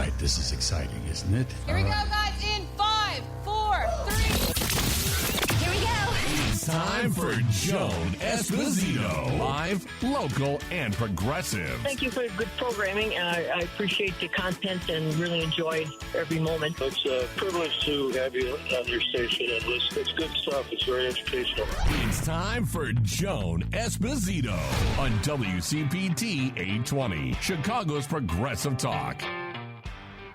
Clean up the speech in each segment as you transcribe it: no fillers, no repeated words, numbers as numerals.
right, this is exciting, isn't it? Here we go, guys, in 5, 4, 3. Here we go. It's time for Joan Esposito. Live, local, and progressive. Thank you for good programming, and I appreciate the content and really enjoyed every moment. It's a privilege to have you on your station and listen. It's good stuff. It's very educational. It's time for Joan Esposito on WCPT 820, Chicago's Progressive Talk.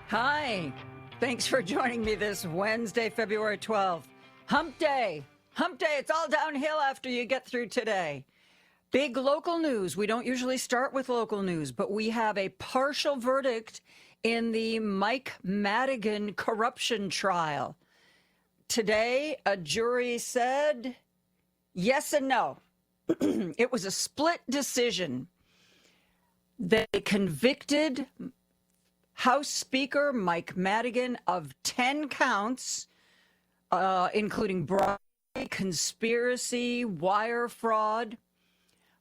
Hi. Thanks for joining me this Wednesday, February 12th. Hump Day. Hump Day. It's all downhill after you get through today. Big local news. We don't usually start with local news, but we have a partial verdict in the Mike Madigan corruption trial. Today, a jury said yes and no. It was a split decision. They convicted House Speaker Mike Madigan of 10 counts, including bribery, conspiracy, wire fraud,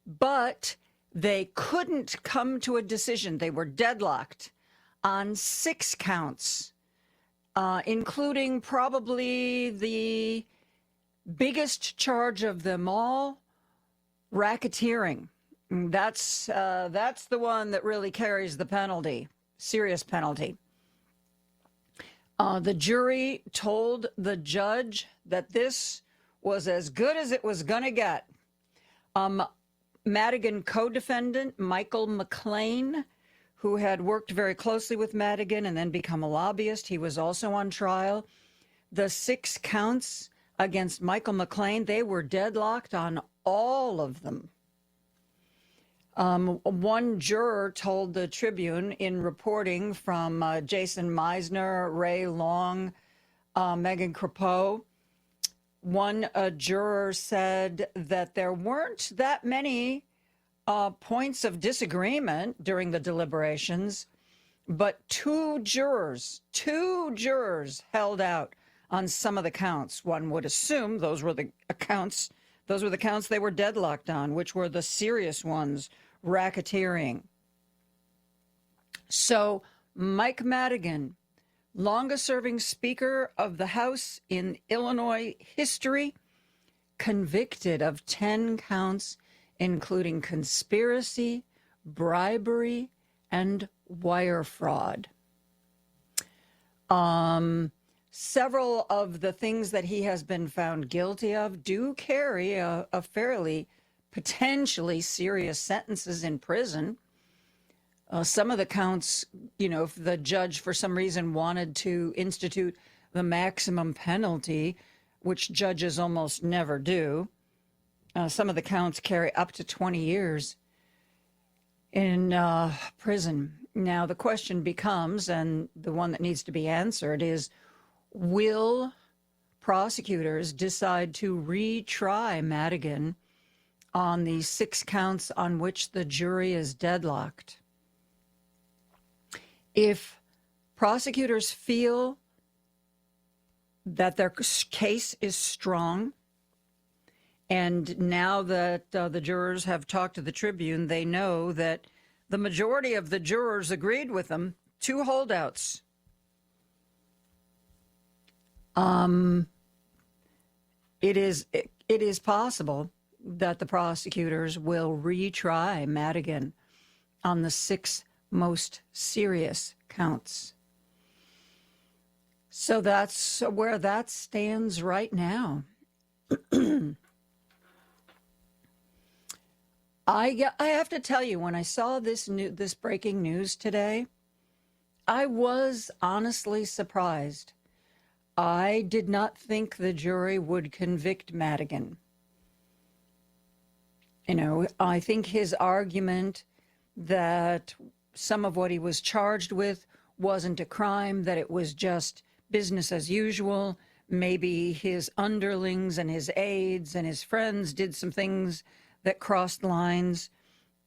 but they couldn't come to a decision. They were deadlocked on 6 counts, including probably the biggest charge of them all, racketeering. That's the one that really carries the penalty, serious penalty. The jury told the judge that this was as good as it was going to get. Madigan co-defendant Michael McLean, who had worked very closely with Madigan and then become a lobbyist, he was also on trial. The 6 counts against Michael McLean, they were deadlocked on all of them. One juror told the Tribune in reporting from Jason Meisner, Ray Long, Megan Crepeau, one juror said that there weren't that many points of disagreement during the deliberations, but two jurors held out on some of the counts. One would assume those were the counts they were deadlocked on, which were the serious ones, racketeering. So Mike Madigan, longest-serving Speaker of the House in Illinois history, convicted of 10 counts, including conspiracy, bribery, and wire fraud. Several of the things that he has been found guilty of do carry a fairly potentially serious sentences in prison. Some of the counts, if the judge for some reason wanted to institute the maximum penalty, which judges almost never do, some of the counts carry up to 20 years in prison. Now, the question becomes, and the one that needs to be answered is, will prosecutors decide to retry Madigan on the 6 counts on which the jury is deadlocked? If prosecutors feel that their case is strong, and now that the jurors have talked to the Tribune, they know that the majority of the jurors agreed with them, 2 holdouts. It is possible that the prosecutors will retry Madigan on the 6 most serious counts. So that's where that stands right now. I have to tell you, when I saw this breaking news today, I was honestly surprised. I did not think the jury would convict Madigan. I think his argument that some of what he was charged with wasn't a crime, that it was just business as usual. Maybe his underlings and his aides and his friends did some things that crossed lines,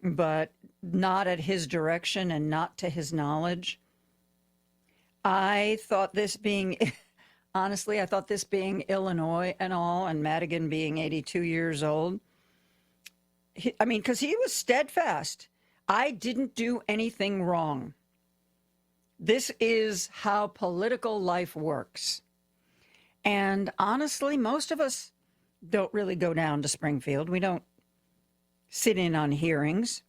but not at his direction and not to his knowledge. I thought this being Illinois and all, and Madigan being 82 years old, because he was steadfast. I didn't do anything wrong. This is how political life works. And honestly, most of us don't really go down to Springfield. We don't sit in on hearings.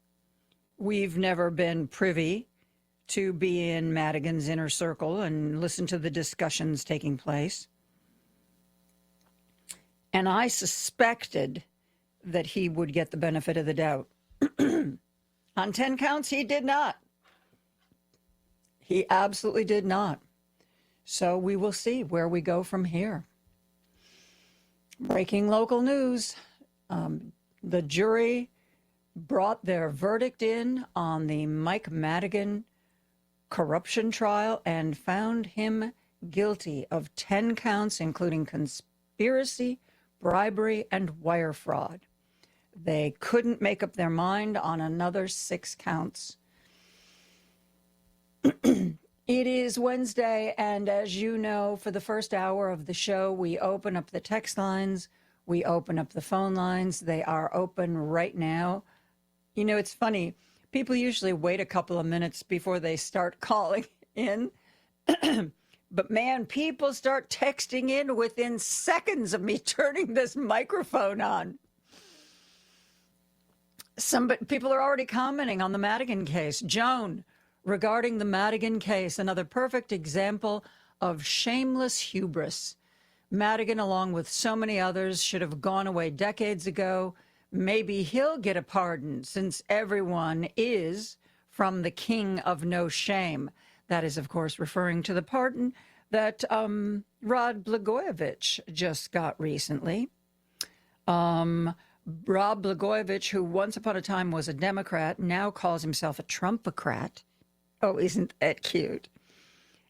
We've never been privy to be in Madigan's inner circle and listen to the discussions taking place. And I suspected that he would get the benefit of the doubt. On 10 counts, he did not. He absolutely did not. So we will see where we go from here. Breaking local news. The jury brought their verdict in on the Mike Madigan corruption trial and found him guilty of 10 counts, including conspiracy, bribery, and wire fraud. They couldn't make up their mind on another 6 counts. It is Wednesday, and as you know, for the first hour of the show, we open up the text lines, we open up the phone lines. They are open right now. You know, it's funny. People usually wait a couple of minutes before they start calling in. But man, people start texting in within seconds of me turning this microphone on. People are already commenting on the Madigan case. Joan, regarding the Madigan case, another perfect example of shameless hubris. Madigan, along with so many others, should have gone away decades ago. Maybe he'll get a pardon, since everyone is from the king of no shame. That is, of course, referring to the pardon that Rod Blagojevich just got recently. Rod Blagojevich, who once upon a time was a Democrat, now calls himself a Trumpocrat. Oh, isn't that cute?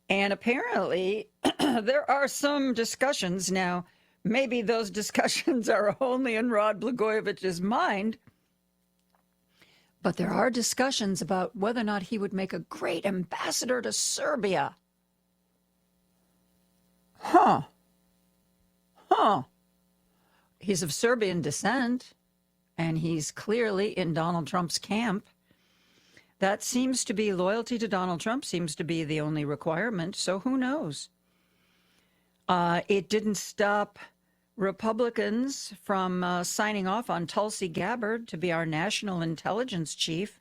And apparently there are some discussions now. Maybe those discussions are only in Rod Blagojevich's mind. But there are discussions about whether or not he would make a great ambassador to Serbia. Huh. He's of Serbian descent, and he's clearly in Donald Trump's camp. That seems to be loyalty to Donald Trump, seems to be the only requirement, so who knows? It didn't stop Republicans from signing off on Tulsi Gabbard to be our national intelligence chief.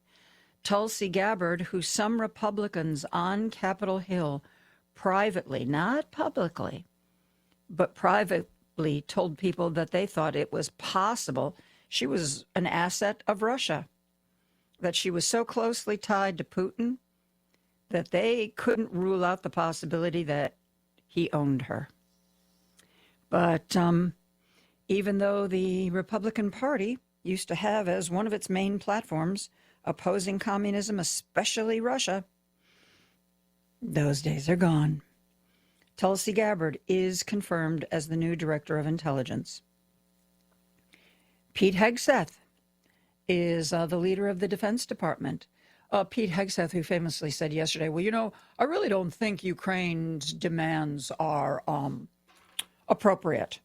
Tulsi Gabbard, who some Republicans on Capitol Hill privately, not publicly, but privately told people that they thought it was possible she was an asset of Russia, that she was so closely tied to Putin that they couldn't rule out the possibility that he owned her. But even though the Republican Party used to have as one of its main platforms opposing communism, especially Russia, those days are gone. Tulsi Gabbard is confirmed as the new director of intelligence. Pete Hegseth is the leader of the Defense Department. Pete Hegseth, who famously said yesterday, well, you know, I really don't think Ukraine's demands are appropriate.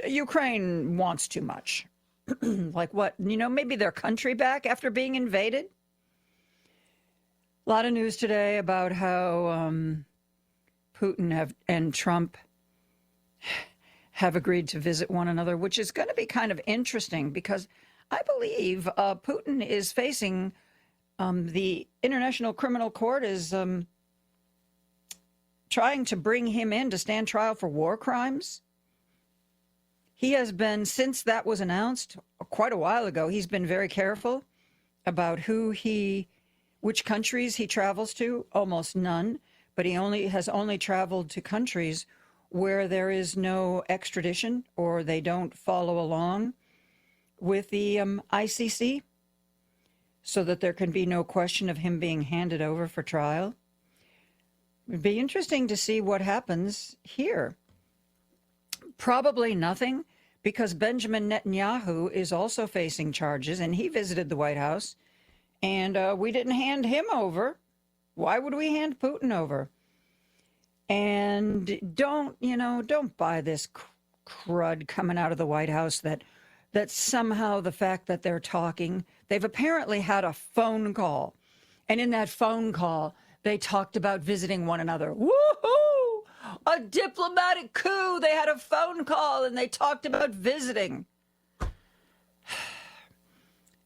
Ukraine wants too much. Like what? You know, maybe their country back after being invaded? A lot of news today about how Putin and Trump have agreed to visit one another, which is going to be kind of interesting because I believe Putin is facing the International Criminal Court is trying to bring him in to stand trial for war crimes. He has been, since that was announced quite a while ago, he's been very careful about which countries he travels to, almost none, but he has only traveled to countries where there is no extradition or they don't follow along with the ICC, so that there can be no question of him being handed over for trial. It'd be interesting to see what happens here. Probably nothing, because Benjamin Netanyahu is also facing charges, and he visited the White House, and we didn't hand him over. Why would we hand Putin over? And don't buy this crud coming out of the White House that somehow the fact that they're talking, they've apparently had a phone call. And in that phone call, They talked about visiting one another. Woohoo! A diplomatic coup. They had a phone call and they talked about visiting.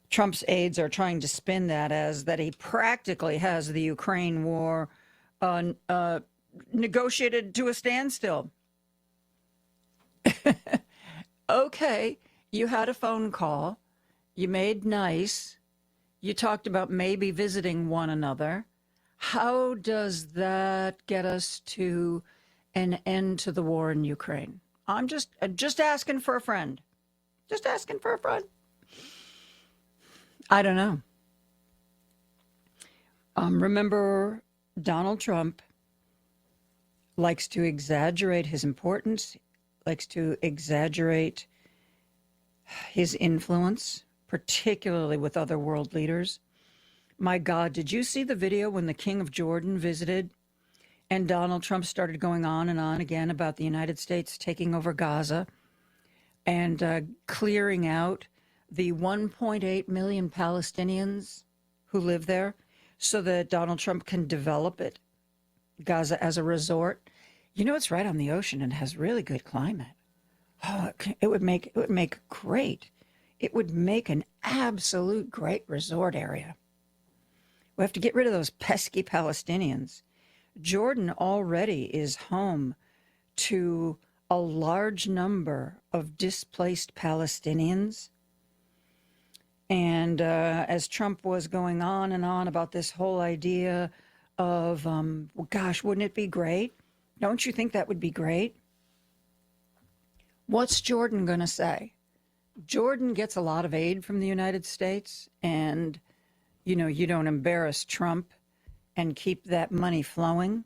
Trump's aides are trying to spin that as that he practically has the Ukraine war negotiated to a standstill. Okay, you had a phone call. You made nice. You talked about maybe visiting one another. How does that get us to an end to the war in Ukraine? I'm just asking for a friend. Just asking for a friend. I don't know. Remember, Donald Trump likes to exaggerate his importance, likes to exaggerate his influence, particularly with other world leaders. My God, did you see the video when the King of Jordan visited and Donald Trump started going on and on again about the United States taking over Gaza and clearing out the 1.8 million Palestinians who live there so that Donald Trump can develop it, Gaza, as a resort? You know, it's right on the ocean and has really good climate. Oh, it would make great. It would make an absolute great resort area. We have to get rid of those pesky Palestinians. Jordan already is home to a large number of displaced Palestinians. And as Trump was going on and on about this whole idea of, well, gosh, wouldn't it be great? Don't you think that would be great? What's Jordan going to say? Jordan gets a lot of aid from the United States, and, you know, you don't embarrass Trump and keep that money flowing.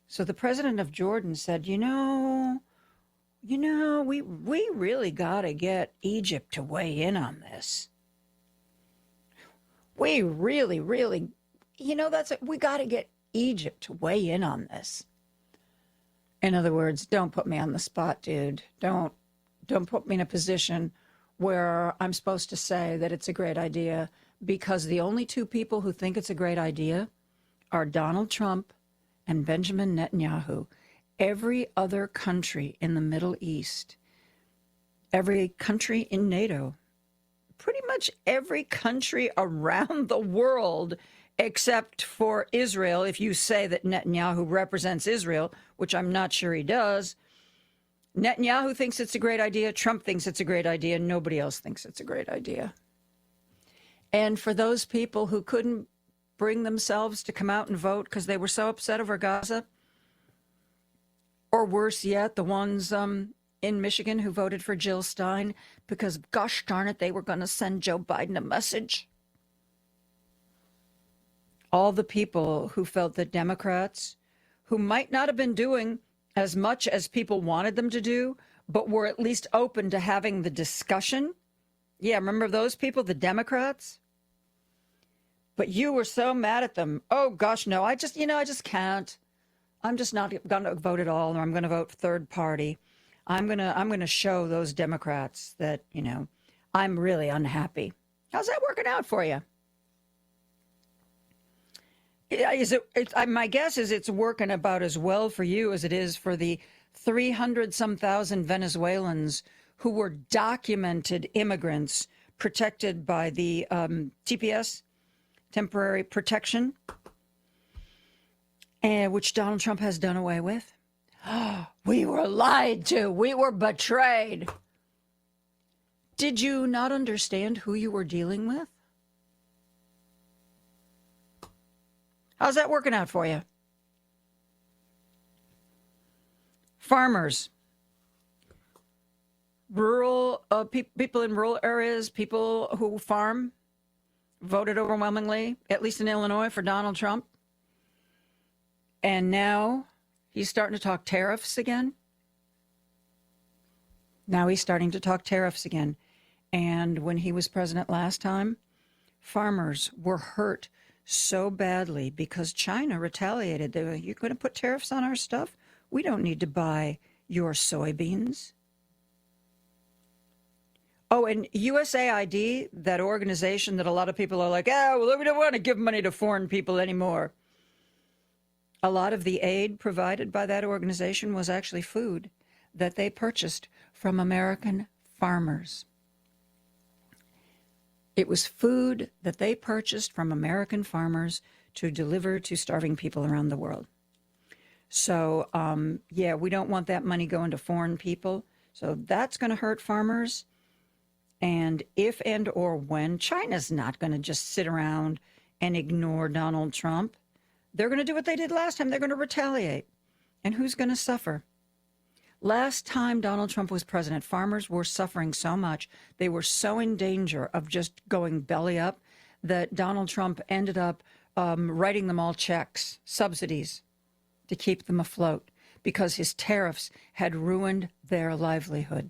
So the president of Jordan said, we really got to get Egypt to weigh in on this. We really, we got to get Egypt to weigh in on this. In other words, don't put me on the spot, dude. Don't put me in a position where I'm supposed to say that it's a great idea, because the only two people who think it's a great idea are Donald Trump and Benjamin Netanyahu. Every other country in the Middle East, every country in NATO, pretty much every country around the world, except for Israel, if you say that Netanyahu represents Israel, which I'm not sure he does. Netanyahu thinks it's a great idea. Trump thinks it's a great idea. Nobody else thinks it's a great idea. And for those people who couldn't bring themselves to come out and vote because they were so upset over Gaza, or worse yet, the ones in Michigan who voted for Jill Stein because, gosh darn it, they were going to send Joe Biden a message. All the people who felt that Democrats, who might not have been doing as much as people wanted them to do, but were at least open to having the discussion. Yeah, remember those people, the Democrats? But you were so mad at them. Oh, gosh, no, I just can't. I'm just not going to vote at all, or I'm going to vote third party. I'm going to show those Democrats that, I'm really unhappy. How's that working out for you? My guess is it's working about as well for you as it is for the 300-some thousand Venezuelans who were documented immigrants protected by the TPS, temporary protection, which Donald Trump has done away with. We were lied to. We were betrayed. Did you not understand who you were dealing with? How's that working out for you? Farmers, rural people in rural areas, people who farm, voted overwhelmingly, at least in Illinois, for Donald Trump. And now he's starting to talk tariffs again. And when he was president last time, farmers were hurt so badly because China retaliated. They were, you're going to put tariffs on our stuff? We don't need to buy your soybeans. Oh, and USAID, that organization that a lot of people are like, we don't want to give money to foreign people anymore. A lot of the aid provided by that organization was actually food that they purchased from American farmers. It was food that they purchased from American farmers to deliver to starving people around the world. So, yeah, we don't want that money going to foreign people. So that's going to hurt farmers. And if and or when, China's not going to just sit around and ignore Donald Trump. They're going to do what they did last time. They're going to retaliate. And who's going to suffer? Last time Donald Trump was president, farmers were suffering so much. They were so in danger of just going belly up that Donald Trump ended up writing them all checks, subsidies, to keep them afloat because his tariffs had ruined their livelihood.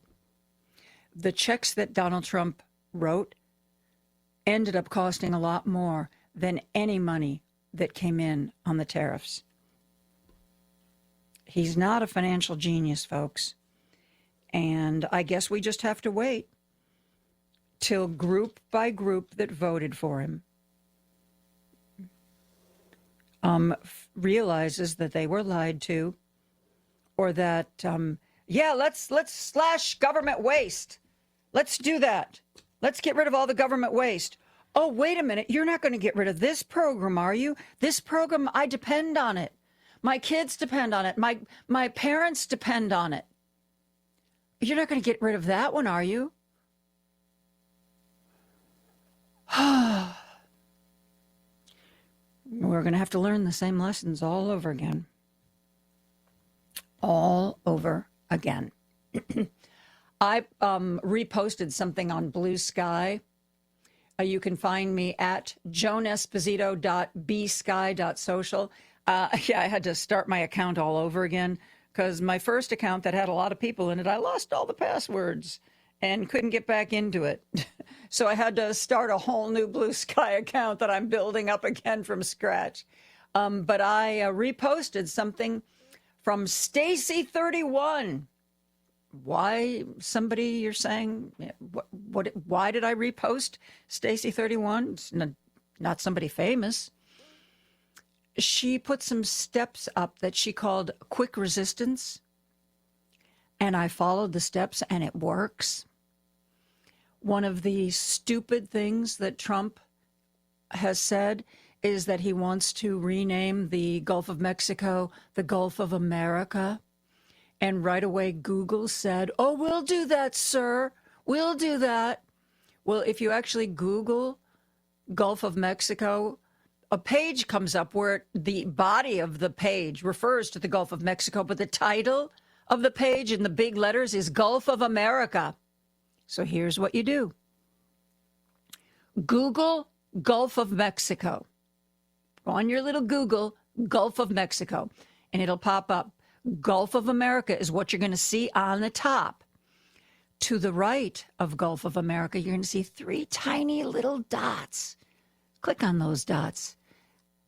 The checks that Donald Trump wrote ended up costing a lot more than any money that came in on the tariffs. He's not a financial genius, folks. And I guess we just have to wait till group by group that voted for him realizes that they were lied to, or that, let's slash government waste. Let's do that. Let's get rid of all the government waste. Oh, wait a minute. You're not going to get rid of this program, are you? This program, I depend on it. My kids depend on it. My parents depend on it. You're not going to get rid of that one, are you? We're going to have to learn the same lessons all over again. All over again. I reposted something on Blue Sky. You can find me at joanesposito.bsky.social. I had to start my account all over again because my first account that had a lot of people in it, I lost all the passwords and couldn't get back into it. So I had to start a whole new Blue Sky account that I'm building up again from scratch. But I reposted something from Stacy31. Why, somebody, you're saying, why did I repost Stacy31? It's not somebody famous. She put some steps up that she called quick resistance, and I followed the steps, and it works. One of the stupid things that Trump has said is that he wants to rename the Gulf of Mexico the Gulf of America. And right away, Google said, oh, we'll do that, sir. We'll do that. Well, if you actually Google Gulf of Mexico, a page comes up where the body of the page refers to the Gulf of Mexico, but the title of the page in the big letters is Gulf of America. So here's what you do. Google Gulf of Mexico. Go on your little Google, Gulf of Mexico, and it'll pop up. Gulf of America is what you're going to see on the top. To the right of Gulf of America, you're going to see 3 tiny little dots. Click on those dots,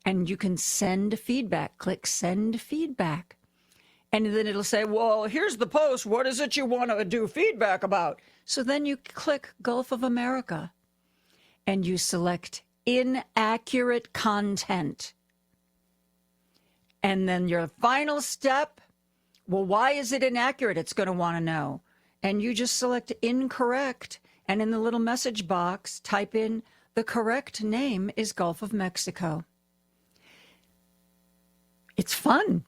and you can send feedback. Click Send Feedback. And then it'll say, well, here's the post. What is it you want to do feedback about? So then you click Gulf of America, and you select inaccurate content. And then your final step, well, why is it inaccurate? It's going to want to know. And you just select incorrect. And in the little message box, type in the correct name is Gulf of Mexico. It's fun.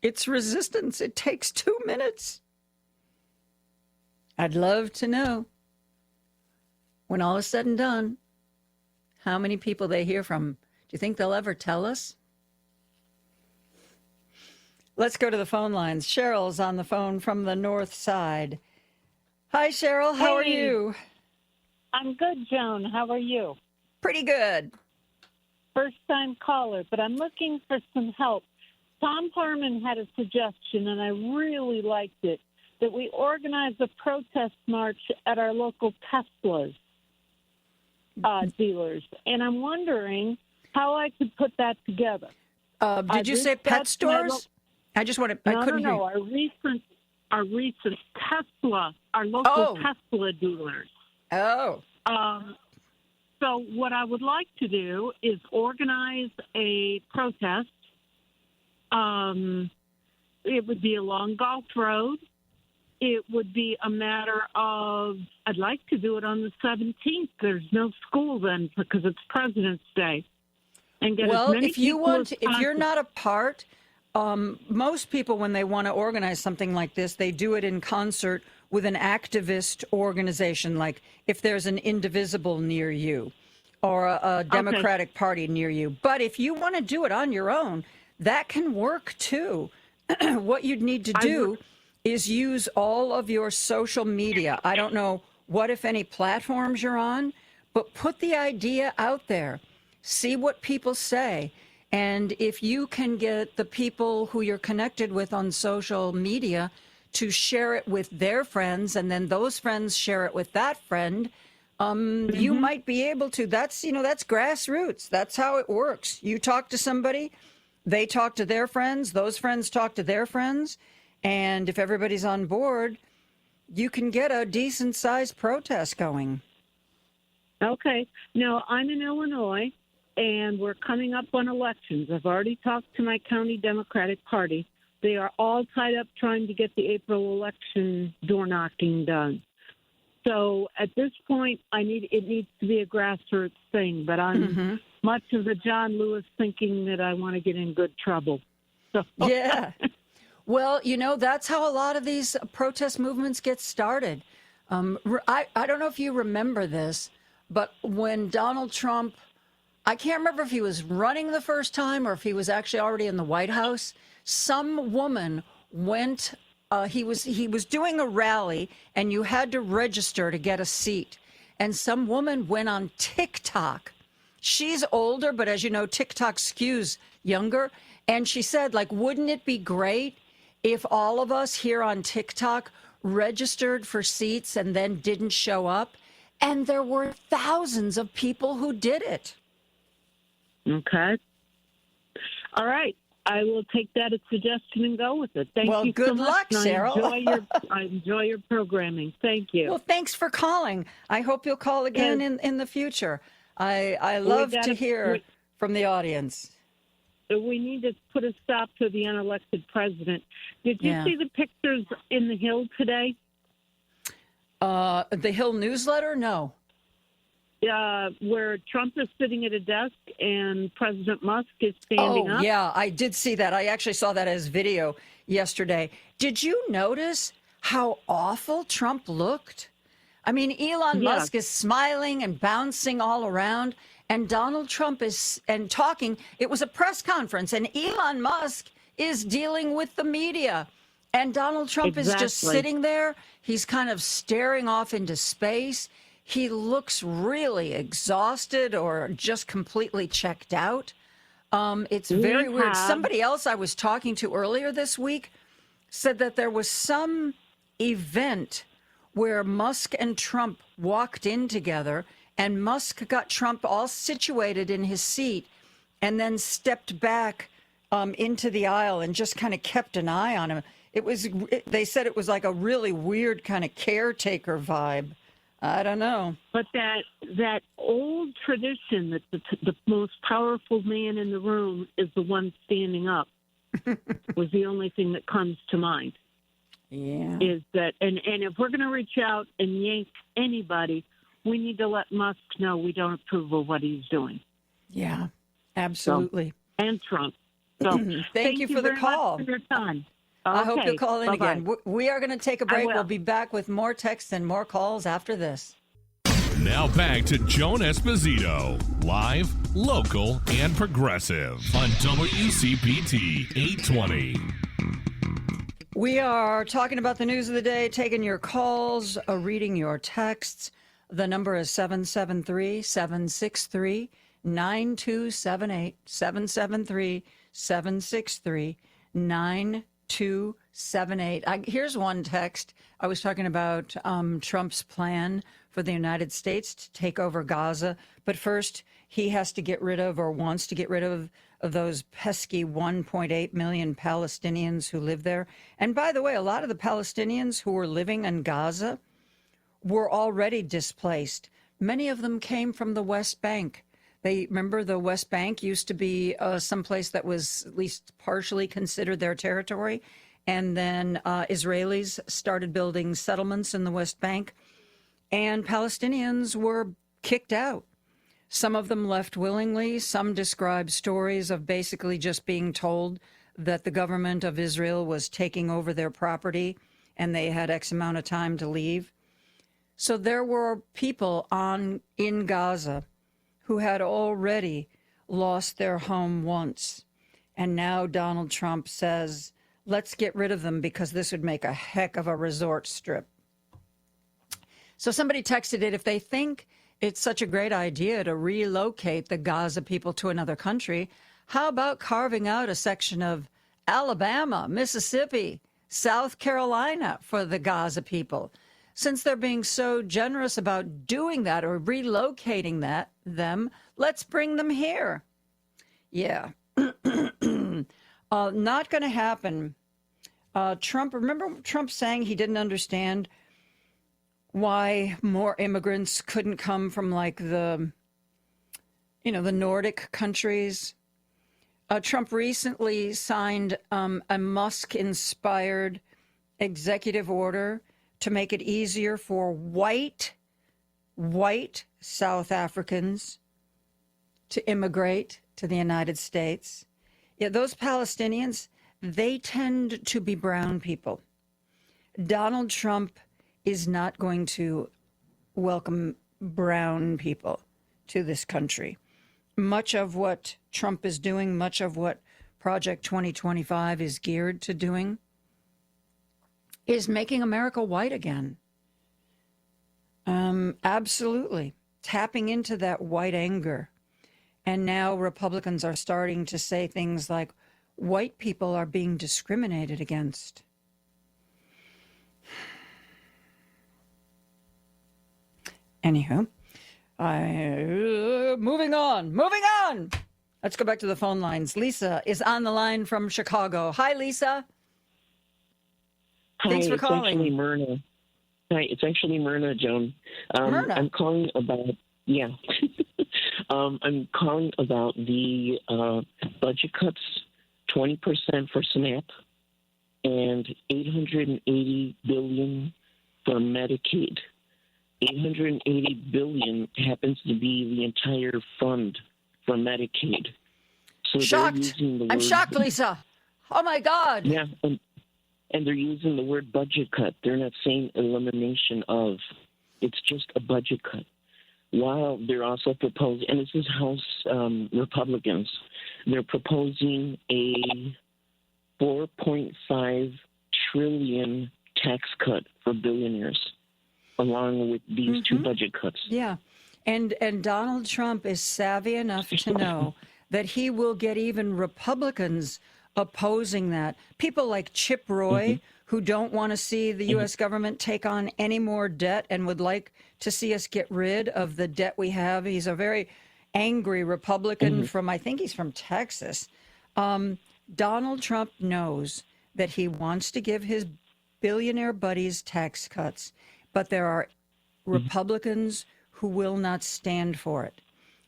It's resistance. It takes 2 minutes. I'd love to know, when all is said and done, how many people they hear from. Do you think they'll ever tell us? Let's go to the phone lines. Cheryl's on the phone from the north side. Hi, Cheryl. How are you? I'm good, Joan. How are you? Pretty good. First-time caller, but I'm looking for some help. Tom Harmon had a suggestion, and I really liked it, that we organize a protest march at our local Tesla's dealers. And I'm wondering how I could put that together. Did you say pet stores? I just want to. I couldn't hear. No. Our recent Tesla, our local Tesla dealers. Oh. So what I would like to do is organize a protest It would be a long golf road. It would be a matter of, I'd like to do it on the 17th. There's no school then because it's President's Day. And get well, as many if you people want, as if you're possible. not a part, most people, when they want to organize something like this, they do it in concert with an activist organization, like if there's an Indivisible near you or a Democratic Party near you. But if you want to do it on your own, that can work too. What you'd need to do is use all of your social media. I don't know what, if any, platforms you're on, but put the idea out there. See what people say. And if you can get the people who you're connected with on social media to share it with their friends, and then those friends share it with that friend, you might be able to. That's grassroots. That's how it works. You talk to somebody, they talk to their friends, those friends talk to their friends, and if everybody's on board, you can get a decent-sized protest going. Okay. Now, I'm in Illinois, and we're coming up on elections. I've already talked to my county Democratic Party. They are all tied up trying to get the April election door knocking done. So at this point, it needs to be a grassroots thing, but I'm much of the John Lewis thinking that I want to get in good trouble. So. Yeah. Well, that's how a lot of these protest movements get started. I don't know if you remember this, but when Donald Trump, I can't remember if he was running the first time or if he was actually already in the White House, some woman went, he was doing a rally and you had to register to get a seat. And some woman went on TikTok. She's older, but as you know, TikTok skews younger. And she said, wouldn't it be great if all of us here on TikTok registered for seats and then didn't show up? And there were thousands of people who did it. Okay. All right. I will take that as a suggestion and go with it. Thank you so much. Good luck, Cheryl. I enjoy your programming. Thank you. Well, thanks for calling. I hope you'll call again in the future. I love to hear from the audience. We need to put a stop to the unelected president. Did you see the pictures in the Hill today? The Hill newsletter? No. Where Trump is sitting at a desk and President Musk is standing up. Oh, yeah, I did see that. I actually saw that as video yesterday. Did you notice how awful Trump looked? I mean, Elon Musk is smiling and bouncing all around, and Donald Trump is talking. It was a press conference, and Elon Musk is dealing with the media. And Donald Trump is just sitting there. He's kind of staring off into space. He looks really exhausted or just completely checked out. It's very weird. Somebody else I was talking to earlier this week said that there was some event where Musk and Trump walked in together, and Musk got Trump all situated in his seat and then stepped back into the aisle and just kind of kept an eye on him. They said it was like a really weird kind of caretaker vibe. I don't know. But that old tradition that the most powerful man in the room is the one standing up was the only thing that comes to mind. Yeah. Is that, and if we're going to reach out and yank anybody, we need to let Musk know we don't approve of what he's doing. Yeah, absolutely. And Trump. So thank you for the call. Much for your time. Okay. I hope you'll call in Bye-bye. again. We are going to take a break. We'll be back with more texts and more calls after this. Now back to Joan Esposito, live, local, and progressive on WCPT 820. We are talking about the news of the day, taking your calls, reading your texts. The number is 773-763-9278, 773-763-9278. 278. Here's one text. I was talking about Trump's plan for the United States to take over Gaza. But first, he has to get rid of, or wants to get rid of those pesky 1.8 million Palestinians who live there. And by the way, a lot of the Palestinians who were living in Gaza were already displaced. Many of them came from the West Bank. They remember the West Bank used to be someplace that was at least partially considered their territory. And then Israelis started building settlements in the West Bank, and Palestinians were kicked out. Some of them left willingly. Some describe stories of basically just being told that the government of Israel was taking over their property and they had X amount of time to leave. So there were people in Gaza who had already lost their home once. And now Donald Trump says, let's get rid of them because this would make a heck of a resort strip. So somebody texted it, if they think it's such a great idea to relocate the Gaza people to another country, how about carving out a section of Alabama, Mississippi, South Carolina for the Gaza people? Since they're being so generous about doing that or relocating them, let's bring them here. Yeah. Not going to happen. Remember Trump saying he didn't understand why more immigrants couldn't come from like the Nordic countries? Trump recently signed a Musk-inspired executive order to make it easier for white South Africans to immigrate to the United States. Yeah, those Palestinians, they tend to be brown people. Donald Trump is not going to welcome brown people to this country. Much of what Trump is doing, much of what Project 2025 is geared to doing, is making America white again. Absolutely. Tapping into that white anger. And now Republicans are starting to say things like, white people are being discriminated against. Anywho, moving on. Let's go back to the phone lines. Lisa is on the line from Chicago. Hi, Lisa. Hi, Thanks for calling. It's actually Myrna. Hi, it's actually Myrna, Joan. Myrna. I'm calling about, I'm calling about the budget cuts, 20% for SNAP and $880 billion for Medicaid. $880 billion happens to be the entire fund for Medicaid. So shocked. I'm shocked, Lisa. Oh my God. Yeah, and they're using the word budget cut. They're not saying elimination of. It's just a budget cut. While they're also proposing, and this is House Republicans, they're proposing a $4.5 trillion tax cut for billionaires, along with these two budget cuts. Yeah. And Donald Trump is savvy enough to know that he will get even Republicans opposing that. People like Chip Roy, who don't want to see the U.S. government take on any more debt and would like to see us get rid of the debt we have. He's a very angry Republican I think he's from Texas. Donald Trump knows that he wants to give his billionaire buddies tax cuts, but there are Republicans who will not stand for it.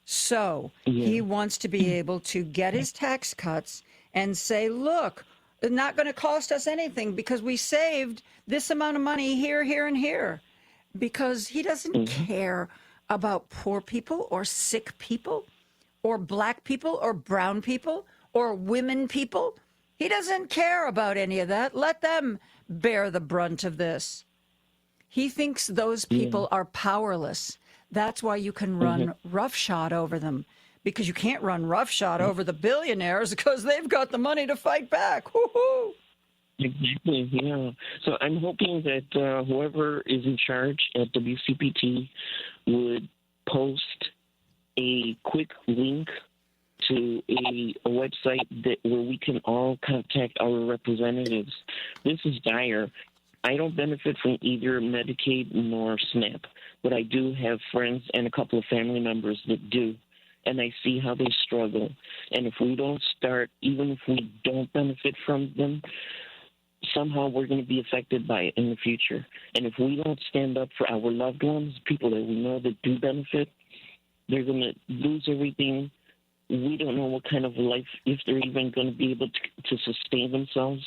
So he wants to be able to get his tax cuts and say, look, it's not going to cost us anything because we saved this amount of money here, here, and here. Because he doesn't care about poor people or sick people or black people or brown people or women people. He doesn't care about any of that. Let them bear the brunt of this. He thinks those people are powerless. That's why you can run roughshod over them, because you can't run roughshod over the billionaires because they've got the money to fight back. Woo-hoo. Exactly, yeah. So I'm hoping that whoever is in charge at WCPT would post a quick link to a website where we can all contact our representatives. This is dire. I don't benefit from either Medicaid nor SNAP, but I do have friends and a couple of family members that do, and I see how they struggle. And if we don't start, even if we don't benefit from them, somehow we're going to be affected by it in the future. And if we don't stand up for our loved ones, people that we know that do benefit, they're going to lose everything. We don't know what kind of life, if they're even going to be able to sustain themselves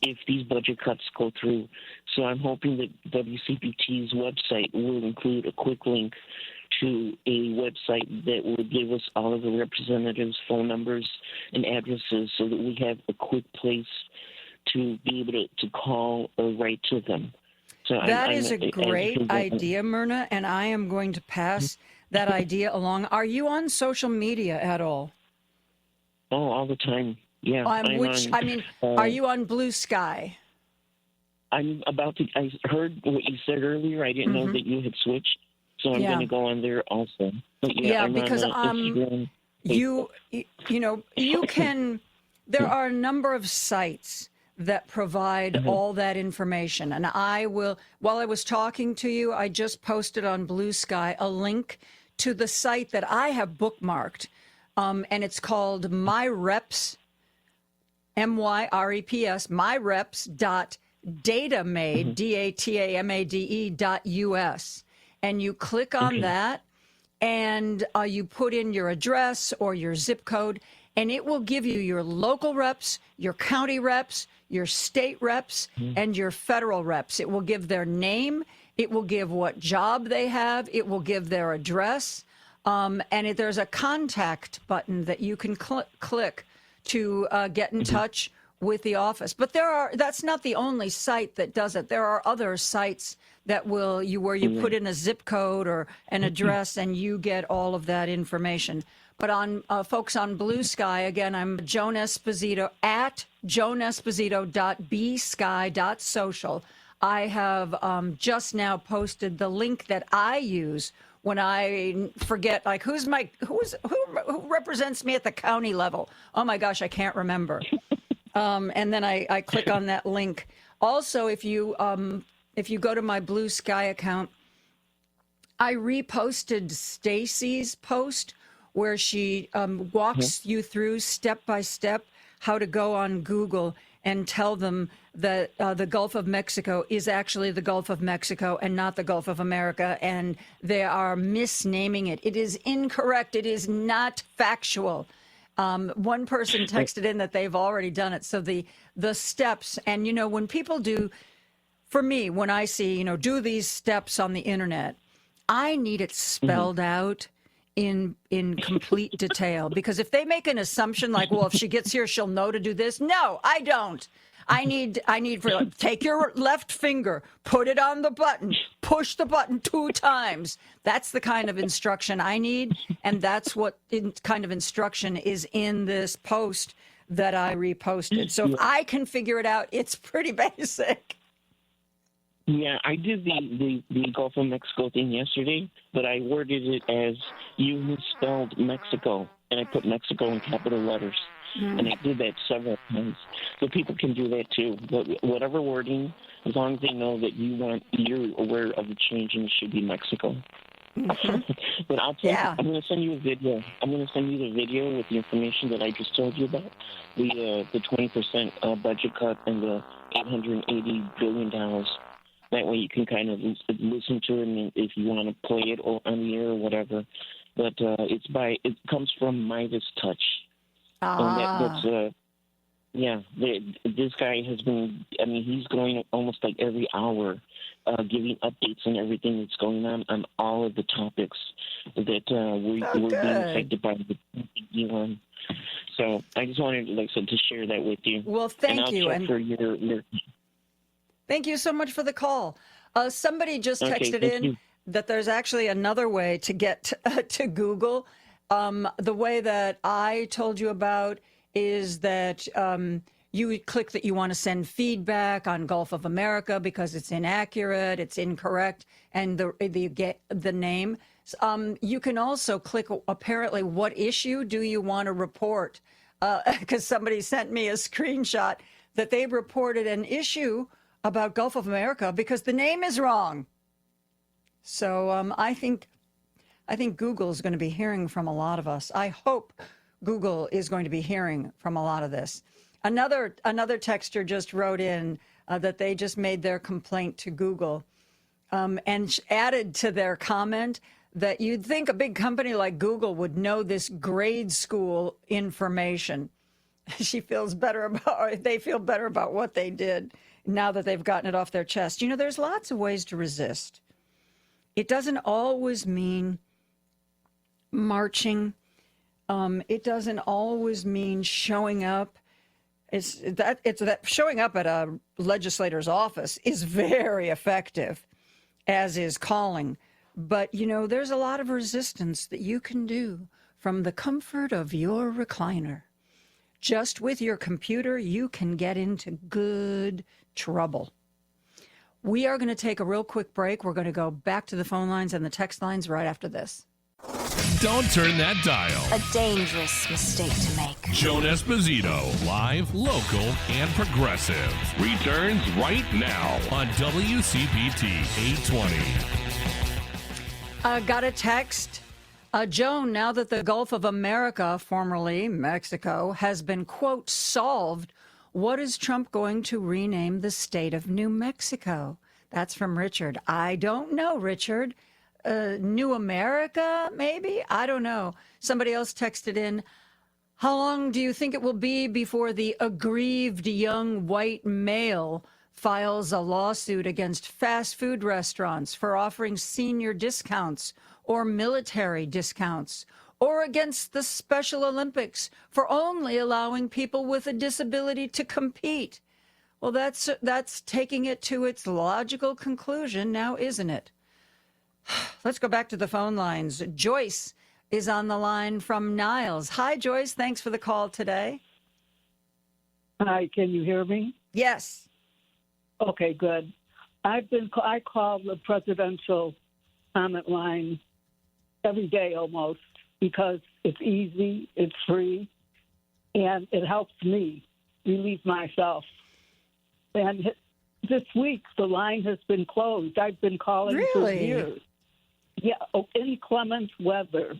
if these budget cuts go through. So I'm hoping that WCPT's website will include a quick link to a website that will give us all of the representatives' phone numbers and addresses so that we have a quick place to be able to call or write to them. So that is a great idea, Myrna, and I am going to pass that idea along. Are you on social media at all? Oh, all the time. Yeah. Are you on Blue Sky? I'm about to. I heard what you said earlier. I didn't know that you had switched, so I'm going to go on there also. But because you can. There are a number of sites that provide all that information, and I will. While I was talking to you, I just posted on Blue Sky a link to the site that I have bookmarked, and it's called MyReps. MYREPS, myreps.datamade, DATAMADE.us. And you click on that, and you put in your address or your zip code, and it will give you your local reps, your county reps, your state reps, and your federal reps. It will give their name. It will give what job they have. It will give their address. There's a contact button that you can click to get in touch with the office. But that's not the only site that does it. There are other sites that where you put in a zip code or an address and you get all of that information. But on folks on Blue Sky, again, I'm Joan Esposito at joanesposito.bsky.social. I have just now posted the link that I use when I forget, like, who represents me at the county level? Oh my gosh, I can't remember. And then I click on that link. Also, if you go to my Blue Sky account, I reposted Stacy's post where she walks you through step by step how to go on Google and tell them that the Gulf of Mexico is actually the Gulf of Mexico and not the Gulf of America, and they are misnaming it. It is incorrect. It is not factual. One person texted in that they've already done it. So the steps, and, when people do, for me, when I see, do these steps on the internet, I need it spelled out in complete detail, because if they make an assumption like, well, if she gets here, she'll know to do this. No, I don't. I need for take your left finger, put it on the button, push the button 2 times. That's the kind of instruction I need, and that's what kind of instruction is in this post that I reposted. So if I can figure it out, it's pretty basic. Yeah, I did the Gulf of Mexico thing yesterday, but I worded it as you misspelled Mexico, and I put Mexico in capital letters. And I did that several times. So people can do that too. But whatever wording, as long as they know that you're aware of the change and it should be Mexico. But I'm going to send you a video. I'm going to send you the video with the information that I just told you about. The 20% budget cut and the $880 billion. That way you can kind of listen to it, and if you want to play it on the air or whatever. But it comes from Midas Touch. And this guy has been, he's going almost like every hour, giving updates on everything that's going on all of the topics that we're being affected by the Elon. So I just wanted, to share that with you. Well, thank you. And for your thank you so much for the call. Somebody just texted in that there's actually another way to get to Google. The way that I told you about is that you click that you want to send feedback on Gulf of America because it's inaccurate, it's incorrect, and the name. You can also click, apparently, what issue do you want to report? Because somebody sent me a screenshot that they reported an issue about Gulf of America because the name is wrong. So I think Google is going to be hearing from a lot of us. I hope Google is going to be hearing from a lot of this. Another texter just wrote in that they just made their complaint to Google and added to their comment that you'd think a big company like Google would know this grade school information. She feels better about, or they feel better about what they did now that they've gotten it off their chest. You know, there's lots of ways to resist. It doesn't always mean marching. It doesn't always mean showing up. It's that showing up at a legislator's office is very effective, as is calling. But, you know, there's a lot of resistance that you can do from the comfort of your recliner. Just with your computer, you can get into good trouble. We are going to take a real quick break. We're going to go back to the phone lines and the text lines right after this. Don't turn that dial. A dangerous mistake to make. Joan Esposito, live, local, and progressive, returns right now on WCPT 820. Got a text. Joan, now that the Gulf of America, formerly Mexico, has been, quote, solved, what is Trump going to rename the state of New Mexico? That's from Richard. I don't know, Richard. New America, maybe? I don't know. Somebody else texted in, how long do you think it will be before the aggrieved young white male files a lawsuit against fast food restaurants for offering senior discounts or military discounts, or against the Special Olympics for only allowing people with a disability to compete? Well, that's taking it to its logical conclusion now, isn't it? Let's go back to the phone lines. Joyce is on the line from Niles. Hi, Joyce. Thanks for the call today. Hi, can you hear me? Yes. Okay, good. I call the presidential comment line every day almost because it's easy, it's free, and it helps me relieve myself. And this week, the line has been closed. I've been calling for years. Yeah, inclement weather.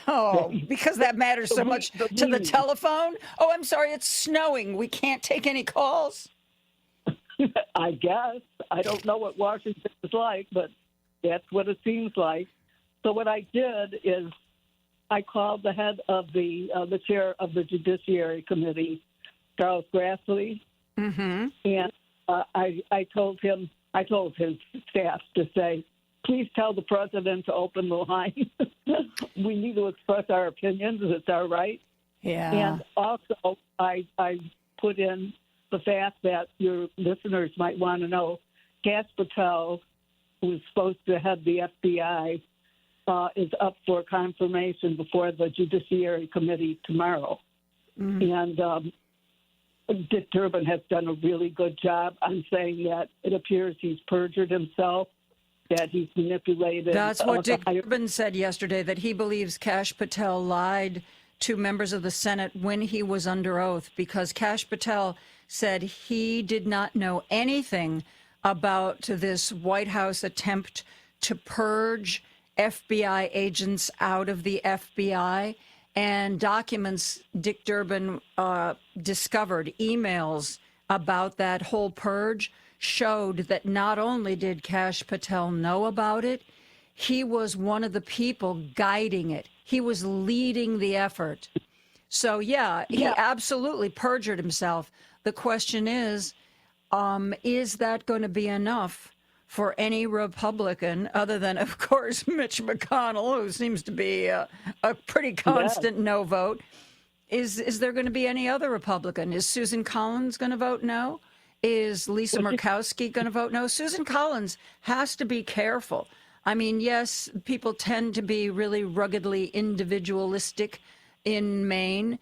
Oh, because that matters so much to the telephone? Oh, I'm sorry, it's snowing. We can't take any calls? I guess. I don't know what Washington is like, but that's what it seems like. So what I did is I called the head of the chair of the Judiciary Committee, Charles Grassley, and I told his staff to say, please tell the president to open the line. We need to express our opinions. It's our right. Yeah. And also, I put in the fact that your listeners might want to know, Kash Patel, who is supposed to head the FBI, is up for confirmation before the Judiciary Committee tomorrow. And Dick Durbin has done a really good job on saying that it appears he's perjured himself, that he's manipulated. That's what Dick Durbin said yesterday, that he believes Kash Patel lied to members of the Senate when he was under oath, because Kash Patel said he did not know anything about this White House attempt to purge FBI agents out of the FBI. And documents Dick Durbin discovered, emails about that whole purge, showed that not only did Kash Patel know about it, he was one of the people guiding it. He was leading the effort. So, yeah, he absolutely perjured himself. The question is that going to be enough for any Republican, other than, of course, Mitch McConnell, who seems to be a pretty constant no vote? Is there going to be any other Republican? Is Susan Collins going to vote no? Is Lisa Murkowski going to vote no? Susan Collins has to be careful. I mean, yes, people tend to be really ruggedly individualistic in Maine,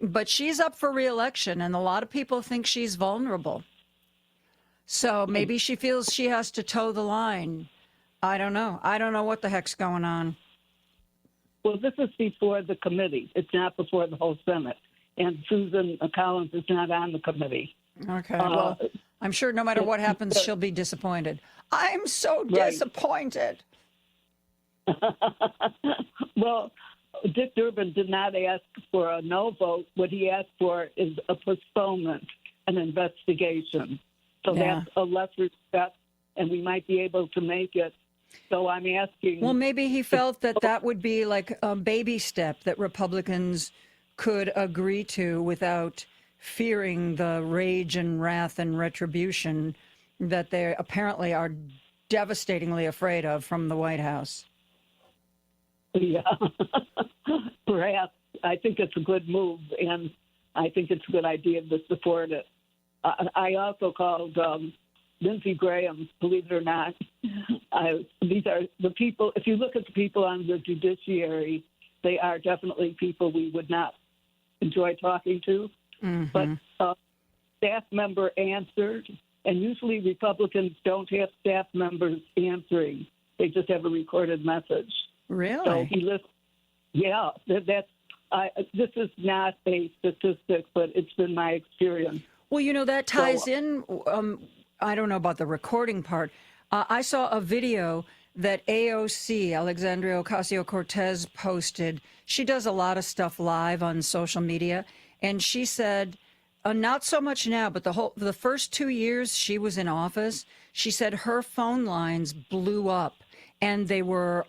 but she's up for re-election, and a lot of people think she's vulnerable. So maybe she feels she has to toe the line. I don't know. I don't know what the heck's going on. Well, this is before the committee. It's not before the whole Senate. And Susan Collins is not on the committee. Okay. Well, I'm sure no matter what happens, she'll be disappointed. I'm so disappointed. Well, Dick Durbin did not ask for a no vote. What he asked for is a postponement, an investigation. So that's a lesser step, and we might be able to make it So I'm asking. Well, maybe he felt that that would be like a baby step that Republicans could agree to without fearing the rage and wrath and retribution that they apparently are devastatingly afraid of from the White House. Yeah, perhaps. I think it's a good move, and I think it's a good idea to support it. I also called Lindsey Graham, believe it or not. These are the people, if you look at the people on the judiciary, they are definitely people we would not enjoy talking to. Mm-hmm. But a staff member answered, and usually Republicans don't have staff members answering. They just have a recorded message. Really? So he listened. Yeah, this is not a statistic, but it's been my experience. Well, you know, that ties in. I don't know about the recording part. I saw a video that AOC, Alexandria Ocasio-Cortez, posted. She does a lot of stuff live on social media, and she said, not so much now, but the first 2 years she was in office, she said her phone lines blew up, and they were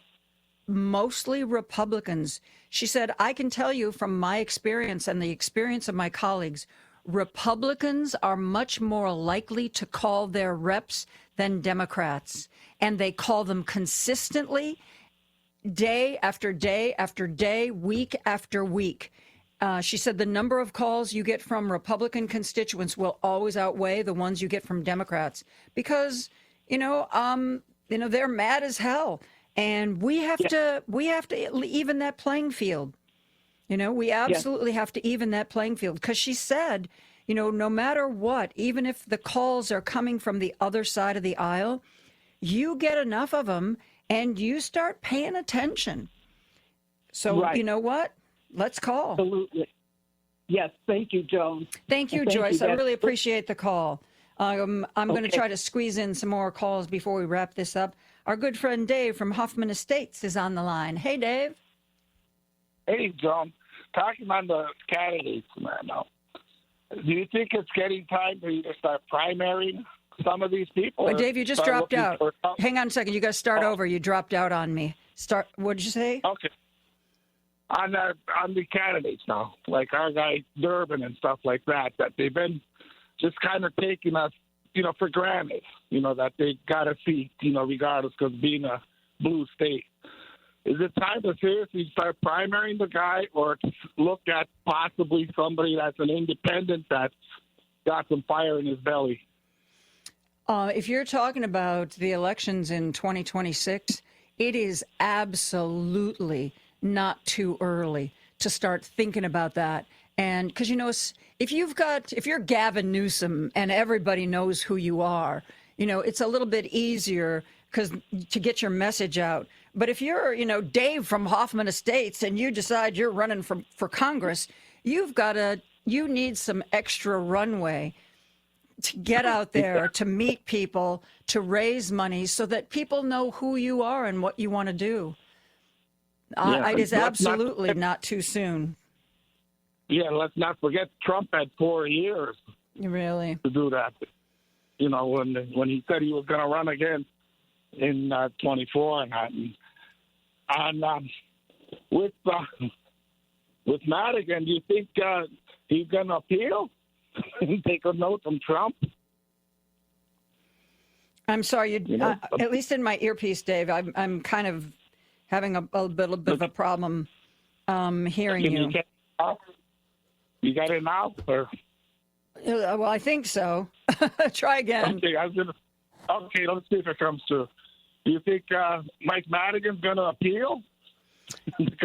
mostly Republicans. She said, I can tell you from my experience and the experience of my colleagues, Republicans are much more likely to call their reps than Democrats, and they call them consistently, day after day after day, week after week. She said the number of calls you get from Republican constituents will always outweigh the ones you get from Democrats because, they're mad as hell. And we have to even that playing field. We absolutely have to even that playing field because she said, no matter what, even if the calls are coming from the other side of the aisle, you get enough of them and you start paying attention. So you know what? Let's call. Absolutely. Yes. Thank you, Joan. Thank you, Joyce. I really appreciate the call. I'm going to try to squeeze in some more calls before we wrap this up. Our good friend Dave from Hoffman Estates is on the line. Hey, Dave. Hey, John. Talking on the candidates now, do you think it's getting time for you to start primarying some of these people? Oh, Dave, you just dropped out. Hang on a second. You got to start over. You dropped out on me. What did you say? Okay. On the candidates now, like our guy Durbin and stuff like that they've been just kind of taking us, for granted, that they got a seat, regardless, because being a blue state. Is it time to seriously start primarying the guy or to look at possibly somebody that's an independent that's got some fire in his belly? If you're talking about the elections in 2026, it is absolutely not too early to start thinking about that. And because, if you're Gavin Newsom and everybody knows who you are, it's a little bit easier to get your message out. But if you're, Dave from Hoffman Estates and you decide you're running for Congress, you need some extra runway to get out there, to meet people, to raise money so that people know who you are and what you want to do. It is absolutely not too soon. Yeah, let's not forget Trump had 4 years. Really? To do that. When he said he was going to run again in 24 and that. And with Madigan, do you think he's going to appeal and take a note from Trump? I'm sorry, at least in my earpiece, Dave, I'm kind of having a little bit of a problem hearing you. You got it now? Or? Well, I think so. Try again. Okay, let's see if it comes through. Do you think Mike Madigan's going to appeal?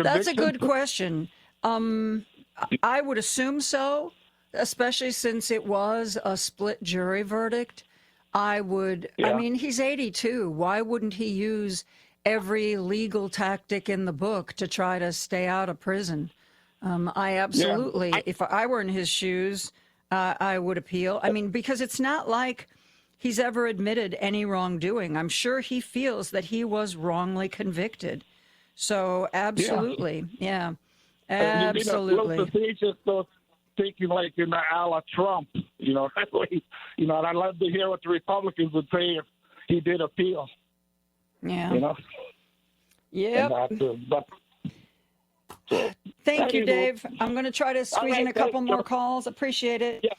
That's a good question. I would assume so, especially since it was a split jury verdict. I mean, he's 82. Why wouldn't he use every legal tactic in the book to try to stay out of prison? If I were in his shoes, I would appeal. I mean, because it's not like he's ever admitted any wrongdoing. I'm sure he feels that he was wrongly convicted. So, absolutely. Yeah. Absolutely. He's just thinking like in the a la Trump, and I'd love to hear what the Republicans would say if he did appeal. Yeah. You know. Yep. Thank you, Dave. I'm going to try to squeeze in a couple more calls. Appreciate it. Yeah.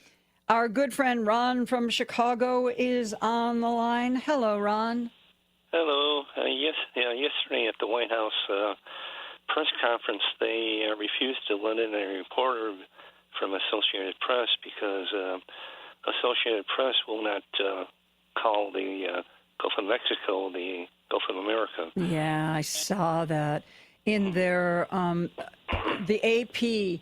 Our good friend Ron from Chicago is on the line. Hello, Ron. Hello. Yesterday at the White House press conference, they refused to let in a reporter from Associated Press because Associated Press will not call the Gulf of Mexico the Gulf of America. Yeah, I saw that. In their, the AP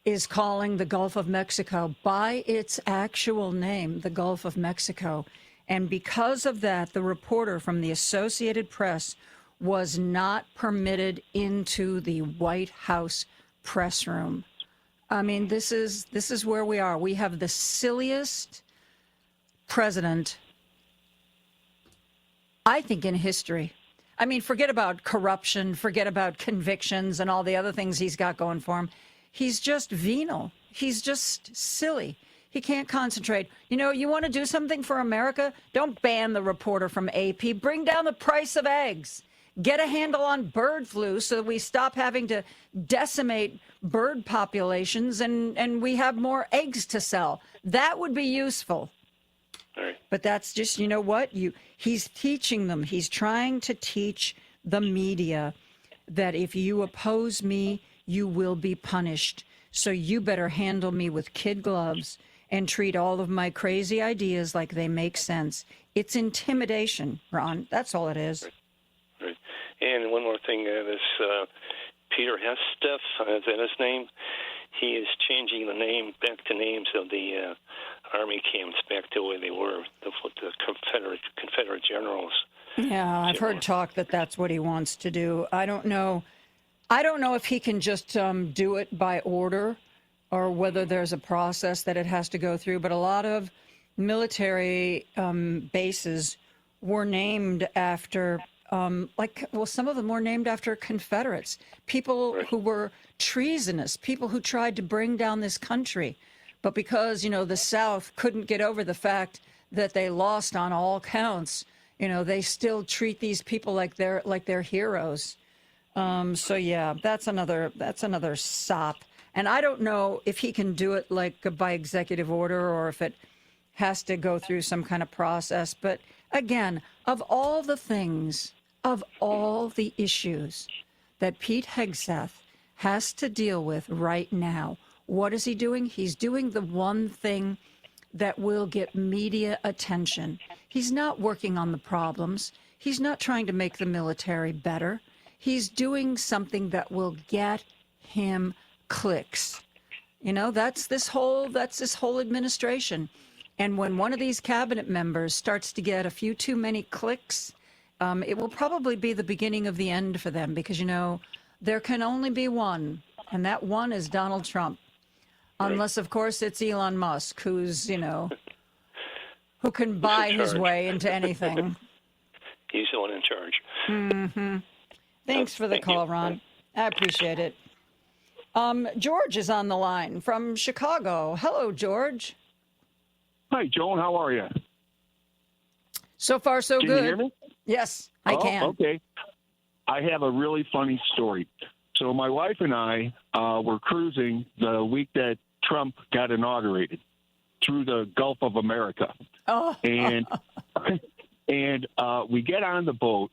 is calling the Gulf of Mexico by its actual name, the Gulf of Mexico. And because of that, the reporter from the Associated Press was not permitted into the White House press room. I mean, this is where we are. We have the silliest president, I think, in history. I mean, forget about corruption, forget about convictions and all the other things he's got going for him. He's just venal. He's just silly. He can't concentrate. You know, you want to do something for America? Don't ban the reporter from AP. Bring down the price of eggs. Get a handle on bird flu so that we stop having to decimate bird populations and we have more eggs to sell. That would be useful. Right. But that's just, you know what? He's teaching them. He's trying to teach the media that if you oppose me, you will be punished. So you better handle me with kid gloves and treat all of my crazy ideas like they make sense. It's intimidation, Ron. That's all it is. Right. And one more thing, this Peter Hess stuff, is that his name? He is changing the name back to names of the Army camps back to where they were, the Confederate generals. Yeah, I've heard talk that that's what he wants to do. I don't know if he can just do it by order or whether there's a process that it has to go through. But a lot of military bases were named after, some of them were named after Confederates, people who were treasonous, people who tried to bring down this country. But because, the South couldn't get over the fact that they lost on all counts, they still treat these people like they're heroes. So yeah, that's another sop. And I don't know if he can do it by executive order or if it has to go through some kind of process. But again, of all the things, of all the issues that Pete Hegseth has to deal with right now, what is he doing? He's doing the one thing that will get media attention. He's not working on the problems. He's not trying to make the military better. He's doing something that will get him clicks. That's this whole administration. And when one of these cabinet members starts to get a few too many clicks, it will probably be the beginning of the end for them because, there can only be one, and that one is Donald Trump. Unless, of course, it's Elon Musk, who's, who can buy his way into anything. He's the one in charge. Mm-hmm. Thanks for the call, Ron. I appreciate it. George is on the line from Chicago. Hello, George. Hi, Joan. How are you? So far, so good. Can you hear me? Yes, I can. Okay. I have a really funny story. So my wife and I were cruising the week that Trump got inaugurated through the Gulf of America. Oh. And we get on the boat,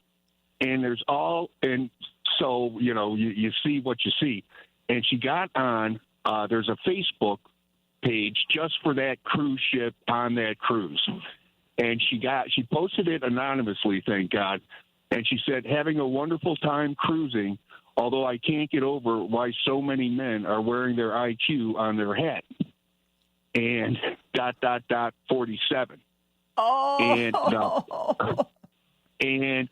and so, you see what you see. And she got on, there's a Facebook page just for that cruise ship on that cruise. And she posted it anonymously, thank God. And she said, having a wonderful time cruising, although I can't get over why so many men are wearing their IQ on their head. And ... 47. Oh. And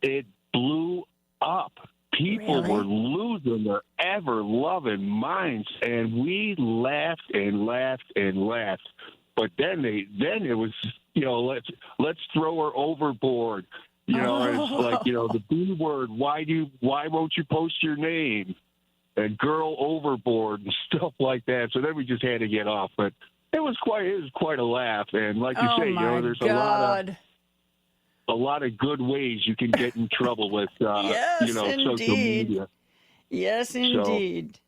it blew up. People were losing their ever-loving minds, and we laughed and laughed and laughed. But then it was, let's throw her overboard. It's like, the B word. Why won't you post your name? And girl overboard and stuff like that. So then we just had to get off. But it was quite a laugh. And like you say, there's a lot of a lot of good ways you can get in trouble with, social media. Yes, indeed.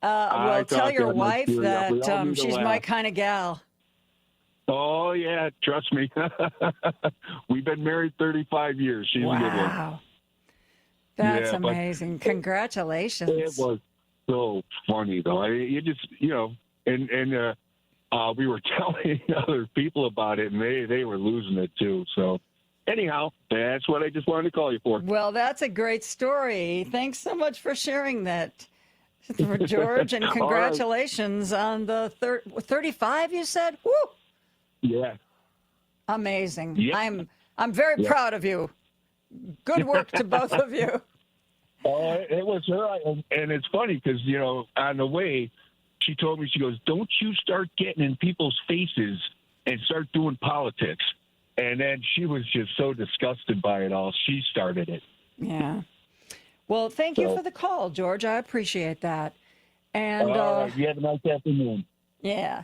I well, tell thought your that wife was that we all need to she's my laugh. kind of gal. Oh, yeah, trust me. We've been married 35 years. She's a good one. Wow. That's Yeah, but amazing. Congratulations. It was so funny, though. You just, and we were telling other people about it, and they were losing it, too. So, anyhow, that's what I just wanted to call you for. Well, that's a great story. Thanks so much for sharing that, for George, and congratulations on the 35, you said? Woo! Yeah. Amazing. Yep. I'm very proud of you. Good work to both of you. Oh, it was her. And it's funny because, on the way, she told me, she goes, don't you start getting in people's faces and start doing politics. And then she was just so disgusted by it all. She started it. Yeah. Well, thank you for the call, George. I appreciate that. And you have a nice afternoon. Yeah.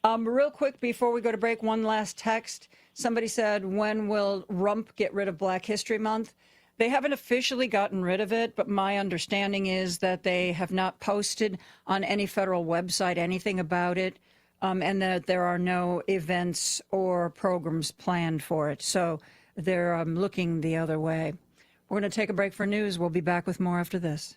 Real quick before we go to break, one last text. Somebody said, when will Rump get rid of Black History Month? They haven't officially gotten rid of it, but my understanding is that they have not posted on any federal website anything about it, and that there are no events or programs planned for it. So they're looking the other way. We're going to take a break for news. We'll be back with more after this.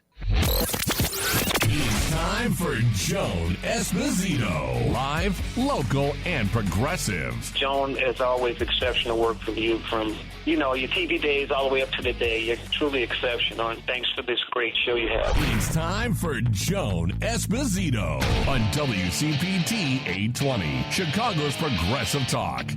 It's time for Joan Esposito. Live, local, and progressive. Joan, as always, exceptional work from you from, your TV days all the way up to today. You're truly exceptional, and thanks for this great show you have. It's time for Joan Esposito on WCPT 820, Chicago's Progressive Talk.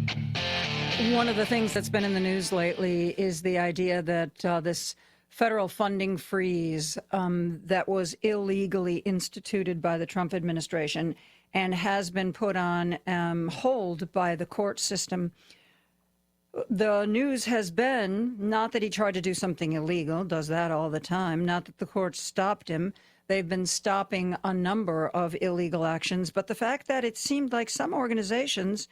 One of the things that's been in the news lately is the idea that this federal funding freeze that was illegally instituted by the Trump administration and has been put on hold by the court system. The news has been not that he tried to do something illegal, does that all the time, not that the courts stopped him. They've been stopping a number of illegal actions, but the fact that it seemed like some organizations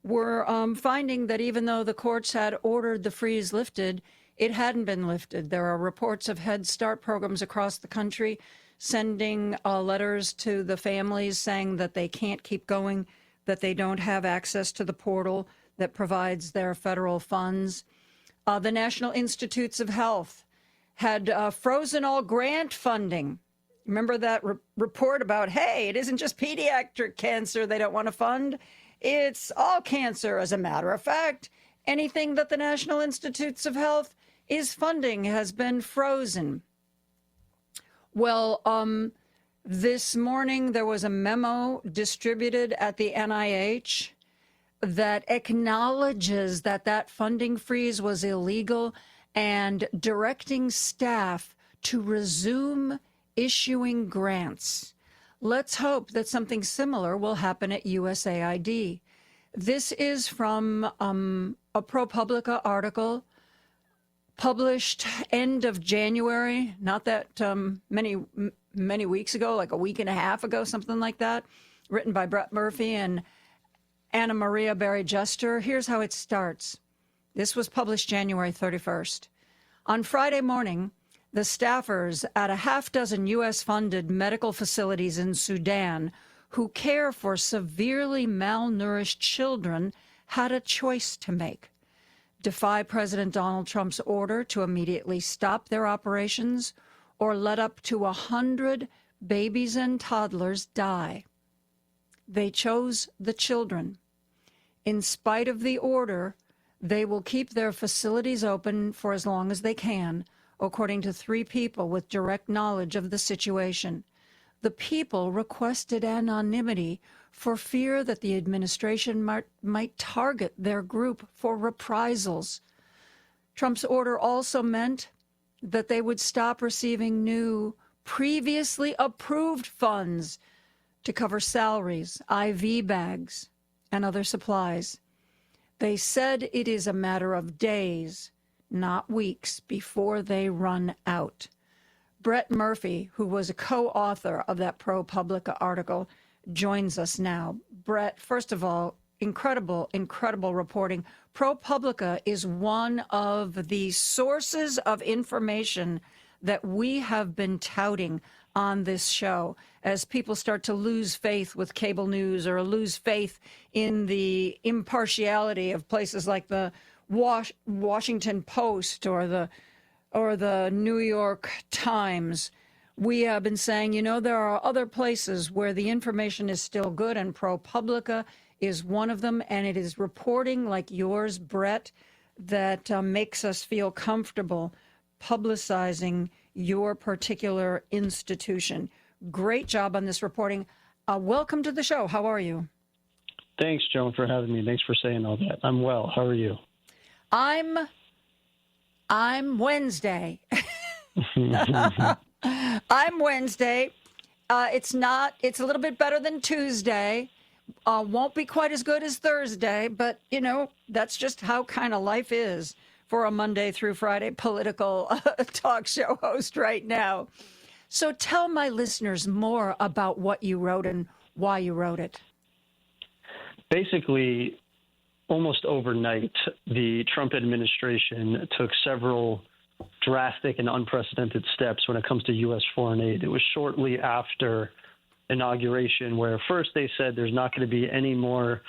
were finding that even though the courts had ordered the freeze lifted, it hadn't been lifted. There are reports of Head Start programs across the country sending letters to the families saying that they can't keep going, that they don't have access to the portal that provides their federal funds. The National Institutes of Health had frozen all grant funding. Remember that report about, hey, it isn't just pediatric cancer they don't want to fund, it's all cancer. As a matter of fact, anything that the National Institutes of Health is funding has been frozen. Well, this morning there was a memo distributed at the NIH that acknowledges that that funding freeze was illegal and directing staff to resume issuing grants. Let's hope that something similar will happen at USAID. This is from a ProPublica article published end of January, not that many weeks ago, like a week and a half ago, something like that, written by Brett Murphy and Anna Maria Berry Juster. Here's how it starts. This was published January 31st. On Friday morning, the staffers at a half dozen U.S.-funded medical facilities in Sudan who care for severely malnourished children had a choice to make. Defy President Donald Trump's order to immediately stop their operations or let up to 100 babies and toddlers die. They chose the children. In spite of the order, they will keep their facilities open for as long as they can, according to 3 people with direct knowledge of the situation. The people requested anonymity for fear that the administration might target their group for reprisals. Trump's order also meant that they would stop receiving new, previously approved funds to cover salaries, IV bags, and other supplies. They said it is a matter of days, not weeks, before they run out. Brett Murphy, who was a co-author of that ProPublica article, joins us now. Brett, first of all, incredible, incredible reporting. ProPublica is one of the sources of information that we have been touting on this show as people start to lose faith with cable news or lose faith in the impartiality of places like the Washington Post or the New York Times. We have been saying, there are other places where the information is still good, and ProPublica is one of them, and it is reporting like yours, Brett, that makes us feel comfortable publicizing your particular institution. Great job on this reporting. Welcome to the show. How are you? Thanks, Joan, for having me. Thanks for saying all that. I'm well. How are you? I'm Wednesday. I'm Wednesday. It's a little bit better than Tuesday. Won't be quite as good as Thursday, but, that's just how kind of life is for a Monday through Friday political talk show host right now. So tell my listeners more about what you wrote and why you wrote it. Basically, almost overnight, the Trump administration took several drastic and unprecedented steps when it comes to U.S. foreign aid. It was shortly after inauguration where first they said there's not going to be any more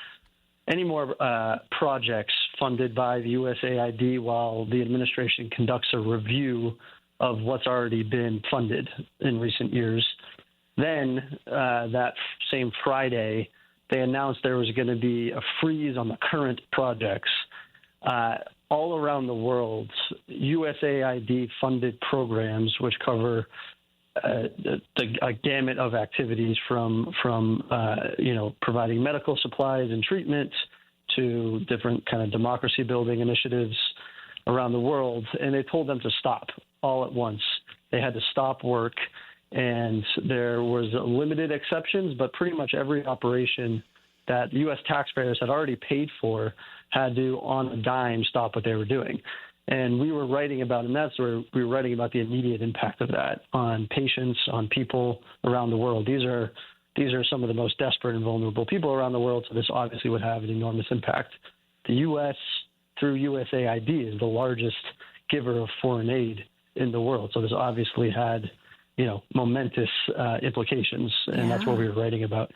projects funded by the USAID while the administration conducts a review of what's already been funded in recent years. Then that same Friday, they announced there was going to be a freeze on the current projects. All around the world, USAID-funded programs, which cover a gamut of activities from providing medical supplies and treatment to different kind of democracy-building initiatives around the world, and they told them to stop all at once. They had to stop work, and there was limited exceptions, but pretty much every operation that U.S. taxpayers had already paid for had to, on a dime, stop what they were doing. And we were writing about, and that's where we were writing about the immediate impact of that on patients, on people around the world. These are some of the most desperate and vulnerable people around the world, so this obviously would have an enormous impact. The U.S., through USAID, is the largest giver of foreign aid in the world, so this obviously had, momentous implications, and that's what we were writing about.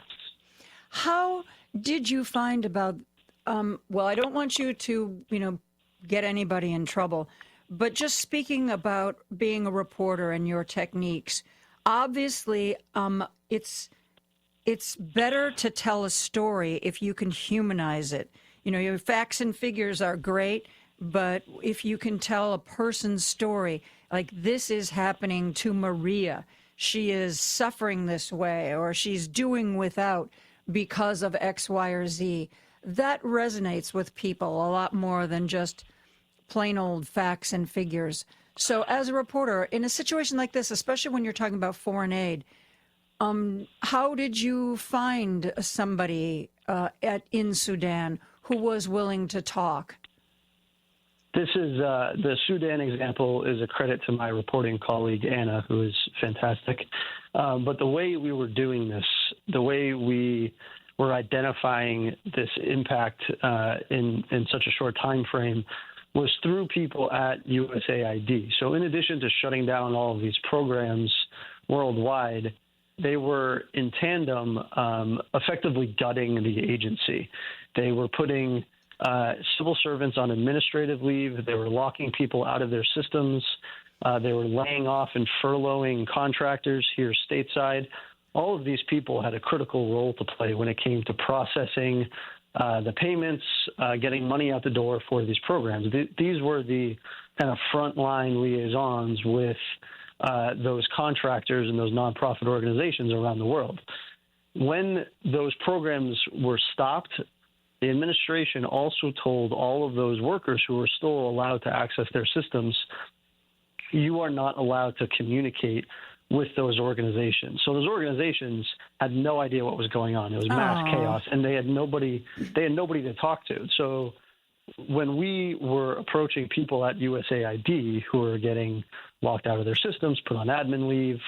How did you find about, I don't want you to, get anybody in trouble, but just speaking about being a reporter and your techniques, obviously it's better to tell a story if you can humanize it. Your facts and figures are great, but if you can tell a person's story, like this is happening to Maria, she is suffering this way, or she's doing without because of X, Y, or Z, that resonates with people a lot more than just plain old facts and figures. So as a reporter, in a situation like this, especially when you're talking about foreign aid, how did you find somebody in Sudan who was willing to talk? This is the Sudan example is a credit to my reporting colleague, Anna, who is fantastic. But the way we were doing this, the way we were identifying this impact in such a short time frame was through people at USAID. So in addition to shutting down all of these programs worldwide, they were in tandem effectively gutting the agency. They were putting civil servants on administrative leave. They were locking people out of their systems. They were laying off and furloughing contractors here stateside. All of these people had a critical role to play when it came to processing the payments, getting money out the door for these programs. These were the kind of frontline liaisons with those contractors and those nonprofit organizations around the world. When those programs were stopped, the administration also told all of those workers who were still allowed to access their systems, you are not allowed to communicate with those organizations. So those organizations had no idea what was going on. It was mass chaos, and they had nobody to talk to. So when we were approaching people at USAID who were getting locked out of their systems, put on admin leave,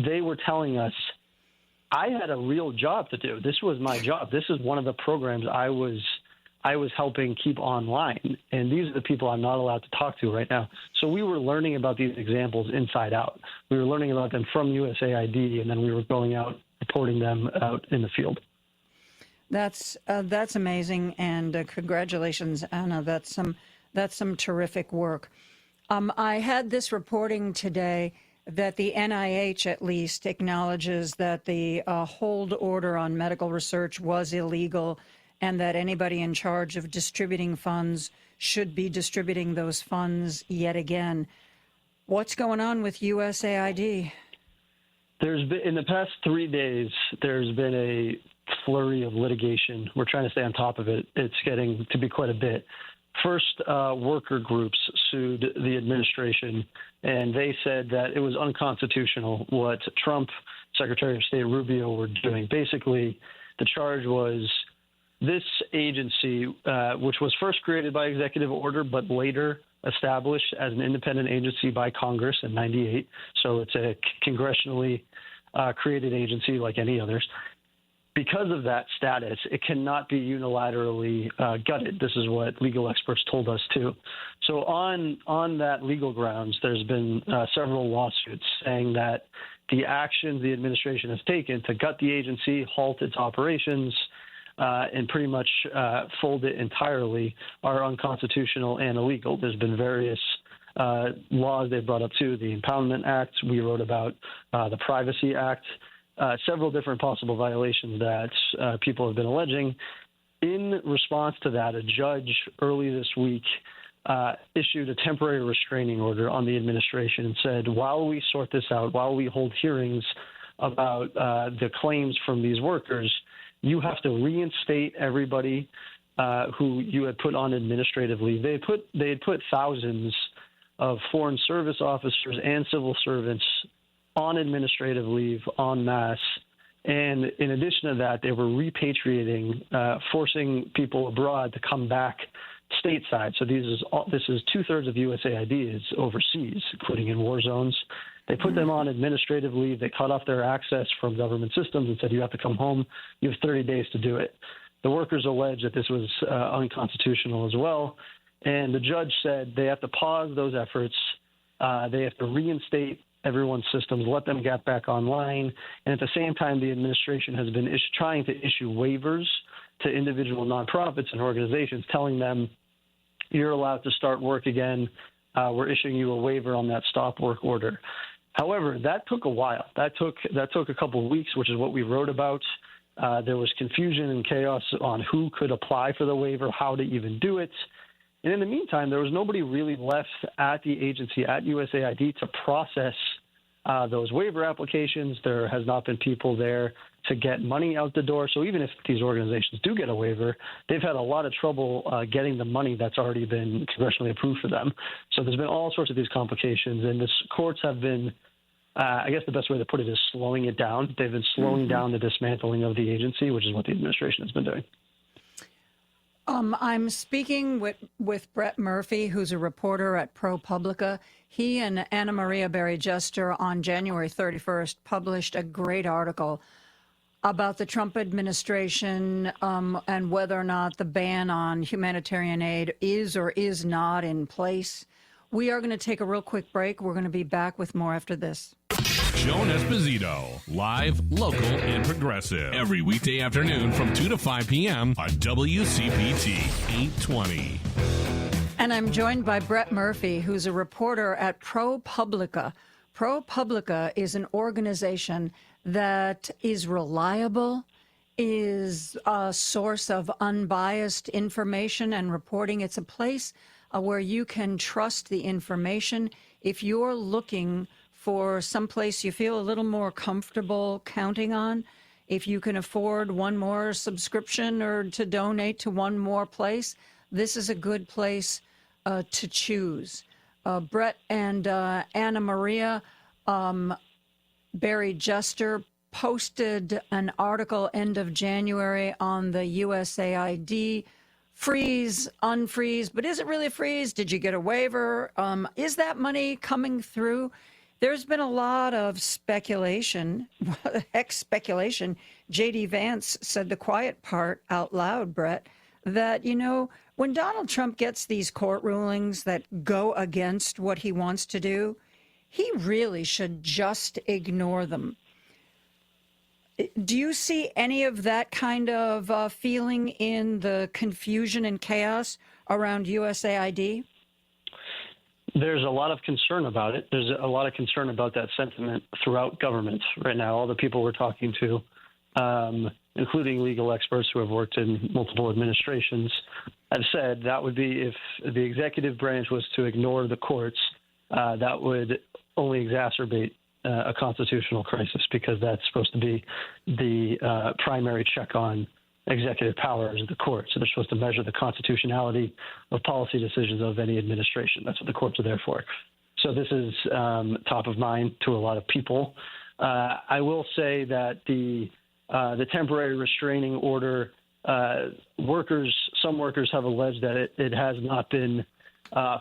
they were telling us I had a real job to do. This was my job. This is one of the programs I was helping keep online, and these are the people I'm not allowed to talk to right now. So we were learning about these examples inside out. We were learning about them from USAID, and then we were going out reporting them out in the field. That's amazing, and congratulations, Anna. That's some terrific work. I had this reporting today that the NIH at least acknowledges that the hold order on medical research was illegal, and that anybody in charge of distributing funds should be distributing those funds yet again. What's going on with USAID? There's been, in the past 3 days, there's been a flurry of litigation. We're trying to stay on top of it. It's getting to be quite a bit. First, worker groups sued the administration, and they said that it was unconstitutional what Trump, Secretary of State Rubio, were doing. Basically, the charge was this agency, which was first created by executive order but later established as an independent agency by Congress in '98, so it's a congressionally created agency like any others. Because of that status, it cannot be unilaterally gutted. This is what legal experts told us too. So on that legal grounds, there's been several lawsuits saying that the actions the administration has taken to gut the agency, halt its operations, and pretty much fold it entirely are unconstitutional and illegal. There's been various laws they brought up too, the Impoundment Act. We wrote about the Privacy Act. Several different possible violations that people have been alleging. In response to that, a judge early this week issued a temporary restraining order on the administration and said, while we sort this out, while we hold hearings about the claims from these workers, you have to reinstate everybody who you had put on administrative leave. They had put thousands of foreign service officers and civil servants on administrative leave en masse. And in addition to that, they were repatriating, forcing people abroad to come back stateside. So this is 2/3 of USAID is overseas, including in war zones. They put them on administrative leave. They cut off their access from government systems and said, you have to come home. You have 30 days to do it. The workers allege that this was unconstitutional as well. And the judge said they have to pause those efforts. They have to reinstate everyone's systems, let them get back online. And at the same time, the administration has been trying to issue waivers to individual nonprofits and organizations, telling them you're allowed to start work again. We're issuing you a waiver on that stop work order. However, that took a while. That took a couple of weeks, which is what we wrote about. There was confusion and chaos on who could apply for the waiver, how to even do it. And in the meantime, there was nobody really left at the agency, at USAID, to process those waiver applications. There has not been people there to get money out the door. So even if these organizations do get a waiver, they've had a lot of trouble getting the money that's already been congressionally approved for them. So there's been all sorts of these complications, and the courts have been, I guess the best way to put it is slowing it down. They've been slowing down the dismantling of the agency, which is what the administration has been doing. I'm speaking with Brett Murphy, who's a reporter at ProPublica. He and Anna Maria Berry-Jester on January 31st published a great article about the Trump administration and whether or not the ban on humanitarian aid is or is not in place. We are going to take a real quick break. We're going to be back with more after this. Joan Esposito, live, local, and progressive. Every weekday afternoon from 2 to 5 p.m. on WCPT 820. And I'm joined by Brett Murphy, who's a reporter at ProPublica. ProPublica is an organization that is reliable, is a source of unbiased information and reporting. It's a place where you can trust the information. If you're looking for someplace you feel a little more comfortable counting on, if you can afford one more subscription or to donate to one more place, this is a good place to choose. Brett and Anna Maria Berry-Jester posted an article end of January on the USAID freeze, unfreeze, but is it really a freeze? Did you get a waiver? Is that money coming through? There's been a lot of speculation, speculation. J.D. Vance said the quiet part out loud, Brett, that, when Donald Trump gets these court rulings that go against what he wants to do, he really should just ignore them. Do you see any of that kind of feeling in the confusion and chaos around USAID? There's a lot of concern about it. There's a lot of concern about that sentiment throughout government right now. All the people we're talking to, including legal experts who have worked in multiple administrations, have said that would be, if the executive branch was to ignore the courts, that would only exacerbate a constitutional crisis, because that's supposed to be the primary check on executive powers of the courts. So they're supposed to measure the constitutionality of policy decisions of any administration. That's what the courts are there for. So this is top of mind to a lot of people. I will say that the temporary restraining order, some workers have alleged that it has not been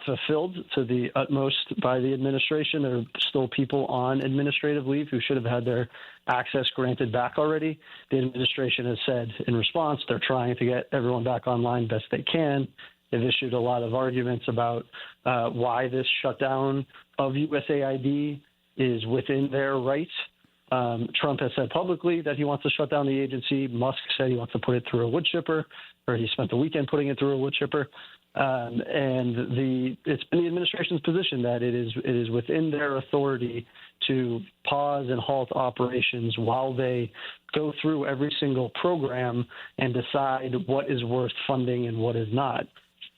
fulfilled to the utmost by the administration. There are still people on administrative leave who should have had their access granted back already. The administration has said in response they're trying to get everyone back online best they can. They've issued a lot of arguments about why this shutdown of USAID is within their rights. Trump has said publicly that he wants to shut down the agency. Musk said he wants to put it through a wood chipper, or he spent the weekend putting it through a wood chipper. It's been the administration's position that it is within their authority to pause and halt operations while they go through every single program and decide what is worth funding and what is not.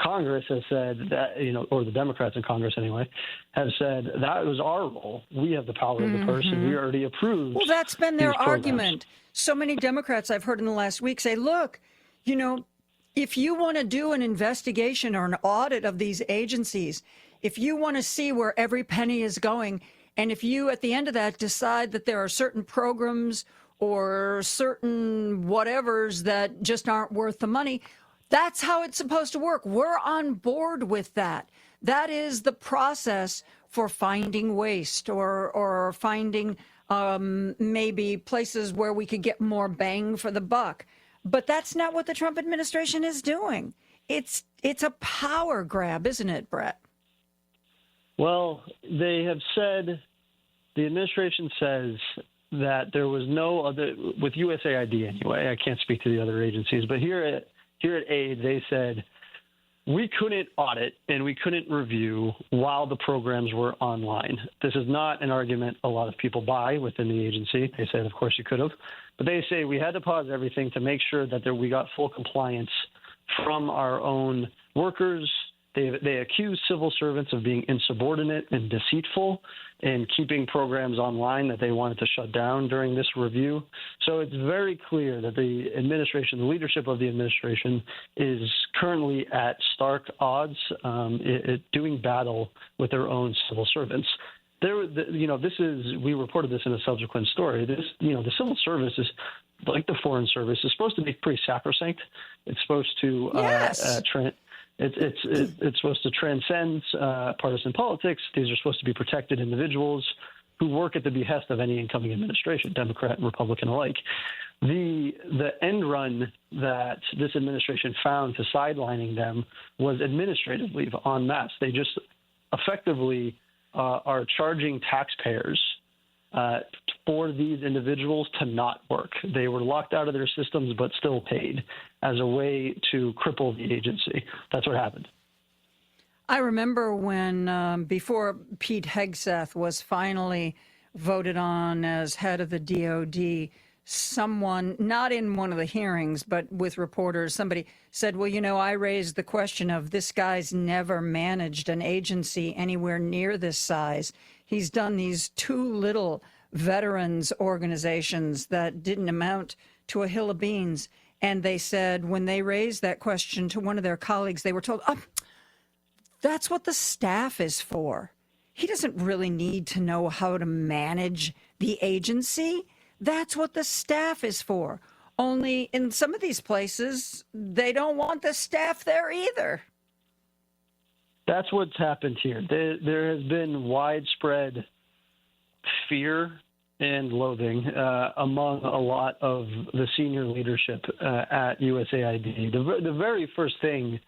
Congress has said that, or the Democrats in Congress anyway, have said that was our role. We have the power of the purse, and we already approved. Well, that's been their argument. So many Democrats I've heard in the last week say, look, if you want to do an investigation or an audit of these agencies, if you want to see where every penny is going, and if you, at the end of that, decide that there are certain programs or certain whatevers that just aren't worth the money, that's how it's supposed to work. We're on board with that. That is the process for finding waste or finding maybe places where we could get more bang for the buck. But that's not what the Trump administration is doing. It's a power grab, isn't it, Brett? Well, they have said, the administration says that there was no other, with USAID anyway, I can't speak to the other agencies, but here at AID, they said we couldn't audit and we couldn't review while the programs were online. This is not an argument a lot of people buy within the agency. They said, of course you could have. But they say we had to pause everything to make sure that we got full compliance from our own workers. They accuse civil servants of being insubordinate and deceitful and keeping programs online that they wanted to shut down during this review. So it's very clear that the administration, the leadership of the administration, is currently at stark odds, doing battle with their own civil servants. We reported this in a subsequent story. The civil service is, like the foreign service, is supposed to be pretty sacrosanct. It's supposed to it's supposed to transcend partisan politics. These are supposed to be protected individuals who work at the behest of any incoming administration, Democrat and Republican alike. The end run that this administration found to sidelining them was administrative leave en masse. They just effectively are charging taxpayers for these individuals to not work. They were locked out of their systems but still paid as a way to cripple the agency. That's what happened. I remember when, before Pete Hegseth was finally voted on as head of the DOD, someone, not in one of the hearings, but with reporters, somebody said, well, I raised the question of this guy's never managed an agency anywhere near this size. He's done these two little veterans organizations that didn't amount to a hill of beans. And they said when they raised that question to one of their colleagues, they were told, that's what the staff is for. He doesn't really need to know how to manage the agency. That's what the staff is for. Only in some of these places, they don't want the staff there either. That's what's happened here. There has been widespread fear and loathing among a lot of the senior leadership at USAID. The very first thing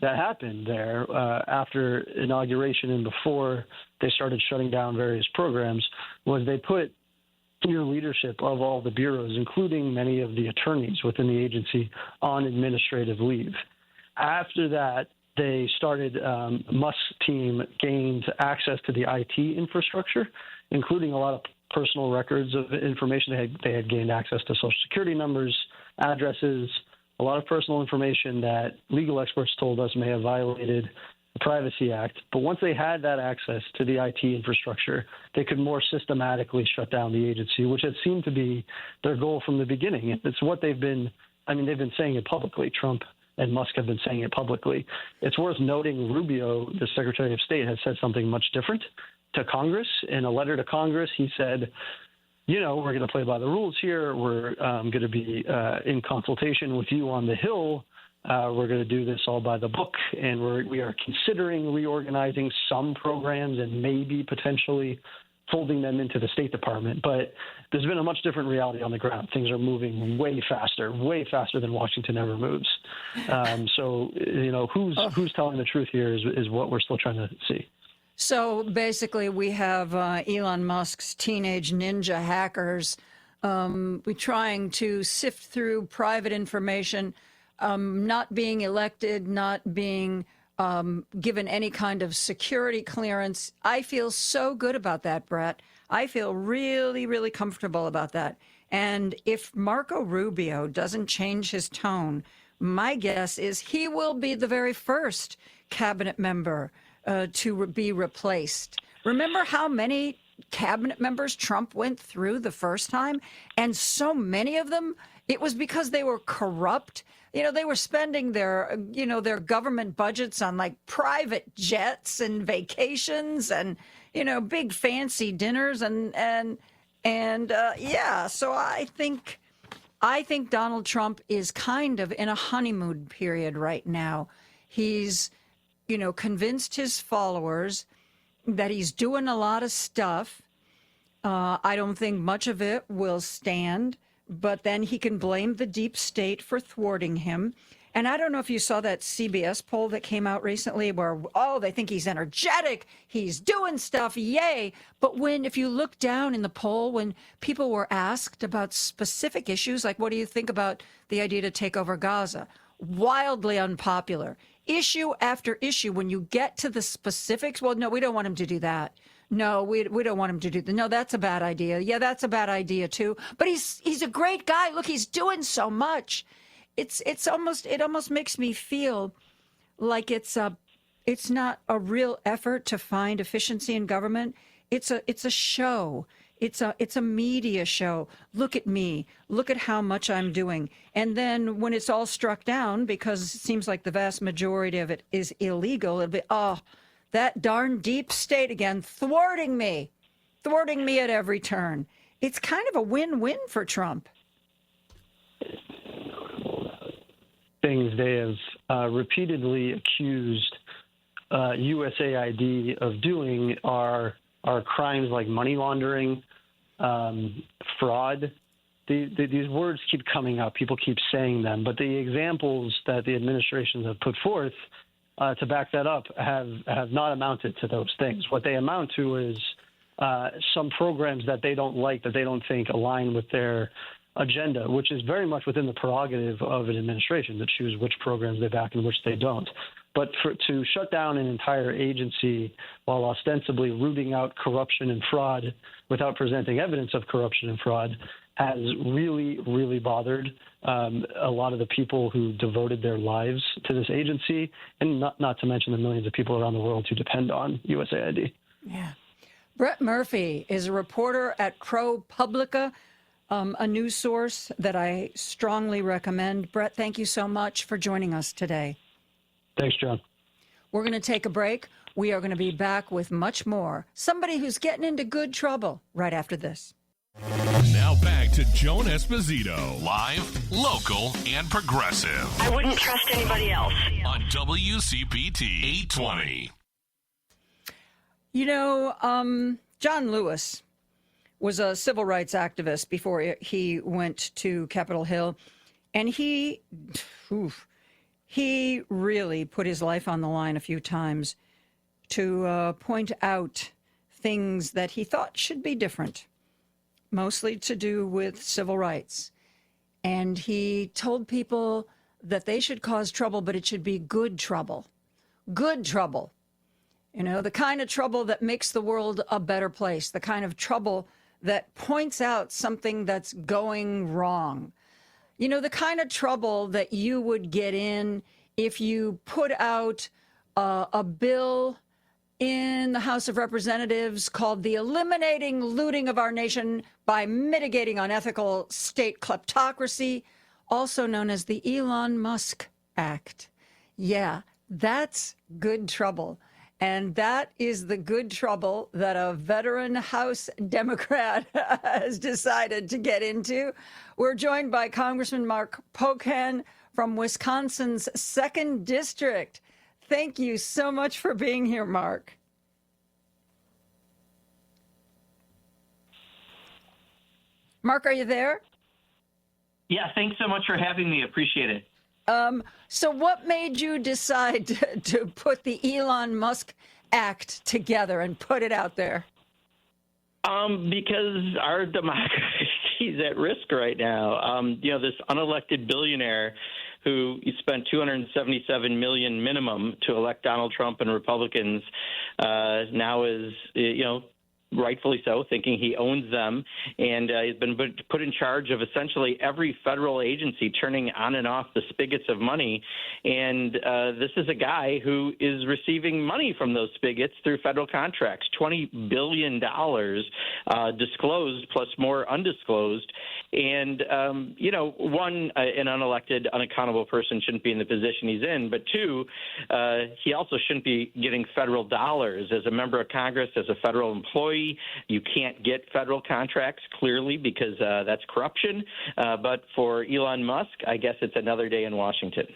that happened there after inauguration and before they started shutting down various programs was they put senior leadership of all the bureaus, including many of the attorneys within the agency, on administrative leave. After that, they started, Musk's team gained access to the IT infrastructure, including a lot of personal records of information. They had gained access to Social Security numbers, addresses, a lot of personal information that legal experts told us may have violated the Privacy Act. But once they had that access to the IT infrastructure, they could more systematically shut down the agency, which had seemed to be their goal from the beginning. It's what they've been saying it publicly. Trump and Musk have been saying it publicly. It's worth noting Rubio, the Secretary of State, has said something much different to Congress. In a letter to Congress, he said, we're going to play by the rules here. We're going to be in consultation with you on the Hill. We're going to do this all by the book, and we are considering reorganizing some programs and maybe potentially folding them into the State Department. But there's been a much different reality on the ground. Things are moving way faster than Washington ever moves. So who's telling the truth here is what we're still trying to see. So basically, we have Elon Musk's teenage ninja hackers we're trying to sift through private information, not being elected, not being given any kind of security clearance. I feel so good about that, Brett. I feel really, really comfortable about that. And if Marco Rubio doesn't change his tone, my guess is he will be the very first cabinet member to be replaced. Remember how many cabinet members Trump went through the first time? And so many of them, it was because they were corrupt. They were spending their government budgets on like private jets and vacations and, big fancy dinners. So I think Donald Trump is kind of in a honeymoon period right now. He's, convinced his followers that he's doing a lot of stuff. I don't think much of it will stand, but then he can blame the deep state for thwarting him. And I don't know if you saw that CBS poll that came out recently where, they think he's energetic, he's doing stuff, yay. But if you look down in the poll, when people were asked about specific issues, like what do you think about the idea to take over Gaza? Wildly unpopular. Issue after issue, when you get to the specifics, well, no, we don't want him to do that. No, we don't want him to do that. No, that's a bad idea. Yeah, that's a bad idea too. But he's a great guy. Look, he's doing so much. It almost makes me feel like it's not a real effort to find efficiency in government. It's a show. It's a media show. Look at me. Look at how much I'm doing. And then when it's all struck down, because it seems like the vast majority of it is illegal, it'll be, that darn deep state again, thwarting me at every turn. It's kind of a win-win for Trump. Things they have repeatedly accused USAID of doing are crimes like money laundering, fraud. These words keep coming up. People keep saying them. But the examples that the administrations have put forth to back that up have not amounted to those things. What they amount to is some programs that they don't like, that they don't think align with their agenda, which is very much within the prerogative of an administration to choose which programs they back and which they don't. But to shut down an entire agency while ostensibly rooting out corruption and fraud without presenting evidence of corruption and fraud has really, really bothered a lot of the people who devoted their lives to this agency, and not to mention the millions of people around the world who depend on USAID. Yeah. Brett Murphy is a reporter at ProPublica, a news source that I strongly recommend. Brett, thank you so much for joining us today. Thanks, John. We're going to take a break. We are going to be back with much more. Somebody who's getting into good trouble right after this. Now back to Joan Esposito, live, local, and progressive. I wouldn't trust anybody else. On WCPT 820. John Lewis was a civil rights activist before he went to Capitol Hill. And he really put his life on the line a few times to point out things that he thought should be different, mostly to do with civil rights. And he told people that they should cause trouble, but it should be good trouble. Good trouble. You know, the kind of trouble that makes the world a better place, the kind of trouble that points out something that's going wrong. You know, the kind of trouble that you would get in if you put out a bill in the House of Representatives called the Eliminating Looting of Our Nation by Mitigating Unethical State Kleptocracy, also known as the Elon Musk Act. Yeah, that's good trouble. And that is the good trouble that a veteran House Democrat has decided to get into. We're joined by Congressman Mark Pocan from Wisconsin's 2nd District. Thank you so much for being here, Mark. Mark, are you there? Yeah, thanks so much for having me. Appreciate it. So what made you decide to put the Elon Musk Act together and put it out there? Because our democracy is at risk right now. This unelected billionaire who spent $277 million minimum to elect Donald Trump and Republicans now is, rightfully so, thinking he owns them, and he's been put in charge of essentially every federal agency turning on and off the spigots of money. And this is a guy who is receiving money from those spigots through federal contracts, $20 billion disclosed plus more undisclosed. And, one, an unelected, unaccountable person shouldn't be in the position he's in. But two, he also shouldn't be getting federal dollars. As a member of Congress, as a federal employee, you can't get federal contracts, clearly, because that's corruption. But for Elon Musk, I guess it's another day in Washington.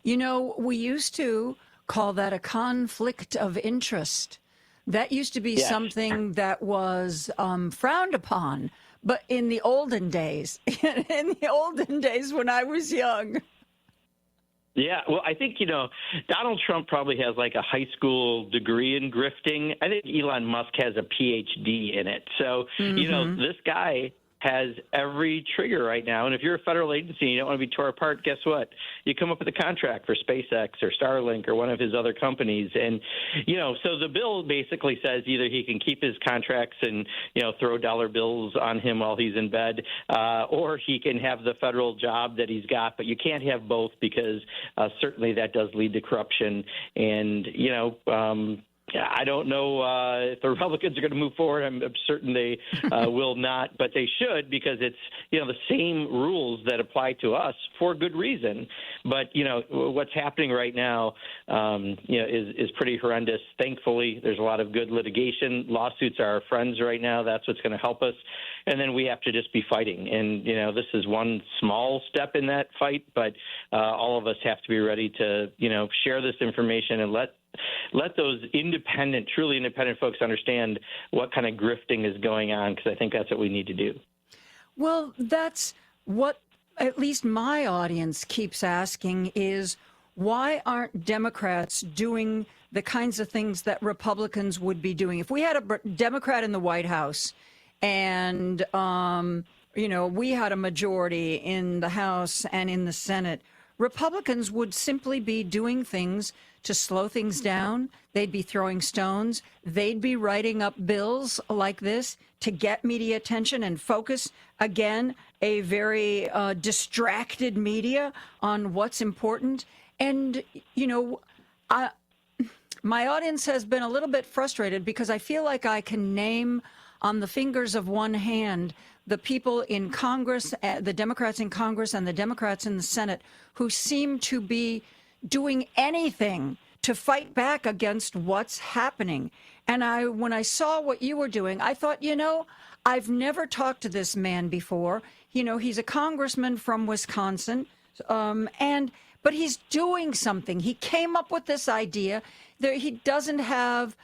You know, we used to call that a conflict of interest. That used to be something that was frowned upon. But in the olden days, when I was young. Yeah, well, I think, Donald Trump probably has like a high school degree in grifting. I think Elon Musk has a PhD in it. So, this guy has every trigger right now. And if you're a federal agency and you don't want to be tore apart, guess what? You come up with a contract for SpaceX or Starlink or one of his other companies. And, so the bill basically says either he can keep his contracts and, throw dollar bills on him while he's in bed, or he can have the federal job that he's got. But you can't have both because certainly that does lead to corruption. And, I don't know if the Republicans are going to move forward. I'm certain they will not, but they should, because it's, the same rules that apply to us for good reason. But, what's happening right now, is pretty horrendous. Thankfully, there's a lot of good litigation. Lawsuits are our friends right now. That's what's going to help us. And then we have to just be fighting. And, this is one small step in that fight, but all of us have to be ready to, share this information and let those truly independent folks understand what kind of grifting is going on, because I think that's what we need to do. Well, that's what at least my audience keeps asking is, why aren't Democrats doing the kinds of things that Republicans would be doing? If we had a Democrat in the White House and, we had a majority in the House and in the Senate, Republicans would simply be doing things to slow things down. They'd be throwing stones. They'd be writing up bills like this to get media attention and focus, again, a very distracted media on what's important. And, my audience has been a little bit frustrated because I feel like I can name on the fingers of one hand the people in Congress, the Democrats in Congress and the Democrats in the Senate, who seem to be doing anything to fight back against what's happening. And when I saw what you were doing, I thought, I've never talked to this man before. He's a congressman from Wisconsin, but he's doing something. He came up with this idea that he doesn't have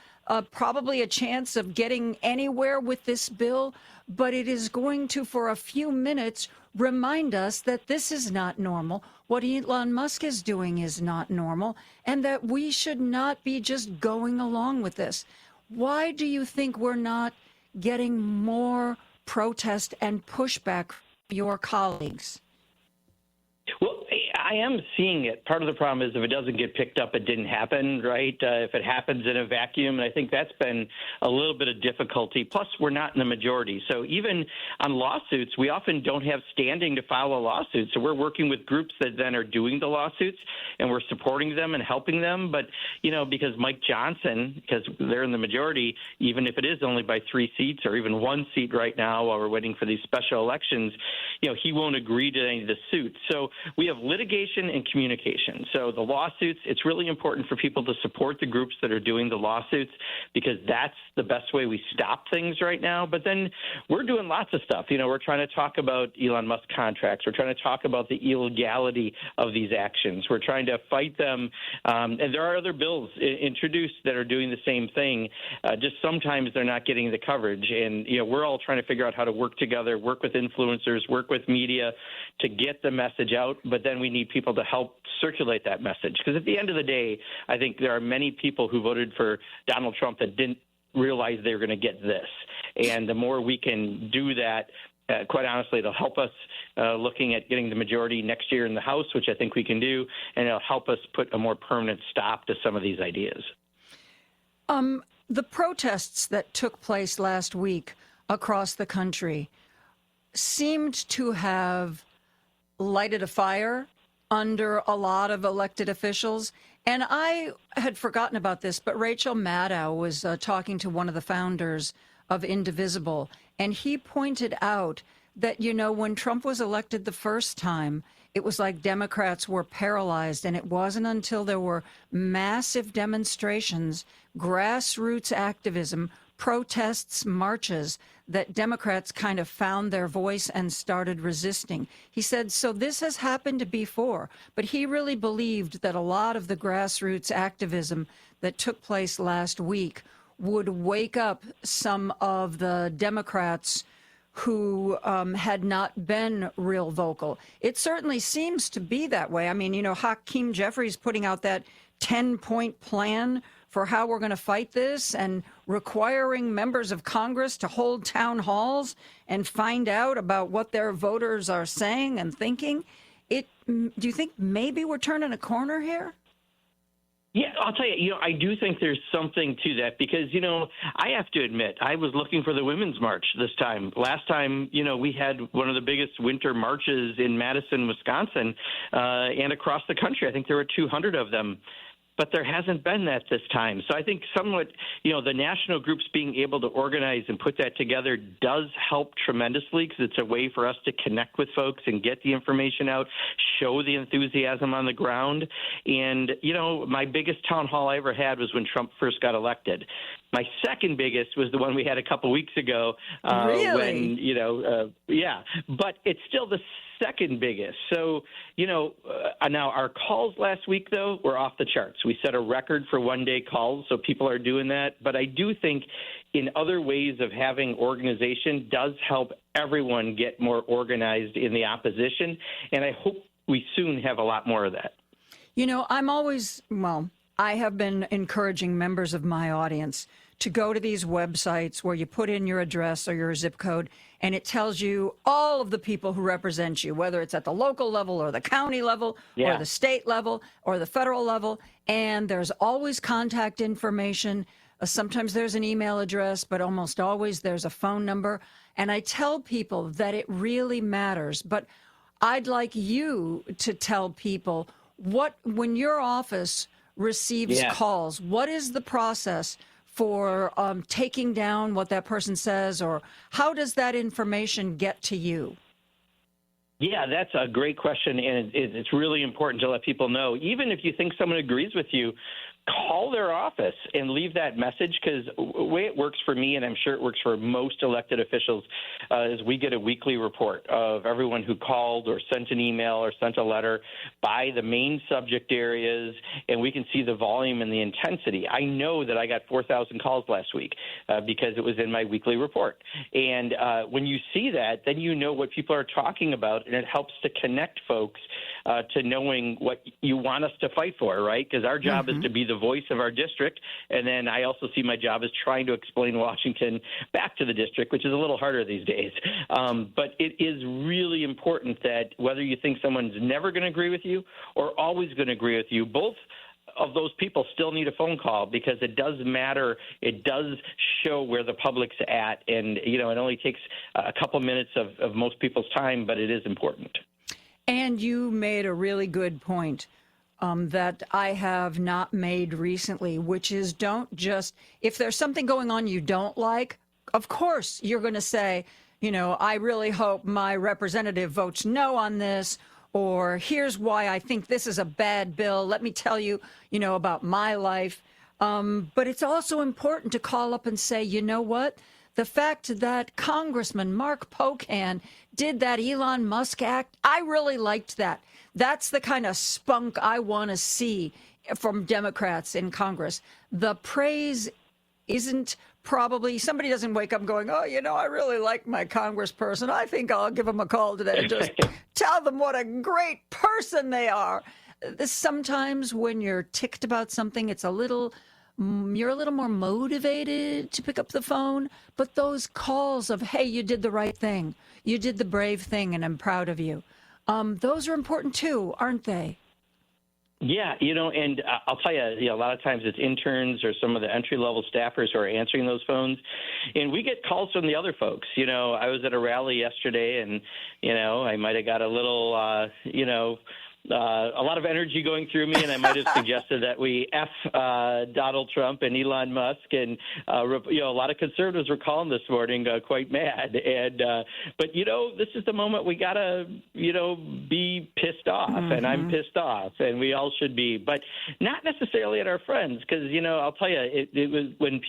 probably a chance of getting anywhere with this bill, but it is going to, for a few minutes, remind us that this is not normal. What Elon Musk is doing is not normal, and that we should not be just going along with this. Why do you think we're not getting more protest and pushback from your colleagues? Well, I am seeing it. Part of the problem is if it doesn't get picked up, it didn't happen, right? If it happens in a vacuum, and I think that's been a little bit of difficulty. Plus, we're not in the majority. So even on lawsuits, we often don't have standing to file a lawsuit. So we're working with groups that then are doing the lawsuits, and we're supporting them and helping them. But, because Mike Johnson, because they're in the majority, even if it is only by 3 seats or even 1 seat right now while we're waiting for these special elections, he won't agree to any of the suits. So we have litigation and communication. So the lawsuits, it's really important for people to support the groups that are doing the lawsuits because that's the best way we stop things right now. But then we're doing lots of stuff. We're trying to talk about Elon Musk contracts. We're trying to talk about the illegality of these actions. We're trying to fight them. And there are other bills introduced that are doing the same thing. Just sometimes they're not getting the coverage. And, we're all trying to figure out how to work together, work with influencers, work with media to get the message out. But then we need people to help circulate that message. Because at the end of the day, I think there are many people who voted for Donald Trump that didn't realize they were going to get this. And the more we can do that, quite honestly, it'll help us looking at getting the majority next year in the House, which I think we can do, and it'll help us put a more permanent stop to some of these ideas. The protests that took place last week across the country seemed to have lighted a fire under a lot of elected officials. And I had forgotten about this, but Rachel Maddow was talking to one of the founders of Indivisible, and he pointed out that, when Trump was elected the first time, it was like Democrats were paralyzed, and it wasn't until there were massive demonstrations, grassroots activism, protests, marches, that Democrats kind of found their voice and started resisting. He said, so this has happened before, but he really believed that a lot of the grassroots activism that took place last week would wake up some of the Democrats who had not been real vocal. It certainly seems to be that way. I mean, Hakeem Jeffries putting out that 10-point plan for how we're going to fight this and requiring members of Congress to hold town halls and find out about what their voters are saying and thinking. Do you think maybe we're turning a corner here? Yeah, I'll tell you, I do think there's something to that because, I have to admit, I was looking for the Women's March this time. Last time, we had one of the biggest winter marches in Madison, Wisconsin, and across the country. I think there were 200 of them. But there hasn't been that this time. So I think somewhat, the national groups being able to organize and put that together does help tremendously because it's a way for us to connect with folks and get the information out, show the enthusiasm on the ground. And, my biggest town hall I ever had was when Trump first got elected. My second biggest was the one we had a couple weeks ago. Really? When, yeah. But it's still the second biggest. So, now our calls last week, though, were off the charts. We set a record for one-day calls, so people are doing that. But I do think in other ways of having organization does help everyone get more organized in the opposition. And I hope we soon have a lot more of that. I have been encouraging members of my audience to go to these websites where you put in your address or your zip code, and it tells you all of the people who represent you, whether it's at the local level or the county level or the state level or the federal level. And there's always contact information. Sometimes there's an email address, but almost always there's a phone number. And I tell people that it really matters. But I'd like you to tell people when your office receives calls, what is the process for taking down what that person says, or how does that information get to you? Yeah, that's a great question, and it's really important to let people know. Even if you think someone agrees with you, call their office and leave that message, because the way it works for me, and I'm sure it works for most elected officials, is we get a weekly report of everyone who called or sent an email or sent a letter by the main subject areas, and we can see the volume and the intensity. I know that I got 4,000 calls last week because it was in my weekly report. And when you see that, then you know what people are talking about, and it helps to connect folks to knowing what you want us to fight for, right? Because our job is to be the voice of our district, and then I also see my job as trying to explain Washington back to the district, which is a little harder these days. But it is really important that whether you think someone's never going to agree with you or always going to agree with you, both of those people still need a phone call, because it does matter. It does show where the public's at, and it only takes a couple minutes of most people's time, but it is important. And you made a really good point that I have not made recently, which is don't just, if there's something going on you don't like, of course you're going to say, I really hope my representative votes no on this, or here's why I think this is a bad bill. Let me tell you, about my life. But it's also important to call up and say, you know what? The fact that Congressman Mark Pocan did that Elon Musk act, I really liked that. That's the kind of spunk I want to see from Democrats in Congress. The praise isn't probably, somebody doesn't wake up going, oh, I really like my congressperson. I think I'll give them a call today and just tell them what a great person they are. Sometimes when you're ticked about something, you're a little more motivated to pick up the phone. But those calls of, hey, you did the right thing, you did the brave thing, and I'm proud of you. Those are important too, aren't they? Yeah, and I'll tell you, a lot of times it's interns or some of the entry-level staffers who are answering those phones, and we get calls from the other folks. I was at a rally yesterday, and, I might have got a little, a lot of energy going through me, and I might have suggested that we F Donald Trump and Elon Musk, and a lot of conservatives were calling this morning quite mad. And but this is the moment we gotta be pissed off, and I'm pissed off, and we all should be, but not necessarily at our friends, because I'll tell you, it was when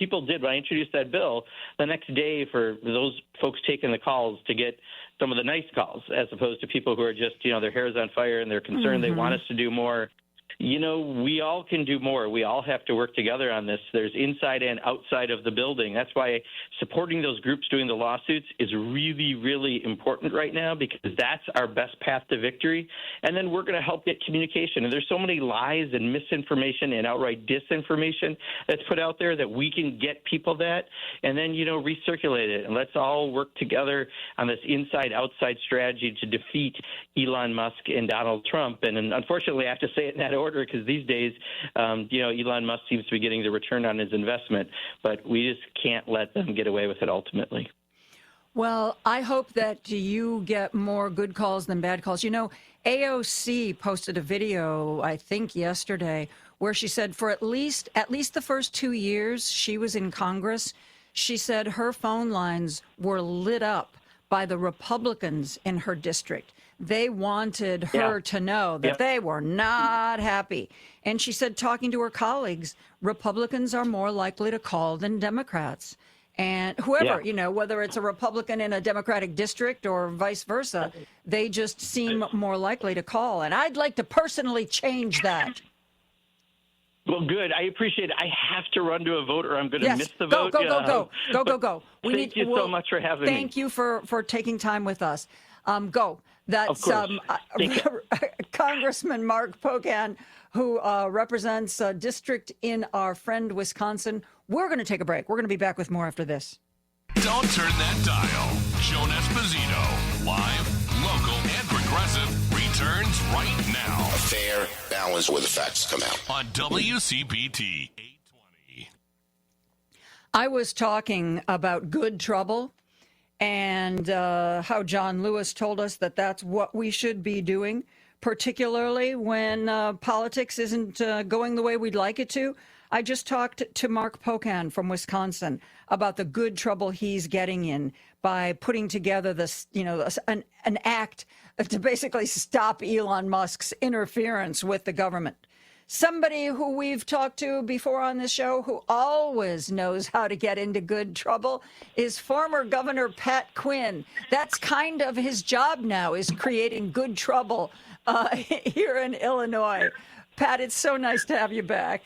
I introduced that bill, the next day for those folks taking the calls to get some of the nice calls, as opposed to people who are just, their hair's on fire and they're concerned they want us to do more. We all can do more. We all have to work together on this. There's inside and outside of the building. That's why supporting those groups doing the lawsuits is really, really important right now, because that's our best path to victory. And then we're going to help get communication. And there's so many lies and misinformation and outright disinformation that's put out there that we can get people that and then, recirculate it. And let's all work together on this inside-outside strategy to defeat Elon Musk and Donald Trump. And unfortunately, I have to say it in that order, because these days, Elon Musk seems to be getting the return on his investment, but we just can't let them get away with it ultimately. Well, I hope that you get more good calls than bad calls. AOC posted a video, I think yesterday, where she said for at least the first 2 years she was in Congress, she said her phone lines were lit up by the Republicans in her district. They wanted her to know that they were not happy. And she said, talking to her colleagues, Republicans are more likely to call than Democrats. And whoever, whether it's a Republican in a Democratic district or vice versa, they just seem more likely to call. And I'd like to personally change that. Well, good. I appreciate it. I have to run to a vote or I'm going to miss the vote. Go. Thank you so much for having me. Thank you for taking time with us. Go. That's Congressman Mark Pocan, who represents a district in our friend Wisconsin. We're going to take a break. We're going to be back with more after this. Don't turn that dial. Joan Esposito, live, local, and progressive, returns right now. A fair balance where the facts come out. On WCPT 820. I was talking about good trouble and how John Lewis told us that that's what we should be doing, particularly when politics isn't going the way we'd like it to. I just talked to Mark Pocan from Wisconsin about the good trouble he's getting in by putting together this, an act to basically stop Elon Musk's interference with the government. Somebody who we've talked to before on this show who always knows how to get into good trouble is former Governor Pat Quinn. That's kind of his job now, is creating good trouble here in Illinois. Pat, it's so nice to have you back.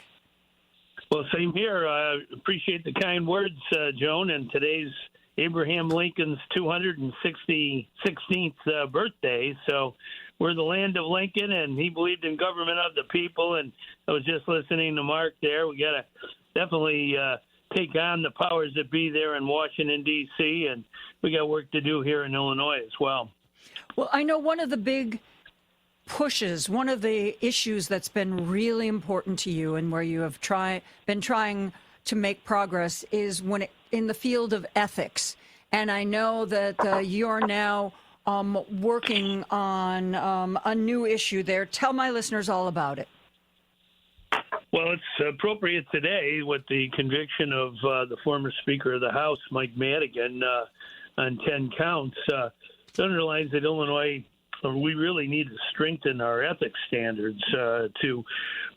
Well, same here. I appreciate the kind words, Joan, and today's Abraham Lincoln's 216th birthday. So we're the land of Lincoln, and he believed in government of the people. And I was just listening to Mark there. We got to definitely take on the powers that be there in Washington, D.C., and we got work to do here in Illinois as well. Well, I know one of the big pushes, one of the issues that's been really important to you and where you have been trying to make progress is in the field of ethics. And I know that you're now working on a new issue there. Tell my listeners all about it. Well, it's appropriate today with the conviction of the former Speaker of the House, Mike Madigan, on 10 counts. It underlines that Illinois, we really need to strengthen our ethics standards to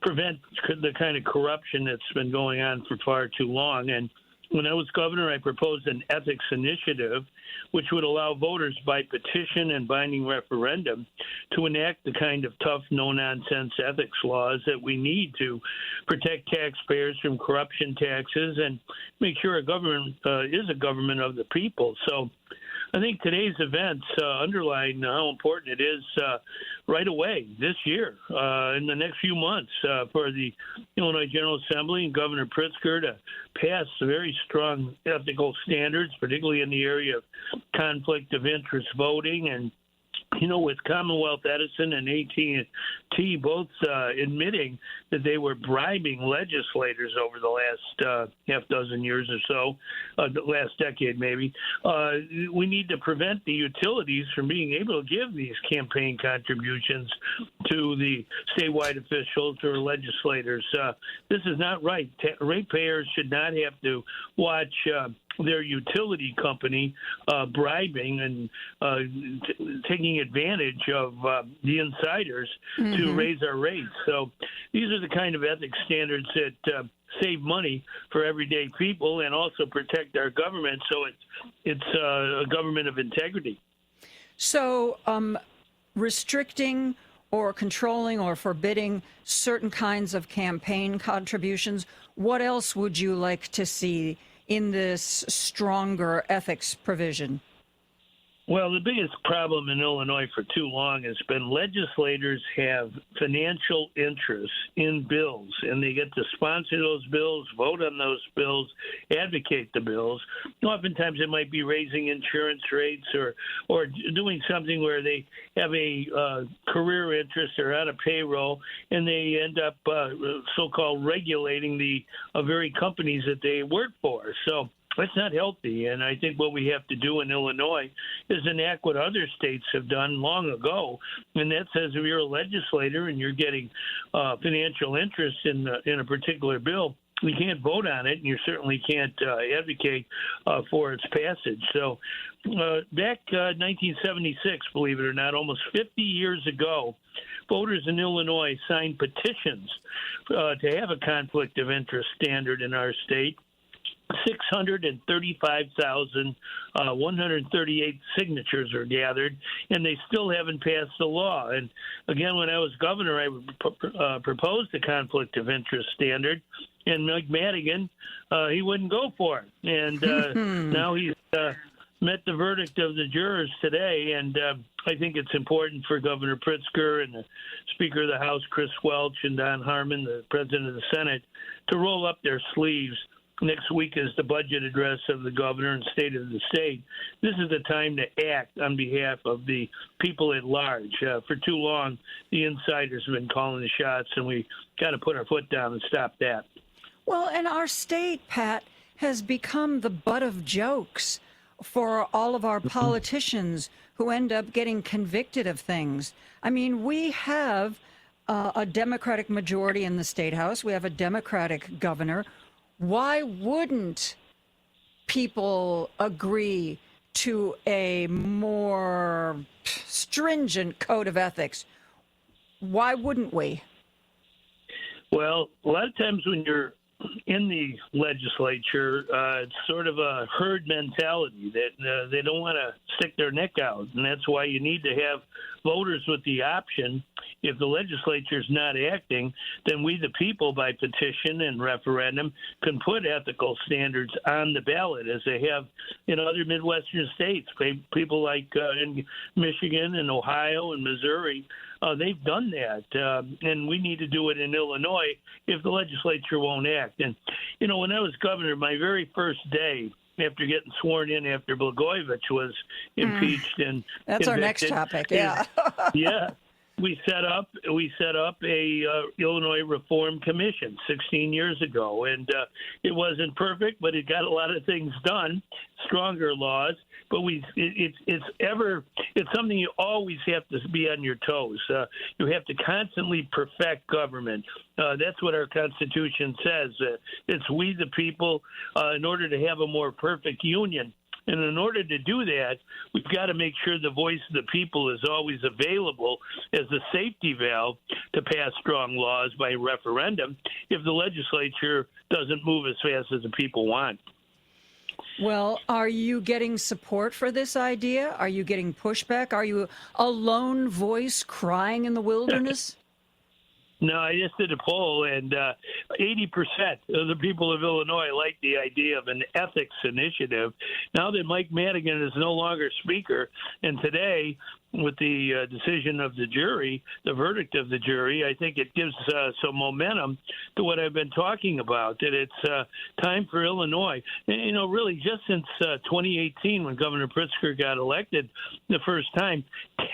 prevent the kind of corruption that's been going on for far too long. And when I was governor, I proposed an ethics initiative which would allow voters by petition and binding referendum to enact the kind of tough, no-nonsense ethics laws that we need to protect taxpayers from corruption taxes and make sure a government is a government of the people. So I think today's events underline how important it is right away this year, in the next few months, for the Illinois General Assembly and Governor Pritzker to pass very strong ethical standards, particularly in the area of conflict of interest voting. And with Commonwealth Edison and AT&T both admitting that they were bribing legislators over the last half dozen years or so, the last decade maybe, we need to prevent the utilities from being able to give these campaign contributions to the statewide officials or legislators. This is not right. Ratepayers should not have to watch their utility company bribing and taking advantage of the insiders to raise our rates. So these are the kind of ethics standards that save money for everyday people and also protect our government. So it's a government of integrity. So restricting or controlling or forbidding certain kinds of campaign contributions, what else would you like to see in this stronger ethics provision? Well, the biggest problem in Illinois for too long has been legislators have financial interests in bills, and they get to sponsor those bills, vote on those bills, advocate the bills. Oftentimes it might be raising insurance rates or doing something where they have a career interest or on a payroll, and they end up so-called regulating the very companies that they work for. So that's not healthy, and I think what we have to do in Illinois is enact what other states have done long ago, and that says if you're a legislator and you're getting financial interest in a particular bill, you can't vote on it, and you certainly can't advocate for its passage. So back 1976, believe it or not, almost 50 years ago, voters in Illinois signed petitions to have a conflict of interest standard in our state. 635,138 signatures are gathered, and they still haven't passed the law. And again, when I was governor, I proposed the conflict of interest standard, and Mike Madigan, he wouldn't go for it. And now he's met the verdict of the jurors today, and I think it's important for Governor Pritzker and the Speaker of the House, Chris Welch, and Don Harmon, the President of the Senate, to roll up their sleeves. Next week is the budget address of the governor and state of the state. This is the time to act on behalf of the people at large. For too long, the insiders have been calling the shots, and we got to put our foot down and stop that. Well, and our state, Pat, has become the butt of jokes for all of our politicians who end up getting convicted of things. I mean, we have a Democratic majority in the State House. We have a Democratic governor. Why wouldn't people agree to a more stringent code of ethics? Why wouldn't we? Well, a lot of times when you're in the legislature, it's sort of a herd mentality that they don't want to stick their neck out. And that's why you need to have voters with the option. If the legislature is not acting, then we, the people, by petition and referendum, can put ethical standards on the ballot, as they have in other Midwestern states. People like in Michigan and Ohio and Missouri, they've done that, and we need to do it in Illinois if the legislature won't act. And, when I was governor, my very first day after getting sworn in after Blagojevich was impeached and that's convicted, our next topic, yeah. Yeah. We set up a Illinois Reform Commission 16 years ago, and it wasn't perfect, but it got a lot of things done, stronger laws. But it's something you always have to be on your toes. You have to constantly perfect government. That's what our Constitution says. It's we the people in order to have a more perfect union. And in order to do that, we've got to make sure the voice of the people is always available as a safety valve to pass strong laws by referendum if the legislature doesn't move as fast as the people want. Well, are you getting support for this idea? Are you getting pushback? Are you a lone voice crying in the wilderness? No, I just did a poll, and 80% of the people of Illinois like the idea of an ethics initiative. Now that Mike Madigan is no longer speaker, and today, with the decision of the jury, the verdict of the jury, I think it gives some momentum to what I've been talking about, that it's time for Illinois. And, really, just since 2018, when Governor Pritzker got elected the first time,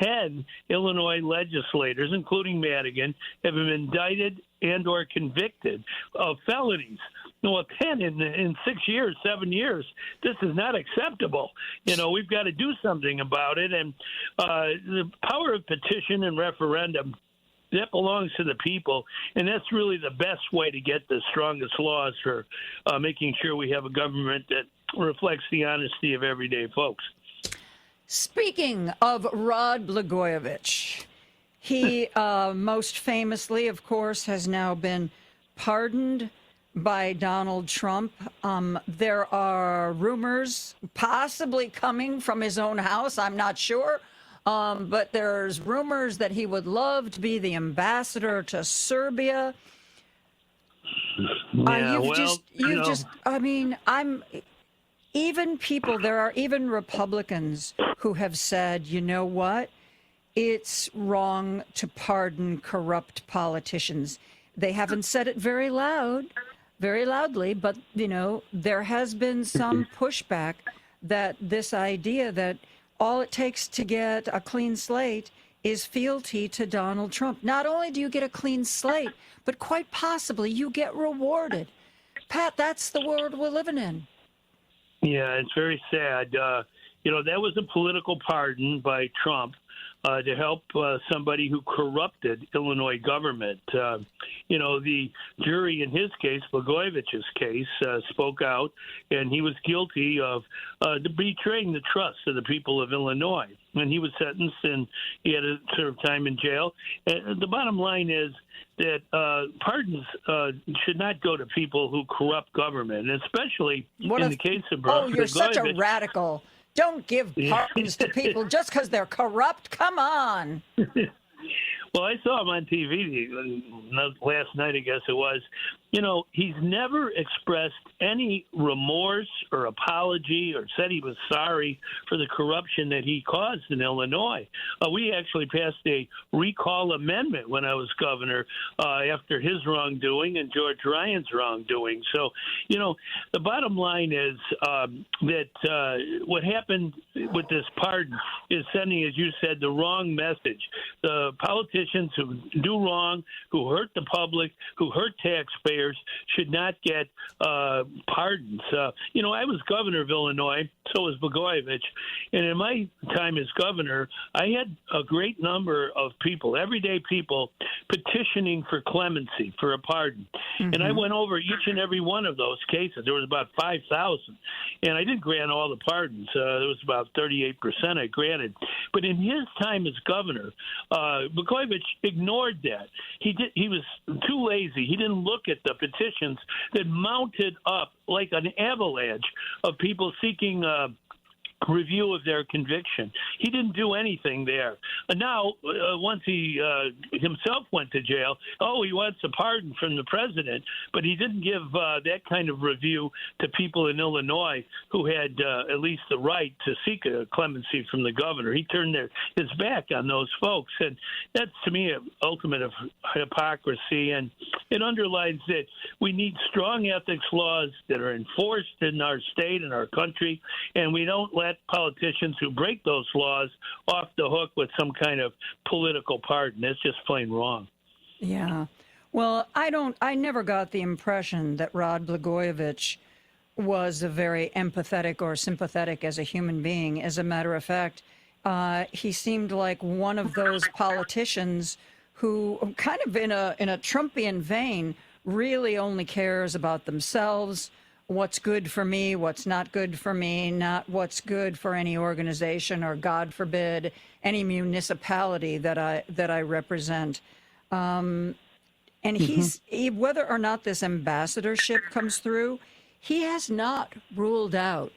10 Illinois legislators, including Madigan, have been indicted and or convicted of felonies. Well, 10 in 6 years, 7 years, this is not acceptable. We've got to do something about it. And the power of petition and referendum, that belongs to the people. And that's really the best way to get the strongest laws for making sure we have a government that reflects the honesty of everyday folks. Speaking of Rod Blagojevich, he most famously, of course, has now been pardoned by Donald Trump. There are rumors possibly coming from his own house. I'm not sure. But there's rumors that he would love to be the ambassador to Serbia. Yeah, there are even Republicans who have said, you know what? It's wrong to pardon corrupt politicians. They haven't said it very loudly, but, there has been some pushback that this idea that all it takes to get a clean slate is fealty to Donald Trump. Not only do you get a clean slate, but quite possibly you get rewarded. Pat, that's the world we're living in. Yeah, it's very sad. That was a political pardon by Trump to help somebody who corrupted Illinois government. The jury in his case, Blagojevich's case, spoke out, and he was guilty of betraying the trust of the people of Illinois. And he was sentenced, and he had to serve time in jail. And the bottom line is that pardons should not go to people who corrupt government, especially the case of Blagojevich. Oh, you're such a radical. Don't give pardons to people just because they're corrupt. Come on. Well, I saw him on TV last night, I guess it was. He's never expressed any remorse or apology or said he was sorry for the corruption that he caused in Illinois. We actually passed a recall amendment when I was governor after his wrongdoing and George Ryan's wrongdoing. So, the bottom line is that what happened with this pardon is sending, as you said, the wrong message. The politicians who do wrong, who hurt the public, who hurt taxpayers, taxpayers should not get pardons. I was governor of Illinois, so was Blagojevich, and in my time as governor, I had a great number of people, everyday people, petitioning for clemency, for a pardon. Mm-hmm. And I went over each and every one of those cases. There was about 5,000, and I didn't grant all the pardons. There was about 38% I granted. But in his time as governor, Blagojevich ignored that. He was too lazy. He didn't look at the petitions that mounted up like an avalanche of people seeking review of their conviction. He didn't do anything there. And now, once he himself went to jail, he wants a pardon from the president, but he didn't give that kind of review to people in Illinois who had at least the right to seek a clemency from the governor. He turned his back on those folks, and that's, to me, an ultimate of hypocrisy, and it underlines that we need strong ethics laws that are enforced in our state and our country, and we don't let politicians who break those laws off the hook with some kind of political pardon. That's just plain wrong. Yeah. Well, I never got the impression that Rod Blagojevich was a very empathetic or sympathetic as a human being. As a matter of fact, he seemed like one of those politicians who kind of in a Trumpian vein really only cares about themselves, what's good for me, what's not good for me, not what's good for any organization or, God forbid, any municipality that I represent. And he's whether or not this ambassadorship comes through, he has not ruled out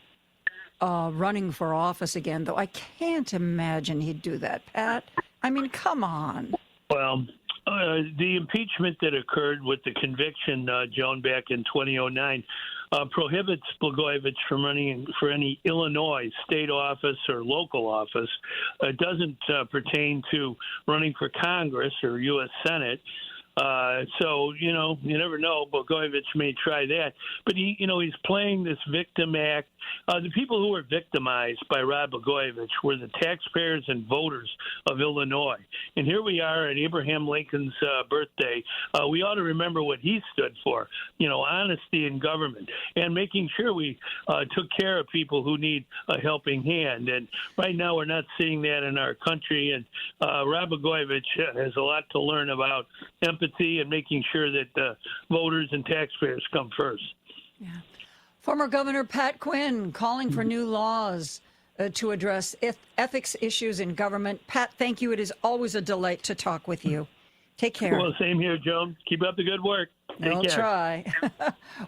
running for office again, though I can't imagine he'd do that, Pat. I mean, come on. Well, the impeachment that occurred with the conviction, Joan, back in 2009, prohibits Blagojevich from running for any Illinois state office or local office. It doesn't pertain to running for Congress or U.S. Senate. So, you never know. Blagojevich may try that. But, he's playing this victim act. The people who were victimized by Rod Blagojevich were the taxpayers and voters of Illinois. And here we are at Abraham Lincoln's birthday. We ought to remember what he stood for, honesty in government and making sure we took care of people who need a helping hand. And right now we're not seeing that in our country. And Rod Blagojevich has a lot to learn about empathy and making sure that voters and taxpayers come first. Yeah. Former Governor Pat Quinn calling for new laws to address ethics issues in government. Pat, thank you. It is always a delight to talk with you. Take care. Well, same here, Joan. Keep up the good work. I'll try.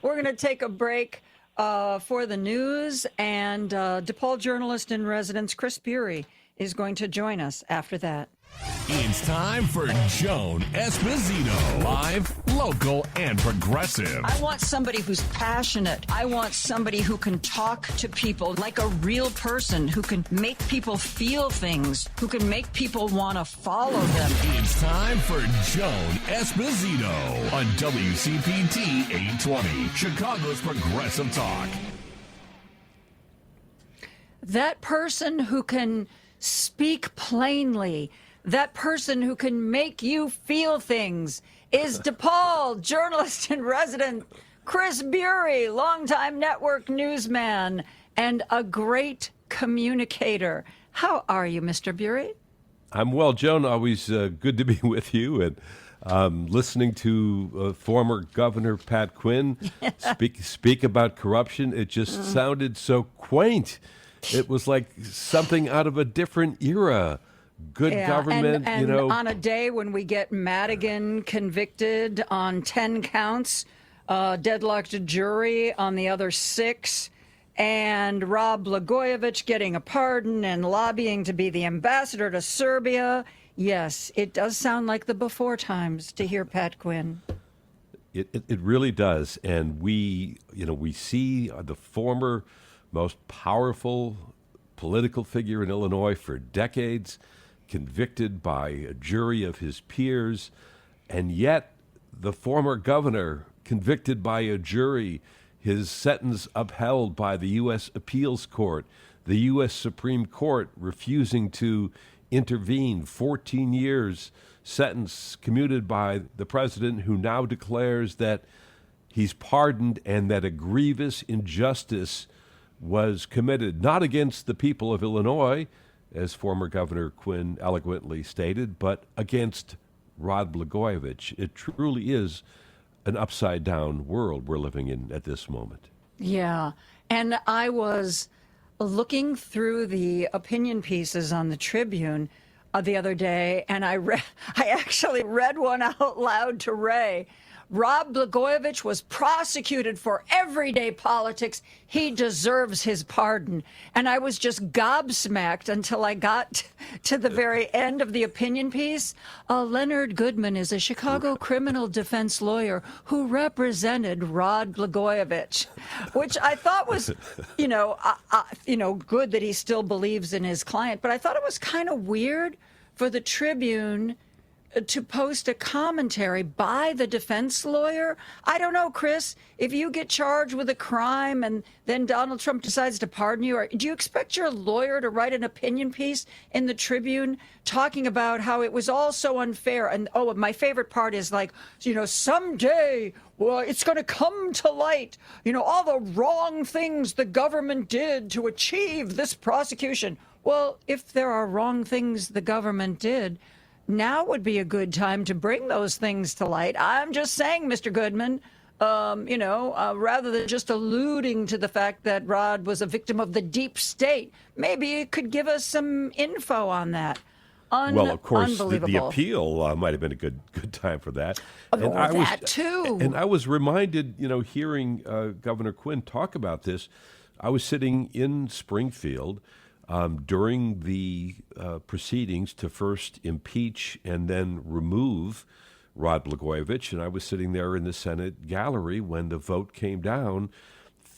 We're going to take a break for the news, and DePaul journalist in residence Chris Bury is going to join us after that. It's time for Joan Esposito. Live, local, and progressive. I want somebody who's passionate. I want somebody who can talk to people like a real person, who can make people feel things, who can make people want to follow them. It's time for Joan Esposito on WCPT 820, Chicago's Progressive Talk. That person who can speak plainly, that person who can make you feel things is DePaul journalist in residence Chris Bury, longtime network newsman and a great communicator. How are you, Mr. Bury? I'm well, Joan. Always good to be with you. And listening to former Governor Pat Quinn speak about corruption, it just sounded so quaint. It was like something out of a different era. Good government, and on a day when we get Madigan convicted on 10 counts, deadlocked jury on the other 6, and Rod Blagojevich getting a pardon and lobbying to be the ambassador to Serbia. Yes, it does sound like the before times to hear Pat Quinn. It really does. And we see the former most powerful political figure in Illinois for decades, convicted by a jury of his peers, and yet the former governor convicted by a jury, his sentence upheld by the U.S. Appeals Court, the U.S. Supreme Court refusing to intervene, 14 years sentence commuted by the president, who now declares that he's pardoned and that a grievous injustice was committed, not against the people of Illinois, as former Governor Quinn eloquently stated, but against Rod Blagojevich. It truly is an upside-down world we're living in at this moment. Yeah, and I was looking through the opinion pieces on the Tribune the other day, and I actually read one out loud to Ray. Rod Blagojevich was prosecuted for everyday politics. He deserves his pardon. And I was just gobsmacked until I got to the very end of the opinion piece. Leonard Goodman is a Chicago criminal defense lawyer who represented Rod Blagojevich, which I thought was, good that he still believes in his client. But I thought it was kind of weird for the Tribune to post a commentary by the defense lawyer. I don't know, Chris, if you get charged with a crime and then Donald Trump decides to pardon you, do you expect your lawyer to write an opinion piece in the Tribune talking about how it was all so unfair? And my favorite part is someday, well, it's going to come to light, all the wrong things the government did to achieve this prosecution. Well, if there are wrong things the government did, now would be a good time to bring those things to light. I'm just saying, Mr. Goodman, rather than just alluding to the fact that Rod was a victim of the deep state, maybe you could give us some info on that. Well, of course, the Unbelievable. appeal might have been a good time for that. Too. And I was reminded, hearing Governor Quinn talk about this, I was sitting in Springfield during the proceedings to first impeach and then remove Rod Blagojevich, and I was sitting there in the Senate gallery when the vote came down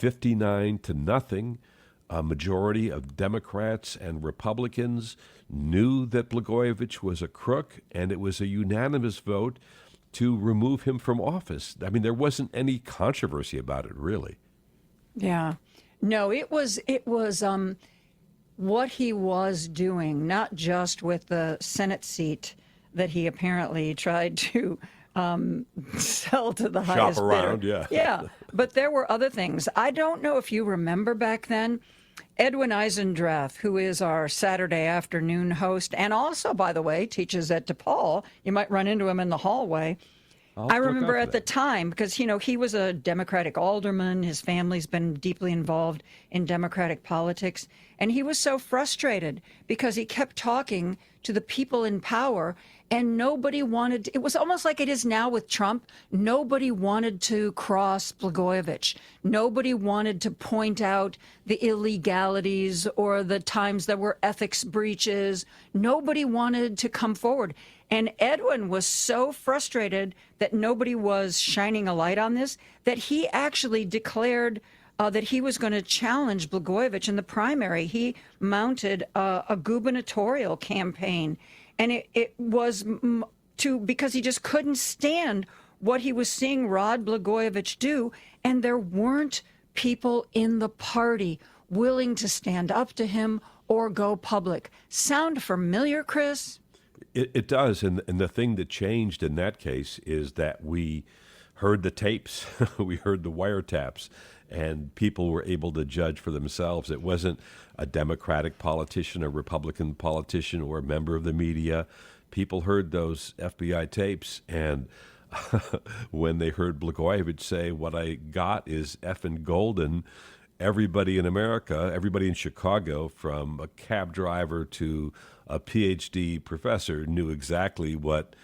59-0. A majority of Democrats and Republicans knew that Blagojevich was a crook, and it was a unanimous vote to remove him from office. I mean, there wasn't any controversy about it, really. Yeah. No, it was what he was doing, not just with the Senate seat that he apparently tried to sell to the highest Shop around, bidder. yeah. Yeah, but there were other things. I don't know if you remember back then, Edwin Eisendrath, who is our Saturday afternoon host, and also, by the way, teaches at DePaul. You might run into him in the hallway. I remember at the time, because, he was a Democratic alderman. His family's been deeply involved in Democratic politics. And he was so frustrated because he kept talking to the people in power and nobody wanted, it was almost like it is now with Trump. Nobody wanted to cross Blagojevich. Nobody wanted to point out the illegalities or the times there were ethics breaches. Nobody wanted to come forward. And Edwin was so frustrated that nobody was shining a light on this that he actually declared that he was going to challenge Blagojevich in the primary. He mounted a gubernatorial campaign, and it was because he just couldn't stand what he was seeing Rod Blagojevich do, and there weren't people in the party willing to stand up to him or go public. Sound familiar, Chris? It does, and the thing that changed in that case is that we heard the tapes, we heard the wiretaps, and people were able to judge for themselves. It wasn't a Democratic politician, a Republican politician, or a member of the media. People heard those FBI tapes, and when they heard Blagojevich say, "What I got is effing golden," everybody in America, everybody in Chicago, from a cab driver to a PhD professor, knew exactly what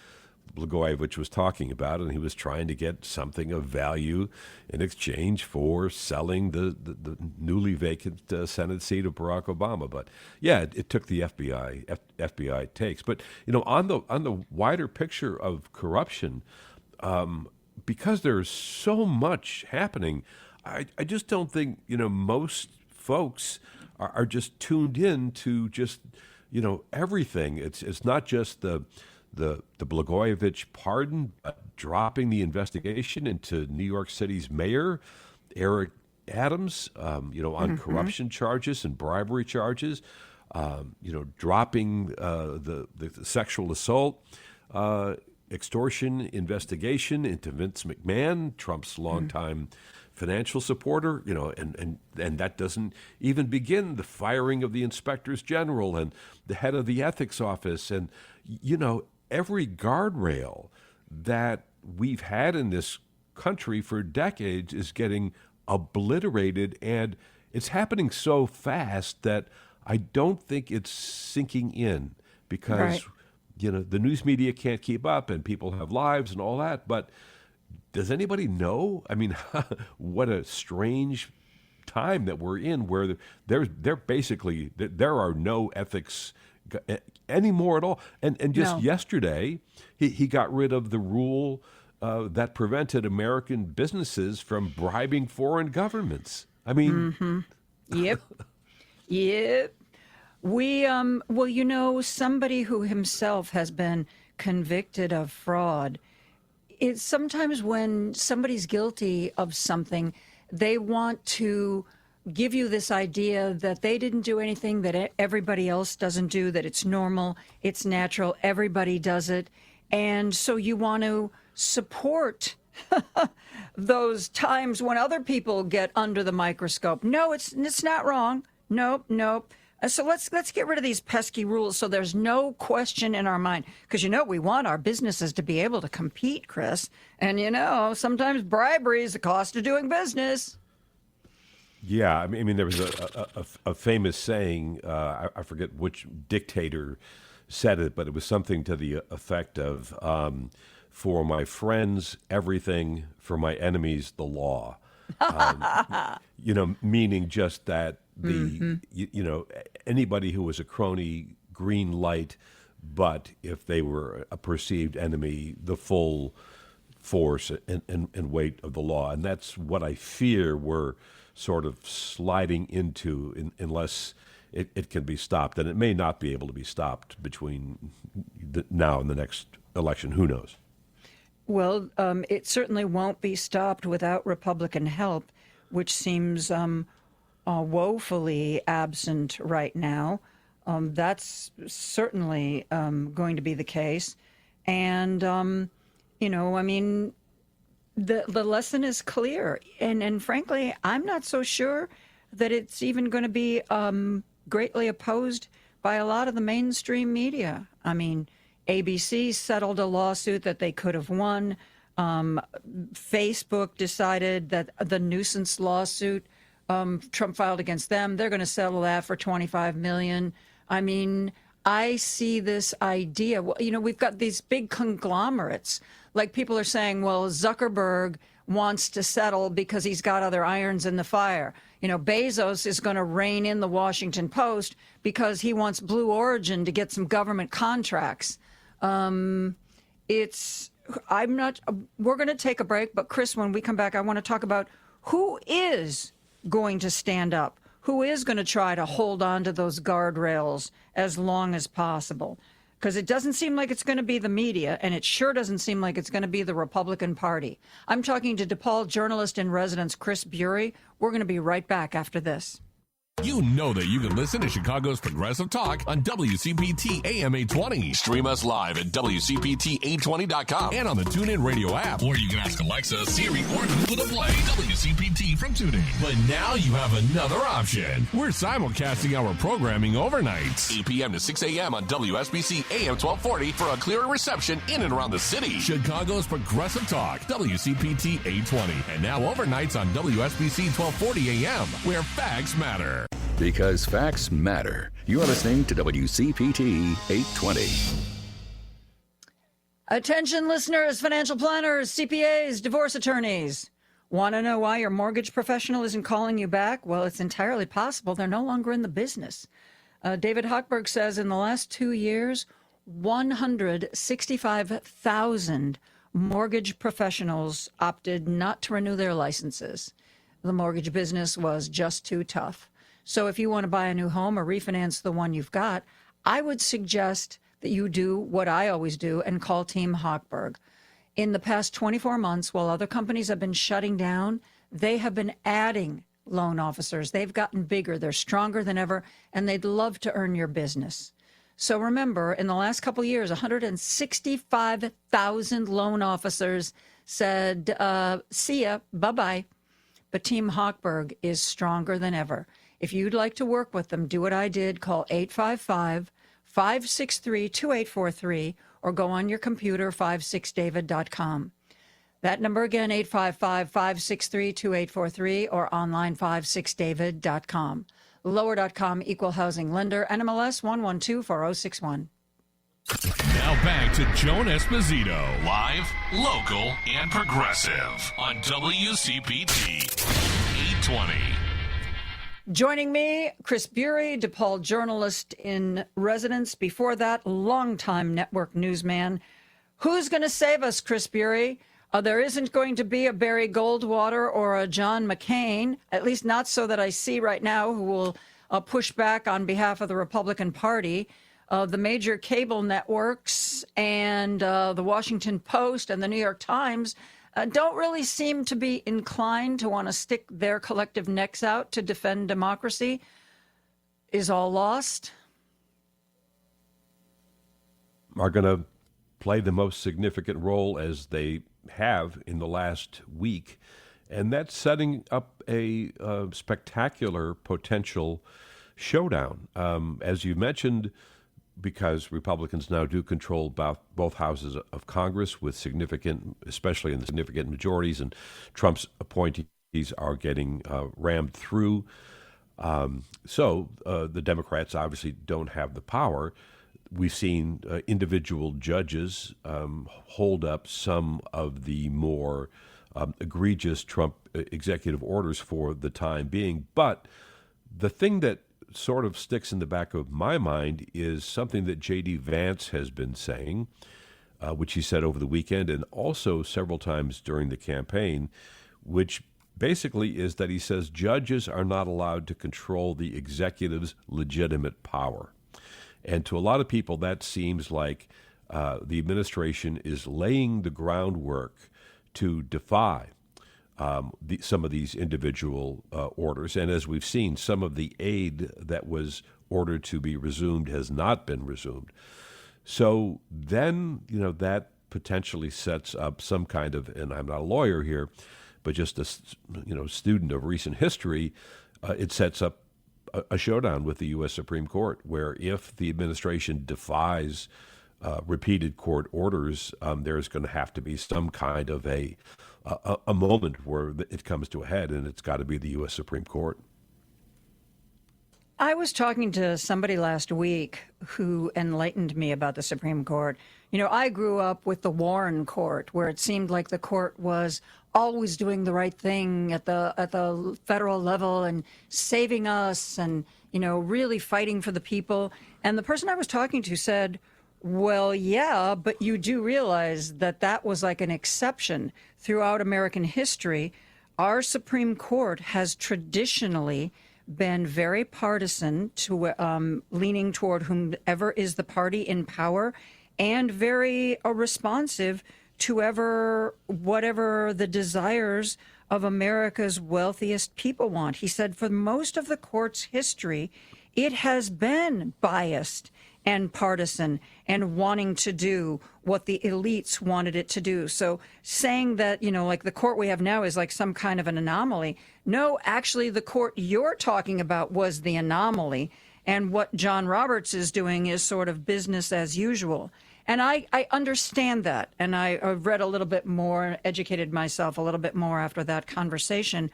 Blagojevich was talking about, and he was trying to get something of value in exchange for selling the newly vacant Senate seat of Barack Obama. But yeah, it took the FBI takes. But on the wider picture of corruption, because there's so much happening, I just don't think most folks are just tuned in to just everything. It's not just the Blagojevich pardon, dropping the investigation into New York City's mayor, Eric Adams, on corruption charges and bribery charges, dropping the sexual assault extortion investigation into Vince McMahon, Trump's longtime financial supporter, and that doesn't even begin the firing of the inspectors general and the head of the ethics office. And, every guardrail that we've had in this country for decades is getting obliterated, and it's happening so fast that I don't think it's sinking in because, the news media can't keep up and people have lives and all that. But does anybody know? I mean, what a strange time that we're in where they're basically, there are no ethics anymore at all. And just yesterday, he got rid of the rule that prevented American businesses from bribing foreign governments. I mean... Yep. Yep. Somebody who himself has been convicted of fraud, it's sometimes when somebody's guilty of something, they want to give you this idea that they didn't do anything that everybody else doesn't do, that it's normal, it's natural, everybody does it. And so you want to support those times when other people get under the microscope. No, it's not wrong. Nope. So let's get rid of these pesky rules so there's no question in our mind. Because, we want our businesses to be able to compete, Chris. And, sometimes bribery is the cost of doing business. Yeah, I mean, there was a famous saying, I forget which dictator said it, but it was something to the effect of, for my friends, everything, for my enemies, the law. Meaning just that anybody who was a crony, green light, but if they were a perceived enemy, the full force and weight of the law. And that's what I fear we're sort of sliding into unless it can be stopped. And it may not be able to be stopped between now and the next election. Who knows? Well, it certainly won't be stopped without Republican help, which seems woefully absent right now. That's certainly going to be the case. And, the lesson is clear. And frankly, I'm not so sure that it's even going to be greatly opposed by a lot of the mainstream media. I mean, ABC settled a lawsuit that they could have won. Facebook decided that the nuisance lawsuit Trump filed against them, they're going to settle that for $25 million. I mean, I see this idea. Well, we've got these big conglomerates. Like people are saying, well, Zuckerberg wants to settle because he's got other irons in the fire. Bezos is going to rein in the Washington Post because he wants Blue Origin to get some government contracts. We're going to take a break, but Chris, when we come back, I want to talk about who is going to stand up, who is going to try to hold on to those guardrails as long as possible. Because it doesn't seem like it's going to be the media, and it sure doesn't seem like it's going to be the Republican Party. I'm talking to DePaul journalist in residence Chris Bury. We're going to be right back after this. You know that you can listen to Chicago's Progressive Talk on WCPT AM 820. Stream us live at WCPT820.com and on the TuneIn Radio app. Or you can ask Alexa, Siri, or Google to play WCPT from TuneIn. But now you have another option. We're simulcasting our programming overnights. 8 p.m. to 6 a.m. on WSBC AM 1240 for a clearer reception in and around the city. Chicago's Progressive Talk, WCPT 820. And now overnights on WSBC 1240 AM, where facts matter. Because facts matter. You are listening to WCPT 820. Attention listeners, financial planners, CPAs, divorce attorneys. Want to know why your mortgage professional isn't calling you back? Well, it's entirely possible they're no longer in the business. David Hochberg says in the last 2 years, 165,000 mortgage professionals opted not to renew their licenses. The mortgage business was just too tough. So if you want to buy a new home or refinance the one you've got, I would suggest that you do what I always do and call Team Hochberg. In the past 24 months, while other companies have been shutting down, they have been adding loan officers. They've gotten bigger. They're stronger than ever, and they'd love to earn your business. So remember, in the last couple of years, 165,000 loan officers said, see ya, bye-bye. But Team Hochberg is stronger than ever. If you'd like to work with them, do what I did. Call 855-563-2843 or go on your computer, 56david.com. That number again, 855-563-2843 or online, 56david.com. Lower.com, equal housing lender, NMLS 1124061. Now back to Joan Esposito, live, local, and progressive on WCPT 820. Joining me, Chris Bury, DePaul journalist in residence. Before that, longtime network newsman. Who's going to save us, Chris Bury? There isn't going to be a Barry Goldwater or a John McCain, at least not so that I see right now, who will push back on behalf of the Republican Party. The major cable networks and the Washington Post and the New York Times don't really seem to be inclined to want to stick their collective necks out to defend democracy. Is all lost? Are going to play the most significant role as they have in the last week, and that's setting up a spectacular potential showdown. As you mentioned, because Republicans now do control both houses of Congress with significant, especially in the significant majorities, and Trump's appointees are getting rammed through. So the Democrats obviously don't have the power. We've seen individual judges hold up some of the more egregious Trump executive orders for the time being. But the thing that sort of sticks in the back of my mind is something that J.D. Vance has been saying, which he said over the weekend and also several times during the campaign, which basically is that he says judges are not allowed to control the executive's legitimate power. And to a lot of people, that seems like the administration is laying the groundwork to defy some of these individual orders. And as we've seen, some of the aid that was ordered to be resumed has not been resumed. So then, that potentially sets up some kind of, and I'm not a lawyer here, but just a student of recent history, it sets up a showdown with the U.S. Supreme Court, where if the administration defies repeated court orders, there's going to have to be some kind of a moment where it comes to a head, and it's got to be the U.S. Supreme Court. I was talking to somebody last week who enlightened me about the Supreme Court. I grew up with the Warren Court, where it seemed like the court was always doing the right thing at the federal level and saving us and, really fighting for the people. And the person I was talking to said, well, yeah, but you do realize that was like an exception throughout American history. Our Supreme Court has traditionally been very partisan, to leaning toward whomever is the party in power, and very responsive to whatever the desires of America's wealthiest people want. He said for most of the court's history, it has been biased and partisan and wanting to do what the elites wanted it to do. So saying that, like the court we have now is like some kind of an anomaly. No, actually, the court you're talking about was the anomaly. And what John Roberts is doing is sort of business as usual. And I understand that. And I read a little bit more, educated myself a little bit more after that conversation.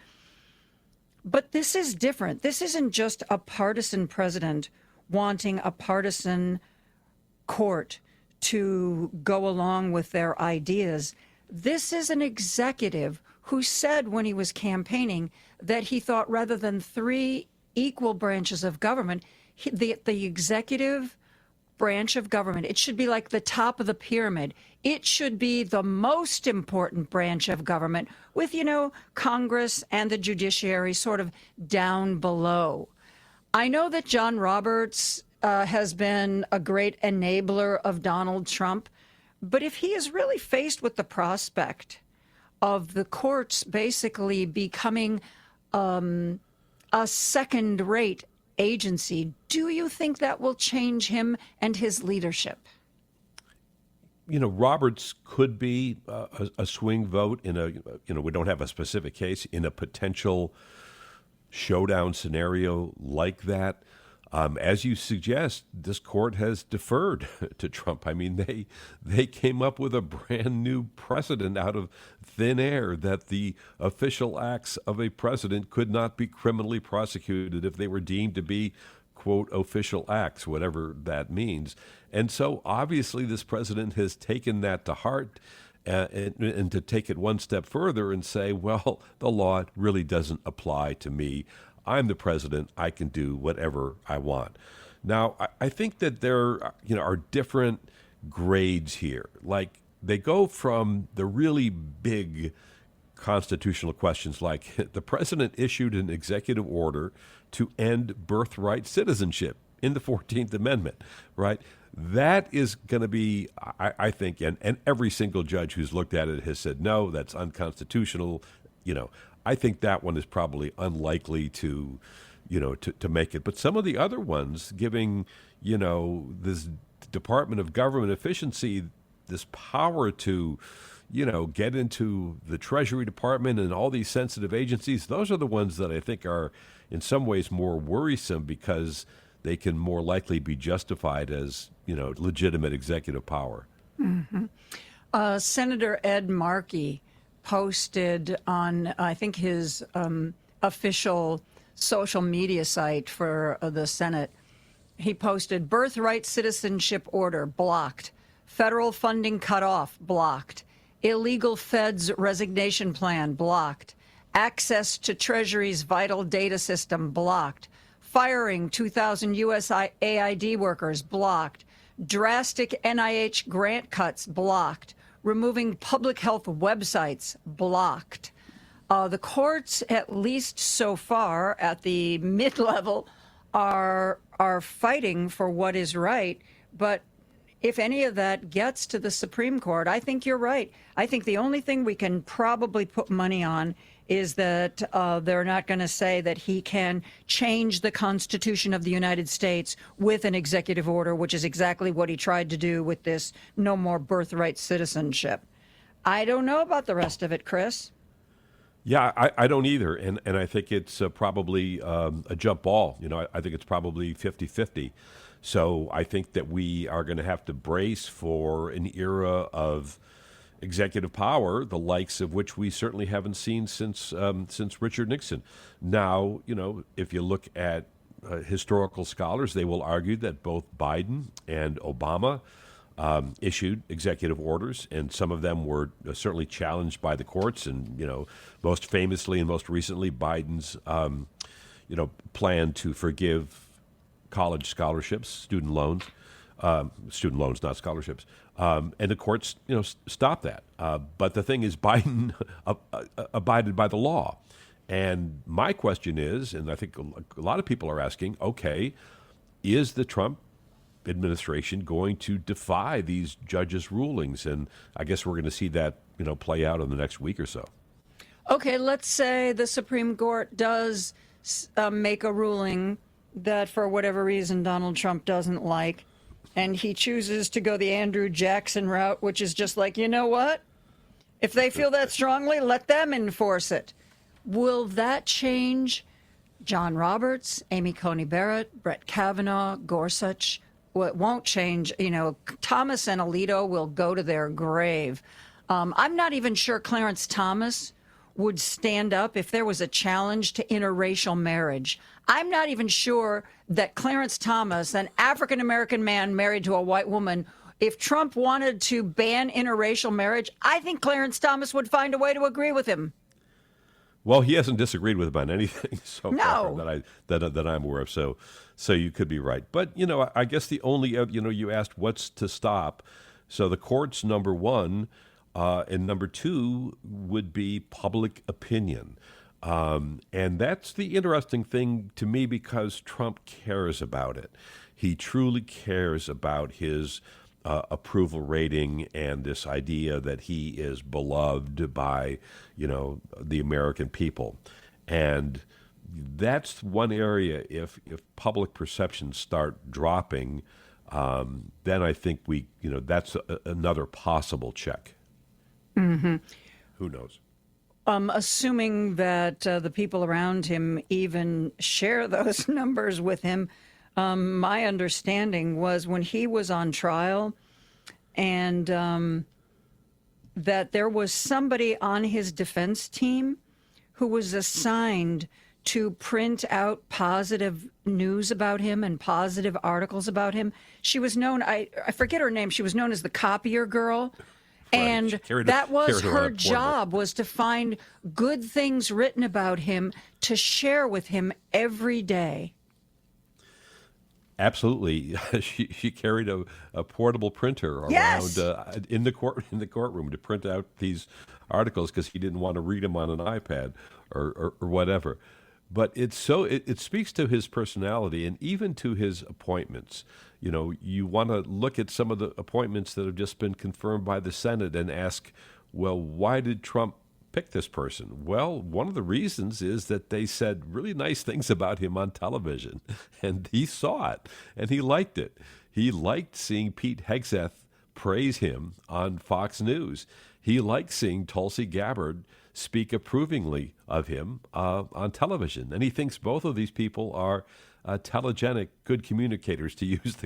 But this is different. This isn't just a partisan president wanting a partisan court to go along with their ideas. This is an executive who said when he was campaigning that he thought rather than three equal branches of government, the executive branch of government, it should be like the top of the pyramid. It should be the most important branch of government with, Congress and the judiciary sort of down below. I know that John Roberts has been a great enabler of Donald Trump, but if he is really faced with the prospect of the courts basically becoming a second-rate agency do you think that will change him and his leadership? Roberts could be a swing vote in we don't have a specific case, in a potential showdown scenario like that. As you suggest, this court has deferred to Trump. I mean, they came up with a brand new precedent out of thin air that the official acts of a president could not be criminally prosecuted if they were deemed to be, quote, official acts, whatever that means. And so obviously this president has taken that to heart and to take it one step further and say, well, the law really doesn't apply to me. I'm the president. I can do whatever I want. Now, I think that there are different grades here. Like, they go from the really big constitutional questions like the president issued an executive order to end birthright citizenship in the 14th Amendment, right? That is going to be, I think, and every single judge who's looked at it has said, no, that's unconstitutional. I think that one is probably unlikely to make it. But some of the other ones, giving, this Department of Government Efficiency this power to, get into the Treasury Department and all these sensitive agencies, those are the ones that I think are in some ways more worrisome because they can more likely be justified as, legitimate executive power. Mm-hmm. Senator Ed Markey posted on, I think, his official social media site for the Senate. He posted, birthright citizenship order blocked, federal funding cut off blocked, illegal feds resignation plan blocked, access to Treasury's vital data system blocked, firing 2,000 USAID workers blocked, drastic NIH grant cuts blocked, removing public health websites blocked. The courts, at least so far at the mid-level, are fighting for what is right. But if any of that gets to the Supreme Court, I think you're right. I think the only thing we can probably put money on is that they're not going to say that he can change the Constitution of the United States with an executive order, which is exactly what he tried to do with this no more birthright citizenship. I don't know about the rest of it, Chris. Yeah, I don't either. And I think it's probably a jump ball. I think it's probably 50-50. So I think that we are going to have to brace for an era of executive power, the likes of which we certainly haven't seen since Richard Nixon. Now, if you look at historical scholars, they will argue that both Biden and Obama issued executive orders, and some of them were certainly challenged by the courts. And most famously and most recently, Biden's plan to forgive college scholarships, student loans, not scholarships. And the courts, stopped that. But the thing is, Biden abided by the law. And my question is, and I think a lot of people are asking, okay, is the Trump administration going to defy these judges' rulings? And I guess we're going to see that, play out in the next week or so. Okay, let's say the Supreme Court does make a ruling that for whatever reason Donald Trump doesn't like, and he chooses to go the Andrew Jackson route, which is just like, you know what? If they feel that strongly, let them enforce it. Will that change John Roberts, Amy Coney Barrett, Brett Kavanaugh, Gorsuch? Well, it won't change. Thomas and Alito will go to their grave. I'm not even sure Clarence Thomas would stand up if there was a challenge to interracial marriage. I'm not even sure that Clarence Thomas, an African-American man married to a white woman, if Trump wanted to ban interracial marriage, I think Clarence Thomas would find a way to agree with him. Well, he hasn't disagreed with him on anything so No. far that I'm aware of. So you could be right. But, I guess the only, you asked what's to stop. So the courts, number one, and number two would be public opinion. And that's the interesting thing to me because Trump cares about it. He truly cares about his approval rating and this idea that he is beloved by, the American people. And that's one area. If public perceptions start dropping, then I think that's another possible check. Mm-hmm. Who knows? Assuming that the people around him even share those numbers with him, my understanding was when he was on trial and that there was somebody on his defense team who was assigned to print out positive news about him and positive articles about him. She was known, I forget her name, she was known as the copier girl. And that was her job, was to find good things written about him to share with him every day. Absolutely, she carried a portable printer around in the courtroom to print out these articles because he didn't want to read them on an iPad or whatever. But it speaks to his personality and even to his appointments. You want to look at some of the appointments that have just been confirmed by the Senate and ask, well, why did Trump pick this person? Well, one of the reasons is that they said really nice things about him on television, and he saw it, and he liked it. He liked seeing Pete Hegseth praise him on Fox News. He liked seeing Tulsi Gabbard speak approvingly of him on television, and he thinks both of these people are telegenic, good communicators, to use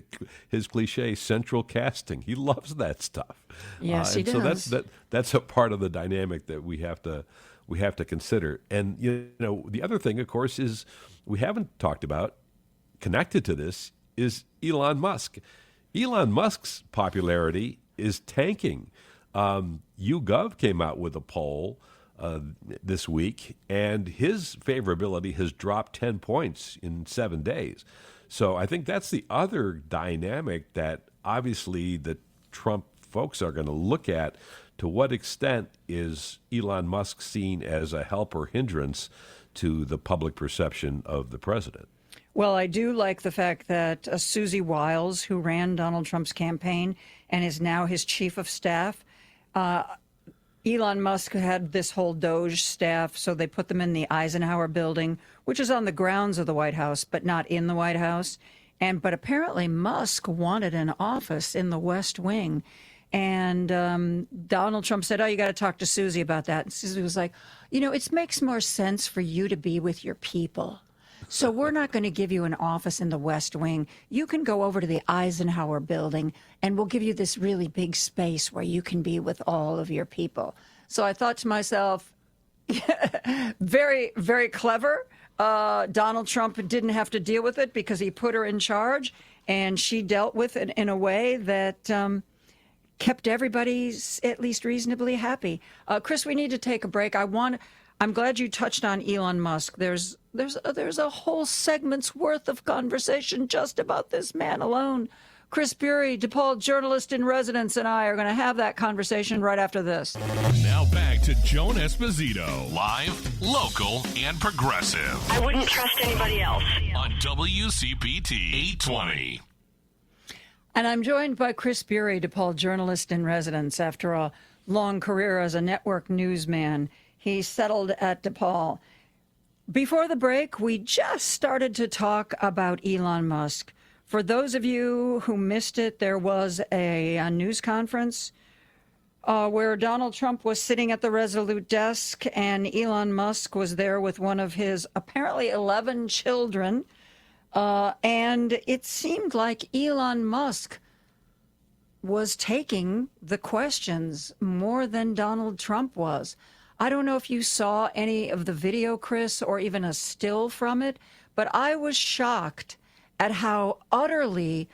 his cliche, central casting. He loves that stuff. Yes, he does. So that's a part of the dynamic that we have to consider. And the other thing, of course, is we haven't talked about, connected to this, is Elon Musk. Elon Musk's popularity is tanking. YouGov came out with a poll this week, and his favorability has dropped 10 points in 7 days. So I think that's the other dynamic that obviously the Trump folks are going to look at. To what extent is Elon Musk seen as a help or hindrance to the public perception of the president? Well, I do like the fact that Susie Wiles, who ran Donald Trump's campaign and is now his chief of staff, Elon Musk had this whole Doge staff, so they put them in the Eisenhower building, which is on the grounds of the White House, but not in the White House. But apparently Musk wanted an office in the West Wing. And Donald Trump said, you got to talk to Susie about that. And Susie was like, it makes more sense for you to be with your people. So we're not going to give you an office in the West Wing. You can go over to the Eisenhower building, and we'll give you this really big space where you can be with all of your people. So I thought to myself, very, very clever. Donald Trump didn't have to deal with it because he put her in charge, and she dealt with it in a way that kept everybody at least reasonably happy. Chris, we need to take a break. I'm glad you touched on Elon Musk. There's a whole segment's worth of conversation just about this man alone. Chris Bury, DePaul journalist in residence, and I are going to have that conversation right after this. Now back to Joan Esposito, live, local, and progressive. I wouldn't trust anybody else. On WCPT 820. And I'm joined by Chris Bury, DePaul journalist in residence. After a long career as a network newsman, he settled at DePaul. Before the break, we just started to talk about Elon Musk. For those of you who missed it, there was a news conference where Donald Trump was sitting at the Resolute desk, and Elon Musk was there with one of his apparently 11 children. And it seemed like Elon Musk was taking the questions more than Donald Trump was. I don't know if you saw any of the video, Chris, or even a still from it, but I was shocked at how utterly,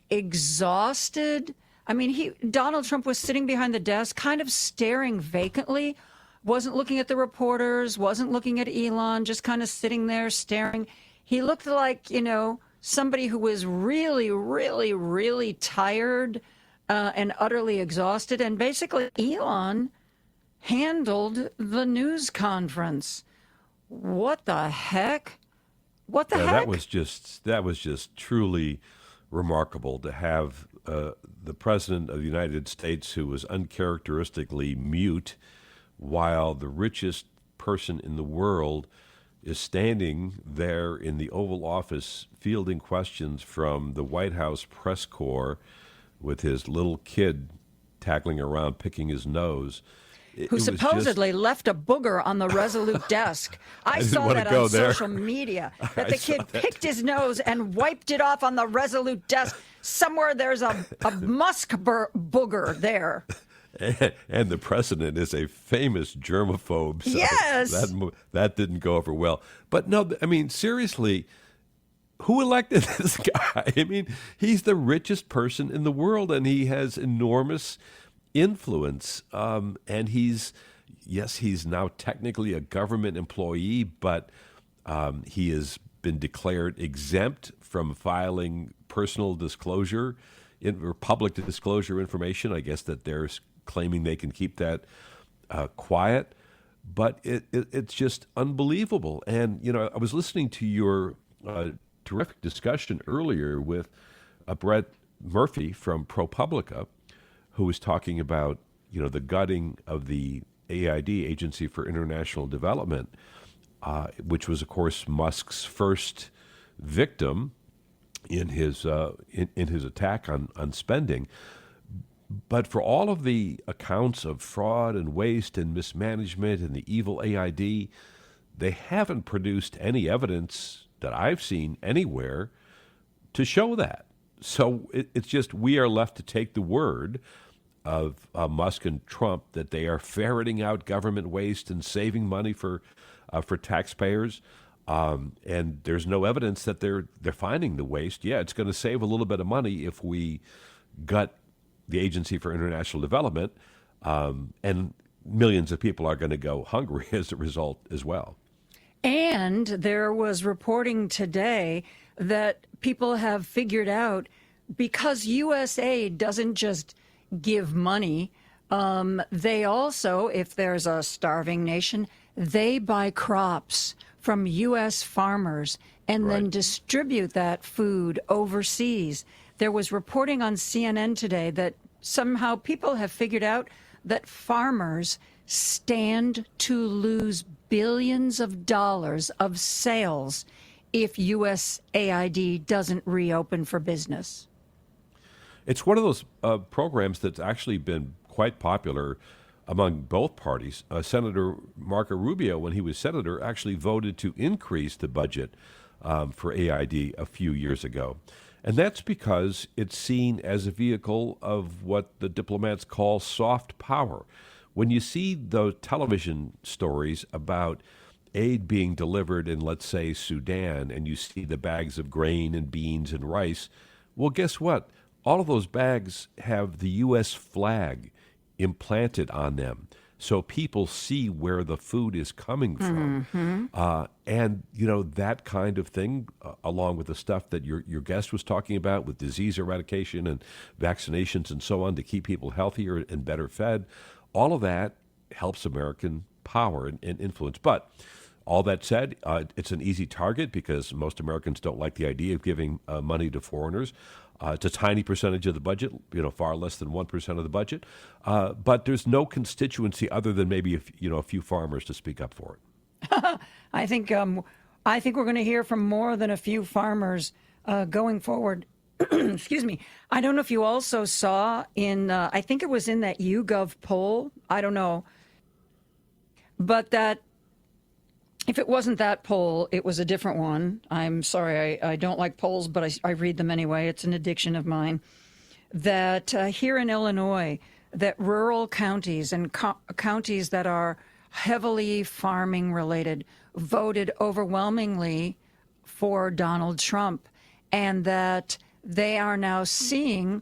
exhausted. I mean, Donald Trump was sitting behind the desk, kind of staring vacantly, wasn't looking at the reporters, wasn't looking at Elon, just kind of sitting there staring. He looked like, somebody who was really, really, really tired and utterly exhausted. And basically, Elon handled the news conference. What the heck? What the heck? That was just truly remarkable to have the president of the United States, who was uncharacteristically mute, while the richest person in the world is standing there in the Oval Office fielding questions from the White House press corps with his little kid tackling around, picking his nose. Who supposedly left a booger on the Resolute desk. I saw that on social media, that the kid picked his nose and wiped it off on the Resolute desk. Somewhere there's a Musk booger there. And the president is a famous germaphobe. So yes! That didn't go over well. But no, I mean, seriously, who elected this guy? I mean, he's the richest person in the world, and he has enormous influence. And he's now technically a government employee, but he has been declared exempt from filing personal disclosure or public disclosure information. I guess that they're claiming they can keep that quiet, but it's just unbelievable. And, I was listening to your terrific discussion earlier with Brett Murphy from ProPublica, who was talking about, the gutting of the AID, Agency for International Development, which was, of course, Musk's first victim in his attack on spending. But for all of the accounts of fraud and waste and mismanagement and the evil AID, they haven't produced any evidence that I've seen anywhere to show that. So it's just we are left to take the word of Musk and Trump that they are ferreting out government waste and saving money for taxpayers. And there's no evidence that they're finding the waste. Yeah, it's going to save a little bit of money if we gut the Agency for International Development, and millions of people are going to go hungry as a result as well. And there was reporting today that people have figured out, because USAID doesn't just give money, they also, if there's a starving nation, they buy crops from U.S. farmers and then distribute that food overseas. There was reporting on CNN today that somehow people have figured out that farmers stand to lose billions of dollars of sales if USAID doesn't reopen for business. It's one of those programs that's actually been quite popular among both parties. Senator Marco Rubio, when he was senator, actually voted to increase the budget for AID a few years ago. And that's because it's seen as a vehicle of what the diplomats call soft power. When you see those television stories about aid being delivered in, let's say, Sudan, and you see the bags of grain and beans and rice, well, guess what? All of those bags have the U.S. flag implanted on them, so people see where the food is coming from. Mm-hmm. And, that kind of thing, along with the stuff that your guest was talking about with disease eradication and vaccinations and so on to keep people healthier and better fed, all of that helps American power and influence. But all that said, it's an easy target because most Americans don't like the idea of giving money to foreigners. It's a tiny percentage of the budget, far less than 1% of the budget. But there's no constituency other than maybe a few farmers to speak up for it. I think we're going to hear from more than a few farmers going forward. Excuse me. I don't know if you also saw I think it was in that YouGov poll. I don't know. But that if it wasn't that poll, it was a different one. I'm sorry, I don't like polls, but I read them anyway. It's an addiction of mine. That here in Illinois, that rural counties and counties that are heavily farming related voted overwhelmingly for Donald Trump, and that they are now seeing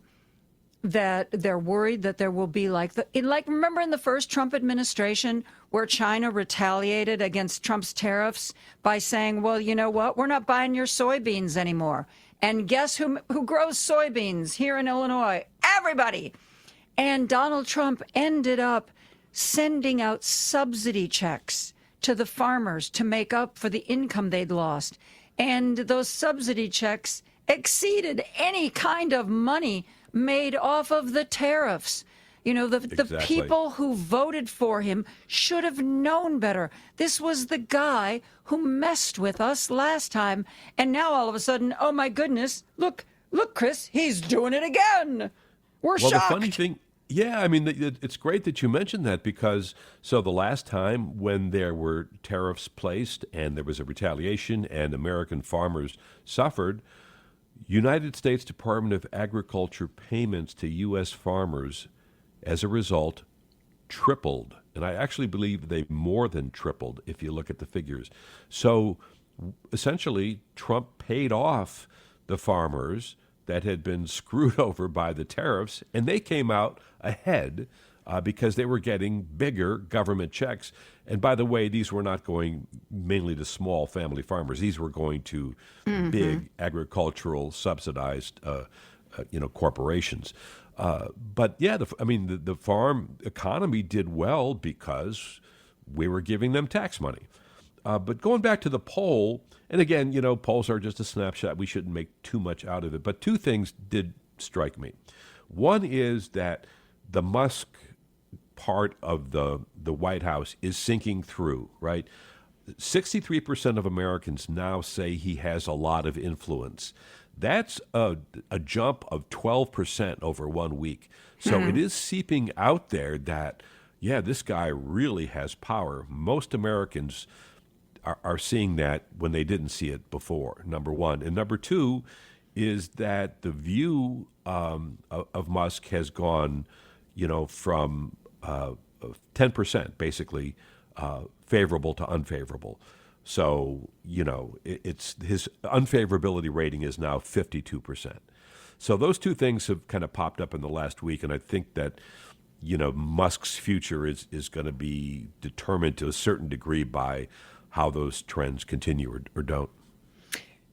that they're worried that there will be remember in the first Trump administration where China retaliated against Trump's tariffs by saying, well, you know what, we're not buying your soybeans anymore. And guess who grows soybeans here in Illinois? Everybody. And Donald Trump ended up sending out subsidy checks to the farmers to make up for the income they'd lost. And those subsidy checks exceeded any kind of money made off of the tariffs. The Exactly. people who voted for him should have known better. This was the guy who messed with us last time. And now all of a sudden, oh my goodness, look, Chris, he's doing it again. We're Well, shocked. the funny thing, yeah, I mean, it's great that you mentioned that because the last time when there were tariffs placed and there was a retaliation and American farmers suffered, United States Department of Agriculture payments to U.S. farmers as a result tripled. And I actually believe they more than tripled if you look at the figures. So essentially, Trump paid off the farmers that had been screwed over by the tariffs, and they came out ahead because they were getting bigger government checks. And by the way, these were not going mainly to small family farmers. These were going to big agricultural subsidized, corporations. But yeah, the farm economy did well because we were giving them tax money. But going back to the poll, and again, polls are just a snapshot. We shouldn't make too much out of it. But two things did strike me. One is that the Musk part of the White House is sinking through, right? 63% of Americans now say he has a lot of influence. That's a jump of 12% over 1 week. So it is seeping out there that, yeah, this guy really has power. Most Americans are seeing that when they didn't see it before, number one. And number two is that the view of Musk has gone, from 10% basically favorable to unfavorable. So, it's his unfavorability rating is now 52%. So those two things have kind of popped up in the last week, and I think that, Musk's future is going to be determined to a certain degree by how those trends continue or don't.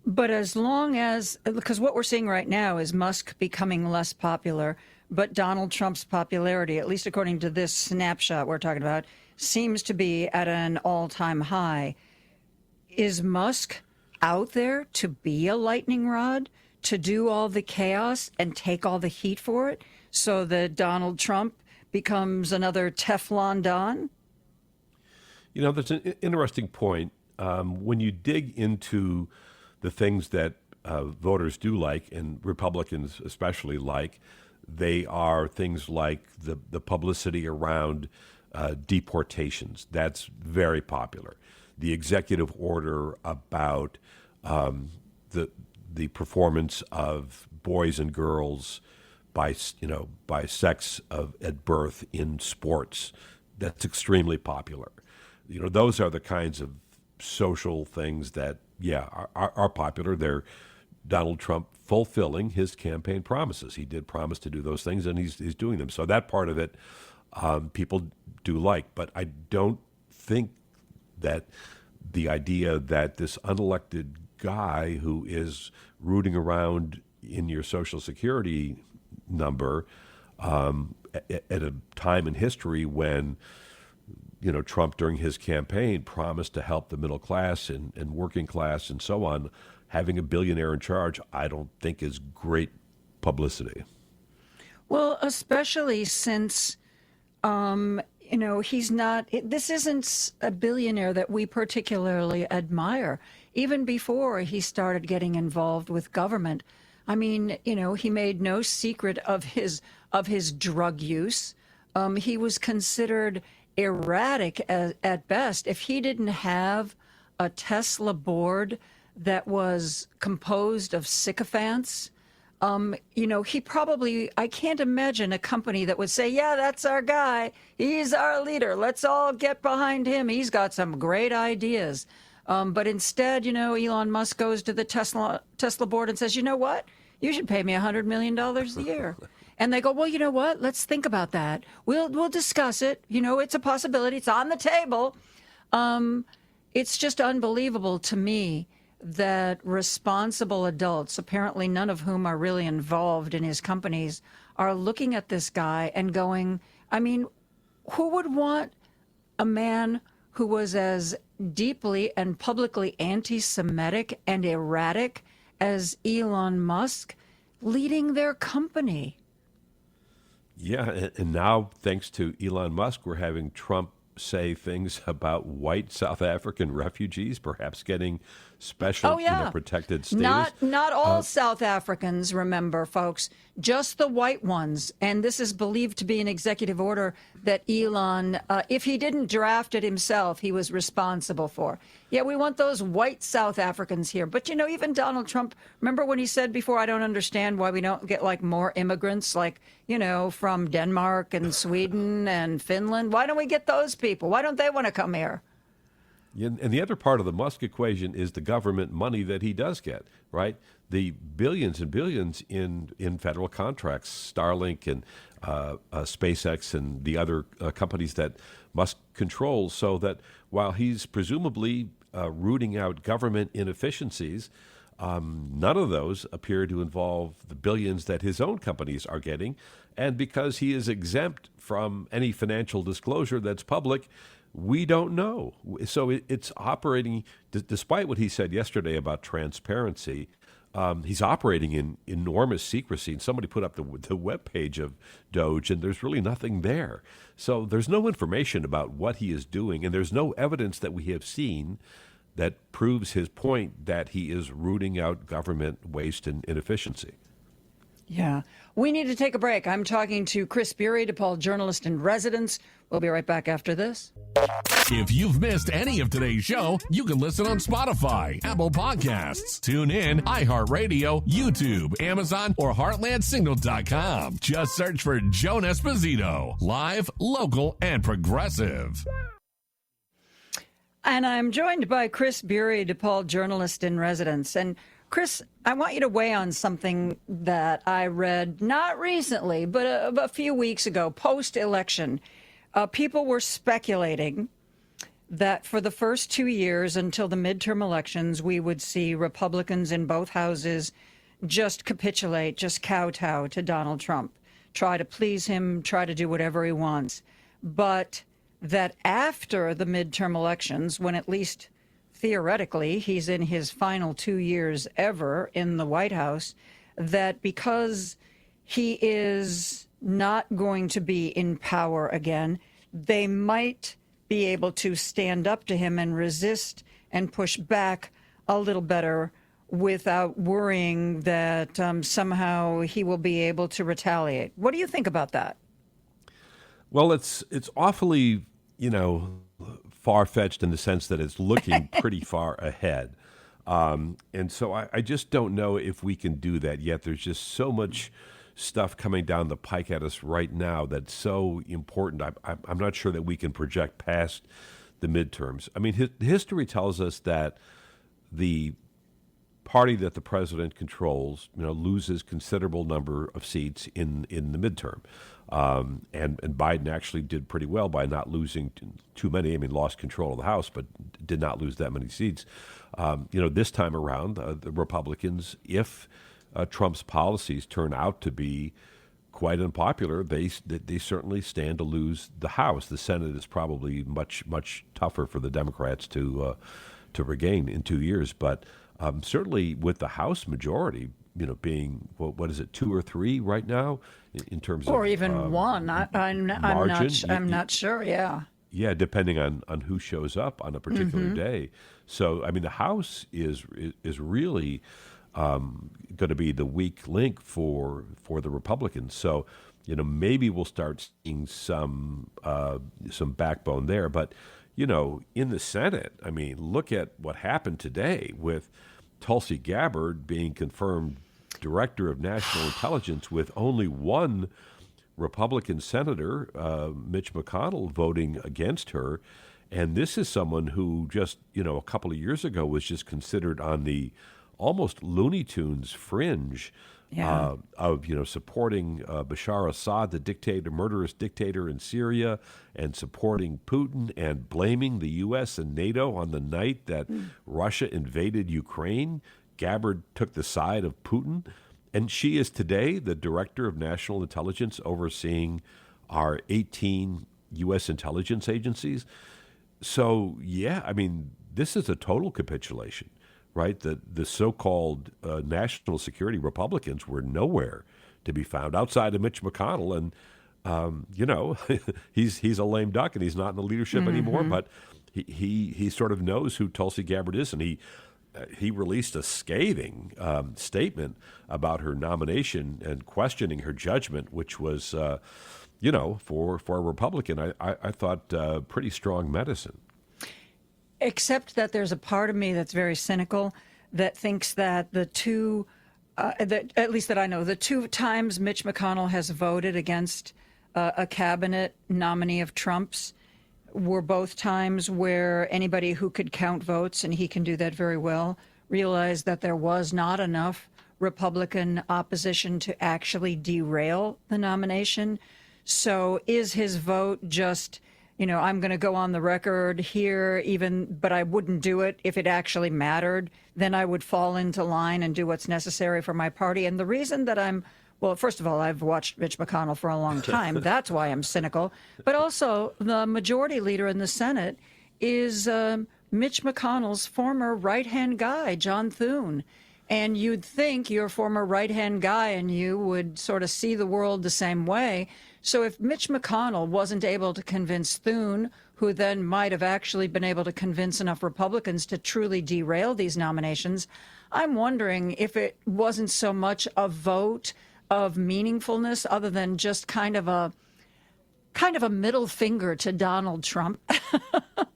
But as long as, because what we're seeing right now is Musk becoming less popular, but Donald Trump's popularity, at least according to this snapshot we're talking about, seems to be at an all-time high. Is Musk out there to be a lightning rod, to do all the chaos and take all the heat for it, so that Donald Trump becomes another Teflon Don? That's an interesting point. When you dig into the things that voters do like, and Republicans especially like, they are things like the publicity around deportations. That's very popular. The executive order about the performance of boys and girls by sex at birth in sports. That's extremely popular. Those are the kinds of social things that, are popular. They're Donald Trump fulfilling his campaign promises. He did promise to do those things, and he's doing them. So that part of it, people do like. But I don't think that the idea that this unelected guy who is rooting around in your Social Security number at a time in history when Trump during his campaign promised to help the middle class and working class and so on, having a billionaire in charge, I don't think is great publicity. Well, especially since, he's not, this isn't a billionaire that we particularly admire. Even before he started getting involved with government, I mean, he made no secret of his drug use. He was considered erratic at best. If he didn't have a Tesla board that was composed of sycophants, he probably, I can't imagine a company that would say, yeah, that's our guy. He's our leader. Let's all get behind him. He's got some great ideas. But instead, Elon Musk goes to the Tesla board and says, you know what? You should pay me $100 million a year. And they go, well, you know what? Let's think about that. We'll discuss it. It's a possibility. It's on the table. It's just unbelievable to me that responsible adults, apparently none of whom are really involved in his companies, are looking at this guy and going, I mean, who would want a man who was as deeply and publicly anti-Semitic and erratic as Elon Musk leading their company? Yeah, and now, thanks to Elon Musk, we're having Trump say things about white South African refugees, perhaps getting special, protected status. Not all South Africans, remember, folks, just the white ones. And this is believed to be an executive order that Elon, if he didn't draft it himself, he was responsible for. Yeah, we want those white South Africans here. But, even Donald Trump, remember when he said before, I don't understand why we don't get more immigrants, from Denmark and Sweden and Finland. Why don't we get those people? Why don't they want to come here? And the other part of the Musk equation is the government money that he does get, right? The billions and billions in federal contracts, Starlink and SpaceX and the other companies that Musk controls, so that while he's presumably rooting out government inefficiencies, none of those appear to involve the billions that his own companies are getting. And because he is exempt from any financial disclosure that's public, we don't know. So it's operating, despite what he said yesterday about transparency, he's operating in enormous secrecy. And somebody put up the webpage of Doge, and there's really nothing there. So there's no information about what he is doing, and there's no evidence that we have seen that proves his point that he is rooting out government waste and inefficiency. Yeah. We need to take a break. I'm talking to Chris Bury, DePaul journalist in residence. We'll be right back after this. If you've missed any of today's show, you can listen on Spotify, Apple Podcasts, TuneIn, iHeartRadio, YouTube, Amazon, or HeartlandSignal.com. Just search for Joan Esposito. Live, local, and progressive. And I'm joined by Chris Bury, DePaul journalist in residence. And Chris, I want you to weigh on something that I read not recently, but a few weeks ago, post-election. People were speculating that for the first 2 years until the midterm elections, we would see Republicans in both houses just capitulate, just kowtow to Donald Trump, try to please him, try to do whatever he wants. But that after the midterm elections, when at least theoretically he's in his final 2 years ever in the White House, that because he is not going to be in power again, they might be able to stand up to him and resist and push back a little better without worrying that somehow he will be able to retaliate. What do you think about that? Well, it's awfully, far-fetched in the sense that it's looking pretty far ahead. And so I just don't know if we can do that yet. There's just so much stuff coming down the pike at us right now that's so important. I'm not sure that we can project past the midterms. I mean, history tells us that the party that the president controls, loses considerable number of seats in the midterm. And Biden actually did pretty well by not losing too many. I mean, lost control of the House, but did not lose that many seats. This time around, the Republicans, if Trump's policies turn out to be quite unpopular, they certainly stand to lose the House. The Senate is probably much, much tougher for the Democrats to regain in 2 years. But certainly with the House majority, being, what is it, 2 or 3 right now in terms of... Or even one. I'm not sure, yeah. Yeah, depending on who shows up on a particular day. So, I mean, the House is really going to be the weak link for the Republicans. So, maybe we'll start seeing some backbone there. But, in the Senate, I mean, look at what happened today with Tulsi Gabbard being confirmed Director of National Intelligence with only one Republican senator, Mitch McConnell, voting against her. And this is someone who just, a couple of years ago was just considered on the almost Looney Tunes fringe of, supporting Bashar Assad, the murderous dictator in Syria, and supporting Putin and blaming the U.S. and NATO on the night that Russia invaded Ukraine. Gabbard took the side of Putin, and she is today the Director of National Intelligence overseeing our 18 U.S. intelligence agencies. So, yeah, I mean, this is a total capitulation, right? The so-called national security Republicans were nowhere to be found outside of Mitch McConnell. And he's a lame duck and he's not in the leadership anymore. But he sort of knows who Tulsi Gabbard is, and he released a scathing statement about her nomination and questioning her judgment, which was, for a Republican, I thought pretty strong medicine. Except that there's a part of me that's very cynical that thinks that the two, at least that I know, the two times Mitch McConnell has voted against a cabinet nominee of Trump's were both times where anybody who could count votes, and he can do that very well, realized that there was not enough Republican opposition to actually derail the nomination. So is his vote just, I'm going to go on the record here, but I wouldn't do it if it actually mattered. Then I would fall into line and do what's necessary for my party. And the reason that well, first of all, I've watched Mitch McConnell for a long time. That's why I'm cynical. But also, the majority leader in the Senate is Mitch McConnell's former right-hand guy, John Thune. And you'd think your former right-hand guy and you would sort of see the world the same way. So if Mitch McConnell wasn't able to convince Thune, who then might have actually been able to convince enough Republicans to truly derail these nominations, I'm wondering if it wasn't so much a vote of meaningfulness other than just kind of a middle finger to Donald Trump.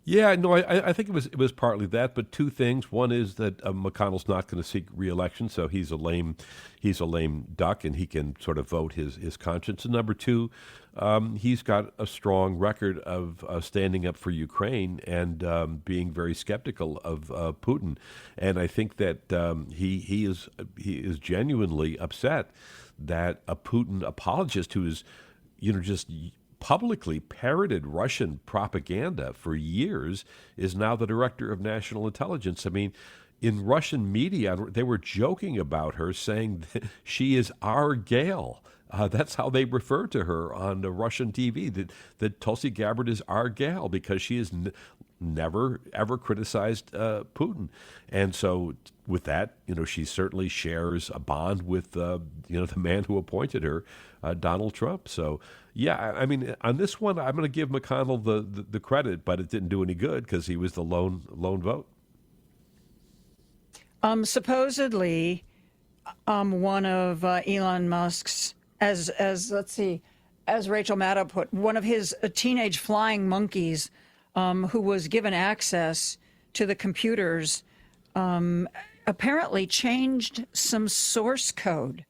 Yeah, no, I think it was partly that, but two things. One is that McConnell's not going to seek re-election, so he's a lame duck, and he can sort of vote his conscience. And number two, he's got a strong record of standing up for Ukraine and being very skeptical of Putin. And I think that he is genuinely upset that a Putin apologist who is, just publicly parroted Russian propaganda for years is now the director of national intelligence. I mean, in Russian media, they were joking about her, saying that she is our Gale. That's how they refer to her on the Russian TV, that Tulsi Gabbard is our gal because she has never, ever criticized Putin. And so with that, she certainly shares a bond with, the man who appointed her, Donald Trump. So, yeah, I mean, on this one, I'm going to give McConnell the credit, but it didn't do any good because he was the lone vote. Supposedly, one of Elon Musk's, as Rachel Maddow put, one of his teenage flying monkeys who was given access to the computers apparently changed some source code,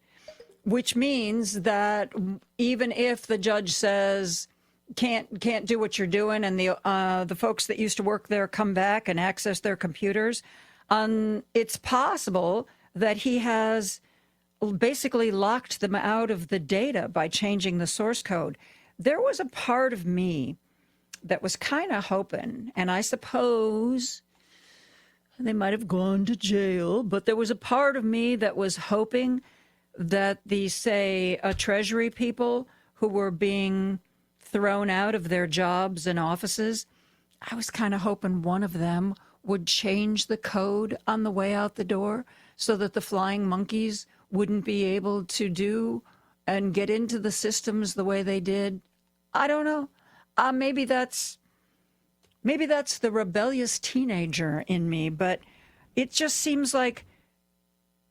which means that even if the judge says can't do what you're doing, and the folks that used to work there come back and access their computers, it's possible that he has basically locked them out of the data by changing the source code. There was a part of me that was kind of hoping, and I suppose they might have gone to jail, but there was a part of me that was hoping that the, say, Treasury people who were being thrown out of their jobs and offices, I was kind of hoping one of them would change the code on the way out the door so that the flying monkeys wouldn't be able to do and get into the systems the way they did. I don't know. Maybe that's the rebellious teenager in me, but it just seems like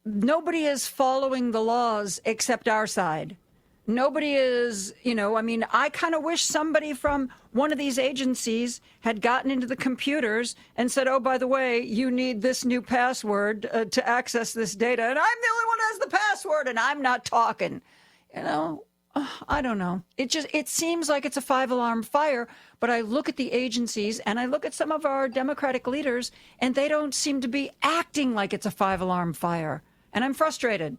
nobody is following the laws except our side. Nobody is, I kind of wish somebody from one of these agencies had gotten into the computers and said, oh, by the way, you need this new password to access this data. And I'm the only one who has the password and I'm not talking. I don't know. It seems like it's a 5-alarm fire, but I look at the agencies and I look at some of our Democratic leaders and they don't seem to be acting like it's a 5-alarm fire. And I'm frustrated.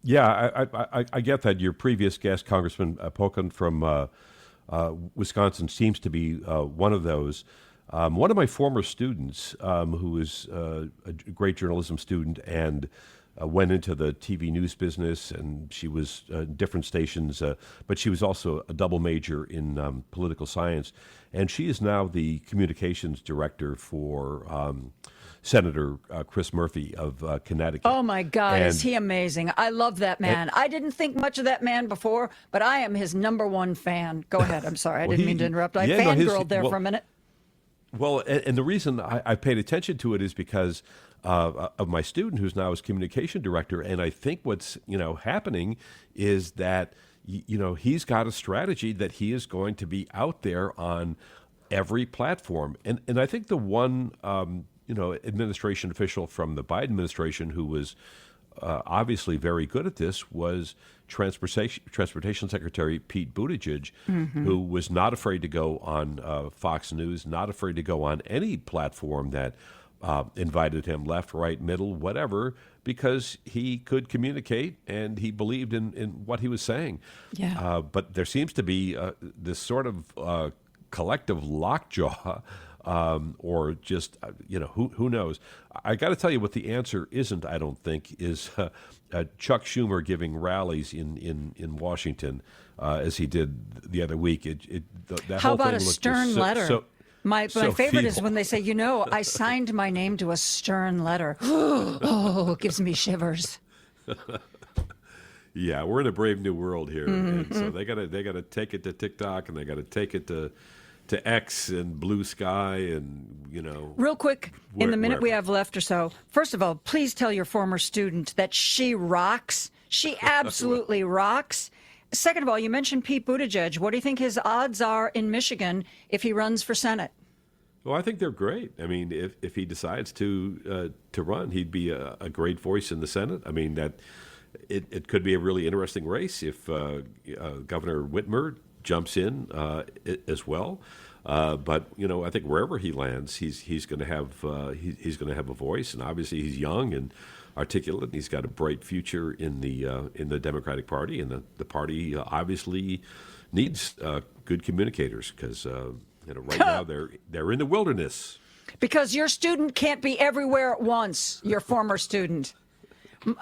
Yeah, I get that. Your previous guest, Congressman Pocan from Wisconsin, seems to be one of those. One of my former students, who is a great journalism student and went into the TV news business, and she was different stations, but she was also a double major in political science. And she is now the communications director for Senator Chris Murphy of Connecticut. Oh, my God, and, is he amazing. I love that man. I didn't think much of that man before, but I am his number one fan. Go ahead. I'm sorry. I didn't mean to interrupt. I fangirled there for a minute. Well, and the reason I paid attention to it is because of my student who's now his communication director. And I think what's, happening is that, he's got a strategy that he is going to be out there on every platform. And I think the one, administration official from the Biden administration who was obviously very good at this was Transportation Secretary Pete Buttigieg, who was not afraid to go on Fox News, not afraid to go on any platform that invited him, left, right, middle, whatever, because he could communicate and he believed in what he was saying. Yeah. But there seems to be this sort of collective lockjaw, or just, who knows? I got to tell you what the answer isn't, I don't think, is Chuck Schumer giving rallies in Washington as he did the other week. How about a stern letter? My favorite is feeble. when they say, I signed my name to a stern letter. Oh, it gives me shivers. Yeah, we're in a brave new world here, and so they gotta take it to TikTok, and they gotta take it to X and Blue Sky, and Real quick, in the minute wherever. we have left or so, first of all, please tell your former student that she rocks. She absolutely rocks. Second of all, you mentioned Pete Buttigieg. What do you think his odds are in Michigan if he runs for Senate? Well, I think they're great. I mean, if he decides to run, he'd be a great voice in the Senate. I mean, that it could be a really interesting race if Governor Whitmer jumps in as well. But I think wherever he lands, he's going to have he's going to have a voice, and obviously he's young and articulate, and he's got a bright future in the Democratic Party, and the party obviously needs good communicators because right now they're in the wilderness. Because your student can't be everywhere at once, your former student.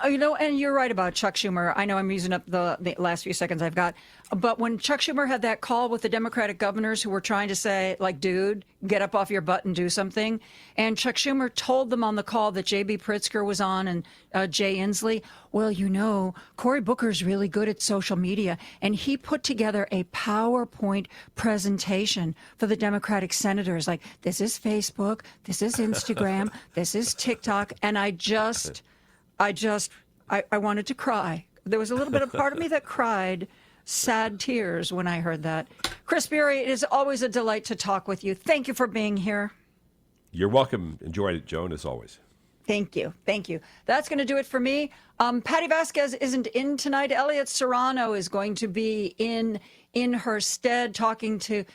And you're right about Chuck Schumer. I know I'm using up the last few seconds I've got. But when Chuck Schumer had that call with the Democratic governors who were trying to say, dude, get up off your butt and do something. And Chuck Schumer told them on the call that J.B. Pritzker was on and Jay Inslee. Well, Cory Booker's really good at social media. And he put together a PowerPoint presentation for the Democratic senators. This is Facebook, this is Instagram, this is TikTok. And I wanted to cry. There was a little bit of part of me that cried sad tears when I heard that. Chris Bury, it is always a delight to talk with you. Thank you for being here. You're welcome. Enjoyed it, Joan, as always. Thank you. Thank you. That's going to do it for me. Patty Vasquez isn't in tonight. Elliot Serrano is going to be in her stead talking to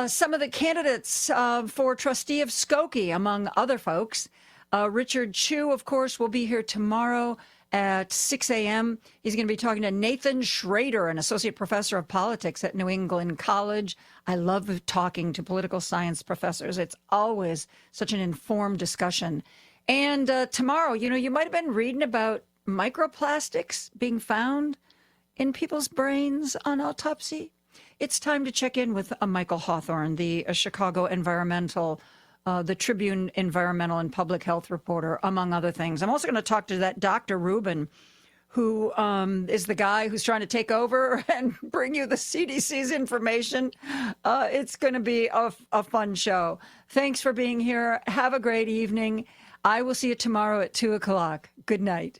some of the candidates for trustee of Skokie, among other folks. Richard Chu, of course, will be here tomorrow at 6 a.m. He's going to be talking to Nathan Schrader, an associate professor of politics at New England College. I love talking to political science professors. It's always such an informed discussion. And tomorrow, you might have been reading about microplastics being found in people's brains on autopsy. It's time to check in with Michael Hawthorne, the Chicago environmental the Tribune environmental and public health reporter, among other things. I'm also going to talk to that Dr. Rubin, who is the guy who's trying to take over and bring you the CDC's information. It's going to be a fun show. Thanks for being here. Have a great evening. I will see you tomorrow at 2 o'clock. Good night.